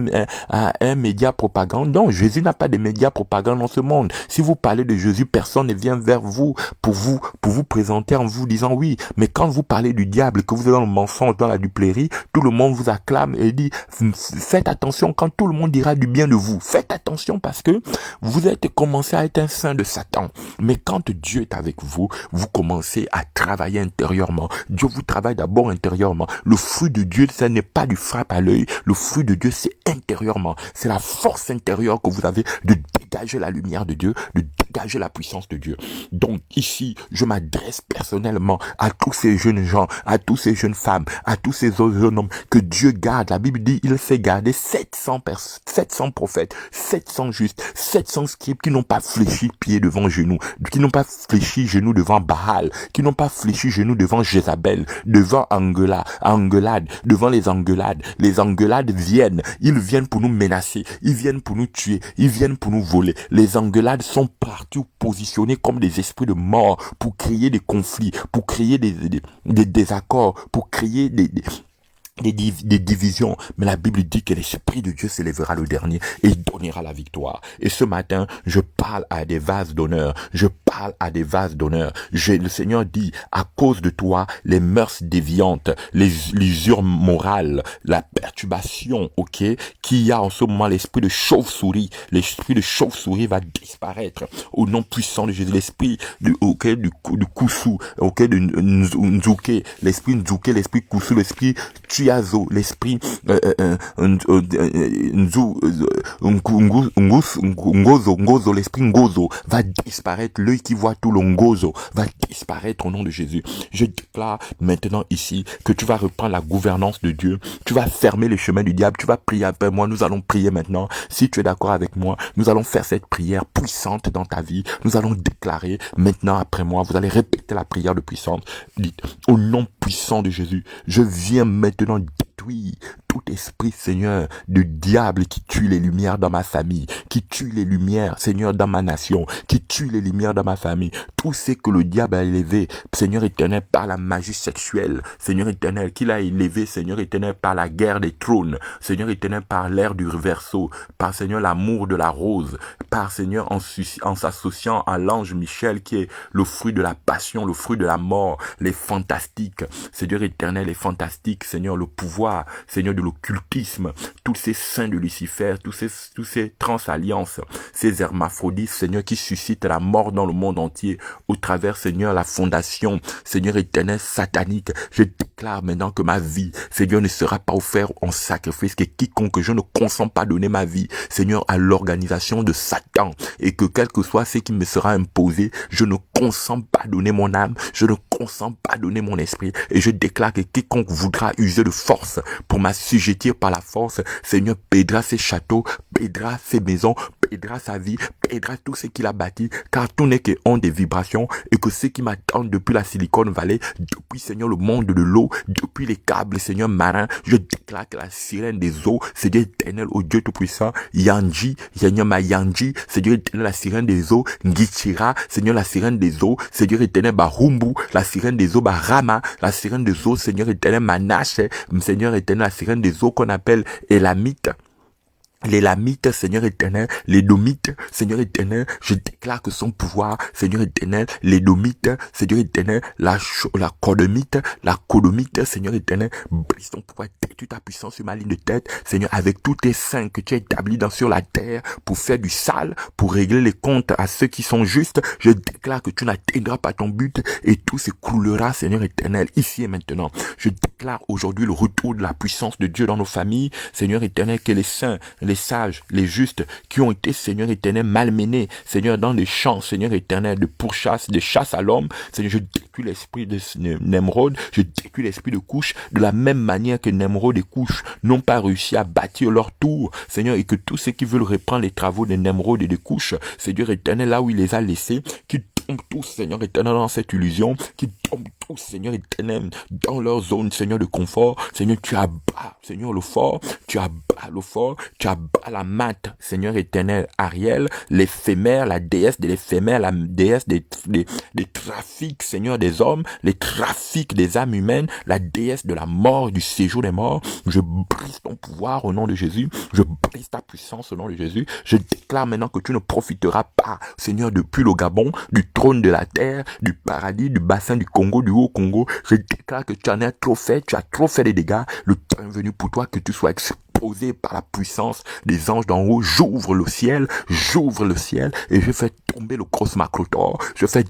un média propagande? Non, Jésus n'a pas de médias propagande dans ce monde. Si vous parlez de Jésus, personne ne vient vers vous pour vous présenter en vous disant oui. Mais quand vous parlez du diable, que vous êtes dans le mensonge, dans la duplerie, tout le monde vous acclame et dit faites attention quand tout le monde dira du bien de vous. Faites attention parce que vous êtes commencé à être un saint de Satan. Mais quand Dieu est avec vous, vous commencez à travailler intérieurement. Dieu vous travaille d'abord intérieurement. Le fruit de Dieu, ce n'est pas du frappe à l'œil. Le fruit de Dieu, c'est intérieurement. C'est la force intérieure que vous avez de dégager la lumière de Dieu, de dégager la puissance de Dieu. Donc ici, je m'adresse personnellement à tous ces jeunes gens, à tous ces jeunes femmes, à tous ces jeunes hommes que Dieu garde. La Bible dit, il sait garder 700 prophètes, 700 justes, 700 scribes qui n'ont pas fléchi pied devant genou, qui n'ont pas fléchi genou devant Baal, qui n'ont pas fléchi genou devant Jézabel, devant Enguelade, devant les Enguelades. Les Enguelades viennent, ils viennent pour nous menacer, ils viennent pour nous tuer, ils viennent pour nous voler. Les Enguelades sont partout positionnés comme des esprits de mort pour créer des conflits, pour créer des désaccords, pour créer des divisions, mais la Bible dit que l'Esprit de Dieu s'élèvera le dernier et donnera la victoire. Et ce matin, je parle à des vases d'honneur. Je parle à des vases d'honneur. Le Seigneur dit, à cause de toi, les mœurs déviantes, l'usure morale, la perturbation, ok, qu'il y a en ce moment, l'esprit de chauve-souris va disparaître au nom puissant de Jésus. L'esprit du Koussou, ok, du Nzouké, l'esprit Nzouké, l'esprit Koussou, l'esprit Tuazo, l'esprit Ngozo, l'esprit Ngozo va disparaître. L'œil qui voit tout le Ngozo va disparaître au nom de Jésus. Je déclare maintenant ici que tu vas reprendre la gouvernance de Dieu. Tu vas fermer les chemins du diable. Tu vas prier avec moi. Nous allons prier maintenant. Si tu es d'accord avec moi, nous allons faire cette prière puissante dans ta vie. Nous allons déclarer maintenant après moi. Vous allez répéter la prière de puissance. Dites, au nom puissant de Jésus, je viens maintenant détruire tout esprit, Seigneur, de diable qui tue les lumières dans ma famille, qui tue les lumières, Seigneur, dans ma nation, qui tue les lumières dans ma famille, tout ce que le diable a élevé, Seigneur éternel, par la magie sexuelle, Seigneur éternel, qu'il a élevé, Seigneur éternel, par la guerre des trônes, Seigneur éternel, par l'ère du verseau, par, Seigneur, l'amour de la rose, par, Seigneur, en s'associant à l'ange Michel, qui est le fruit de la passion, le fruit de la mort, les fantastiques, Seigneur éternel, les fantastiques, Seigneur, le pouvoir, Seigneur, de l'occultisme, tous ces saints de Lucifer, tous ces transalliances, ces hermaphrodites, Seigneur, qui suscitent la mort dans le monde entier, au travers, Seigneur, la fondation, Seigneur éternel, satanique. Je déclare maintenant que ma vie, Seigneur, ne sera pas offerte en sacrifice, que quiconque je ne consens pas donner ma vie, Seigneur, à l'organisation de Satan, et que quel que soit ce qui me sera imposé, je ne consens pas donner mon âme, je ne consens pas donner mon esprit, et je déclare que quiconque voudra user de force pour m'assujettir par la force, Seigneur, perdra ses châteaux, perdra ses maisons, perdra sa vie, perdra tout ce qu'il a bâti, car tout n'est que onde des vibrations, et que ceux qui m'attendent depuis la Silicon Valley, depuis, Seigneur, le monde de l'eau, depuis les câbles, Seigneur, marins, je déclare que la sirène des eaux, Seigneur éternel, au Dieu Tout-Puissant, Yanji, Seigneur ma Yanji, Seigneur éternel, la sirène des eaux, Ngichira, Seigneur, la sirène des eaux, Seigneur éternel, Bahumbu, la sirène des eaux, Bahama, la sirène des eaux, Seigneur éternel, Manache, Seigneur éternel, la sirène des eaux qu'on appelle Elamite. Les Lamites, Seigneur éternel, les Domites, Seigneur éternel, je déclare que son pouvoir, Seigneur éternel, les Domites, Seigneur éternel, la Codomite, Seigneur éternel, brise ton pouvoir, détruis ta puissance sur ma ligne de tête, Seigneur, avec tous tes saints que tu as établis sur la terre pour faire du sale, pour régler les comptes à ceux qui sont justes, je déclare que tu n'atteindras pas ton but et tout s'écroulera, Seigneur éternel, ici et maintenant. Je déclare aujourd'hui le retour de la puissance de Dieu dans nos familles, Seigneur éternel, que les saints, les sages, les justes, qui ont été, Seigneur éternel, malmenés, Seigneur, dans les champs, Seigneur éternel, de pourchasse, de chasse à l'homme, Seigneur, je détruis l'esprit de Nemrod, je détruis l'esprit de Couche, de la même manière que Nemrod et Couche n'ont pas réussi à bâtir leur tour, Seigneur, et que tous ceux qui veulent reprendre les travaux de Nemrod et de Couche, Seigneur éternel, là où il les a laissés, qui tombent tous, Seigneur éternel, dans cette illusion, qui tombent tous, Seigneur éternel, dans leur zone, Seigneur, de confort, Seigneur, tu abats, Seigneur, le fort, tu abats le fort, tu abats la mate, Seigneur éternel, Ariel, l'éphémère, la déesse de l'éphémère, la déesse des trafics, Seigneur, des hommes, les trafics des âmes humaines, la déesse de la mort, du séjour des morts. Je brise ton pouvoir au nom de Jésus, je brise ta puissance au nom de Jésus, je déclare maintenant que tu ne profiteras pas, Seigneur, depuis le Gabon, du trône de la terre, du paradis, du bassin du Congo, du Haut-Congo, je déclare que tu en as trop fait, tu as trop fait des dégâts, le temps est venu pour toi que tu sois exposé par la puissance des anges d'en haut. J'ouvre le ciel et je fais tomber le Cosmacrotor, je fais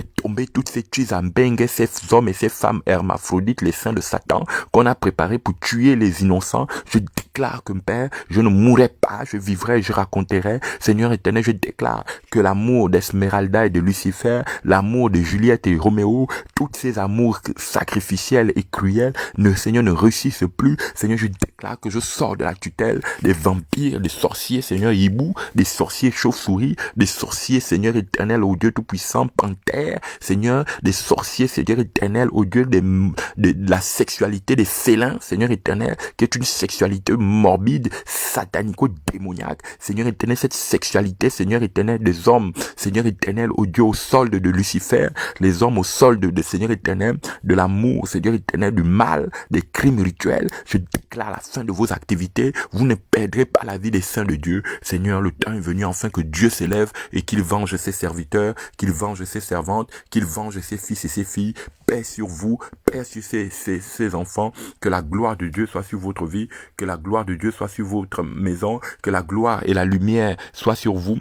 tomber toutes ces Chizambengue, ces hommes et ces femmes hermaphrodites, les saints de Satan, qu'on a préparés pour tuer les innocents. Je déclare que, Père, je ne mourrai pas, je vivrai, je raconterai. Seigneur éternel, je déclare que l'amour d'Esmeralda et de Lucifer, l'amour de Juliette et Roméo, tous ces amours sacrificiels et cruels, Seigneur, ne réussissent plus. Seigneur, je déclare que je sors de la tutelle des vampires, des sorciers, Seigneur, hibou, des sorciers chauves-souris, des sorciers, Seigneur éternel, au Dieu tout-puissant, panthère, Seigneur, des sorciers, Seigneur éternel, au Dieu de la sexualité des félins, Seigneur éternel, qui est une sexualité morbide, satanico-démoniaque, Seigneur éternel, cette sexualité, Seigneur éternel, des hommes, Seigneur éternel, au Dieu au solde de Lucifer, les hommes au solde de Seigneur éternel, de l'amour, Seigneur éternel, du mal, des crimes rituels, je déclare la fin de vos activités, vous ne perdrez pas la vie des saints de Dieu. Seigneur, le temps est venu enfin que Dieu s'élève et qu'il venge ses serviteurs, qu'il venge ses servantes, qu'il venge ses fils et ses filles. Paix sur vous, paix sur ces enfants, que la gloire de Dieu soit sur votre vie, que la gloire de Dieu soit sur votre maison, que la gloire et la lumière soient sur vous.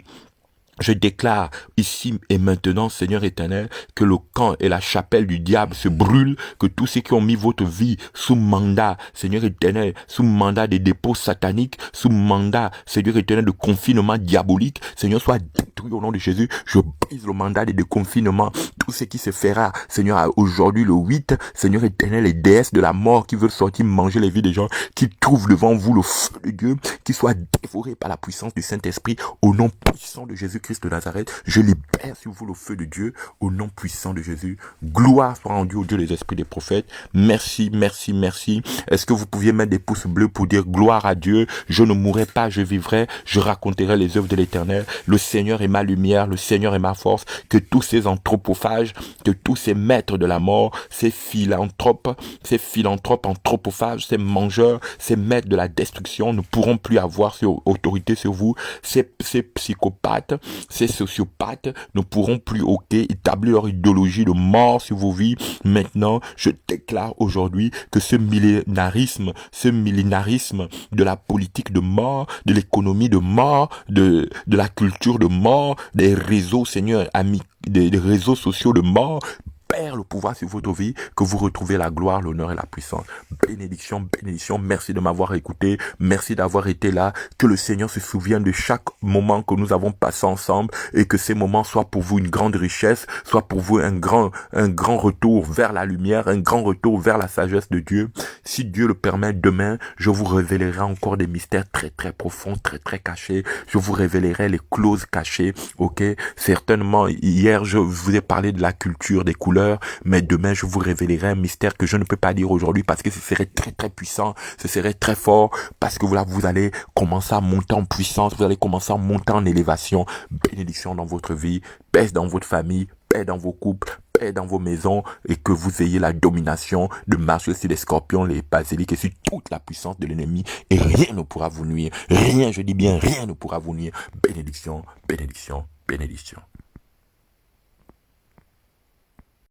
Je déclare ici et maintenant, Seigneur éternel, que le camp et la chapelle du diable se brûlent, que tous ceux qui ont mis votre vie sous mandat, Seigneur éternel, sous mandat des dépôts sataniques, sous mandat, Seigneur éternel, de confinement diabolique, Seigneur, soit détruit au nom de Jésus. Je brise le mandat des déconfinements, tout ce qui se fera, Seigneur, aujourd'hui le 8, Seigneur éternel, les déesses de la mort qui veulent sortir manger les vies des gens, qui trouvent devant vous le feu de Dieu, qui soient dévorés par la puissance du Saint-Esprit, au nom puissant de Jésus-Christ de Nazareth, je libère sur vous le feu de Dieu, au nom puissant de Jésus. Gloire soit rendue au Dieu des esprits des prophètes. Merci, merci, merci. Est-ce que vous pouviez mettre des pouces bleus pour dire gloire à Dieu? Je ne mourrai pas, je vivrai, je raconterai les œuvres de l'Éternel. Le Seigneur est ma lumière, le Seigneur est ma force. Que tous ces anthropophages, que tous ces maîtres de la mort, ces philanthropes, anthropophages, ces mangeurs, ces maîtres de la destruction ne pourront plus avoir autorité sur vous. Ces psychopathes, ces sociopathes ne pourront plus, établir leur idéologie de mort sur vos vies. Maintenant, je déclare aujourd'hui que ce millénarisme de la politique de mort, de l'économie de mort, de la culture de mort, des réseaux, Seigneur, amis, des réseaux sociaux de mort, perd le pouvoir sur votre vie, que vous retrouvez la gloire, l'honneur et la puissance. Bénédiction, bénédiction. Merci de m'avoir écouté. Merci d'avoir été là. Que le Seigneur se souvienne de chaque moment que nous avons passé ensemble et que ces moments soient pour vous une grande richesse, soit pour vous un grand retour vers la lumière, un grand retour vers la sagesse de Dieu. Si Dieu le permet, demain, je vous révélerai encore des mystères très très profonds, très très cachés. Je vous révélerai les clauses cachées, Certainement, hier, je vous ai parlé de la culture, des couleurs, mais demain je vous révélerai un mystère que je ne peux pas dire aujourd'hui parce que ce serait très très puissant, ce serait très fort, parce que vous allez commencer à monter en puissance, vous allez commencer à monter en élévation. Bénédiction dans votre vie, paix dans votre famille, paix dans vos couples, paix dans vos maisons, et que vous ayez la domination de marcher sur les scorpions, les basiliques et sur toute la puissance de l'ennemi, et rien ne pourra vous nuire. Rien, je dis bien rien ne pourra vous nuire. Bénédiction, bénédiction, bénédiction.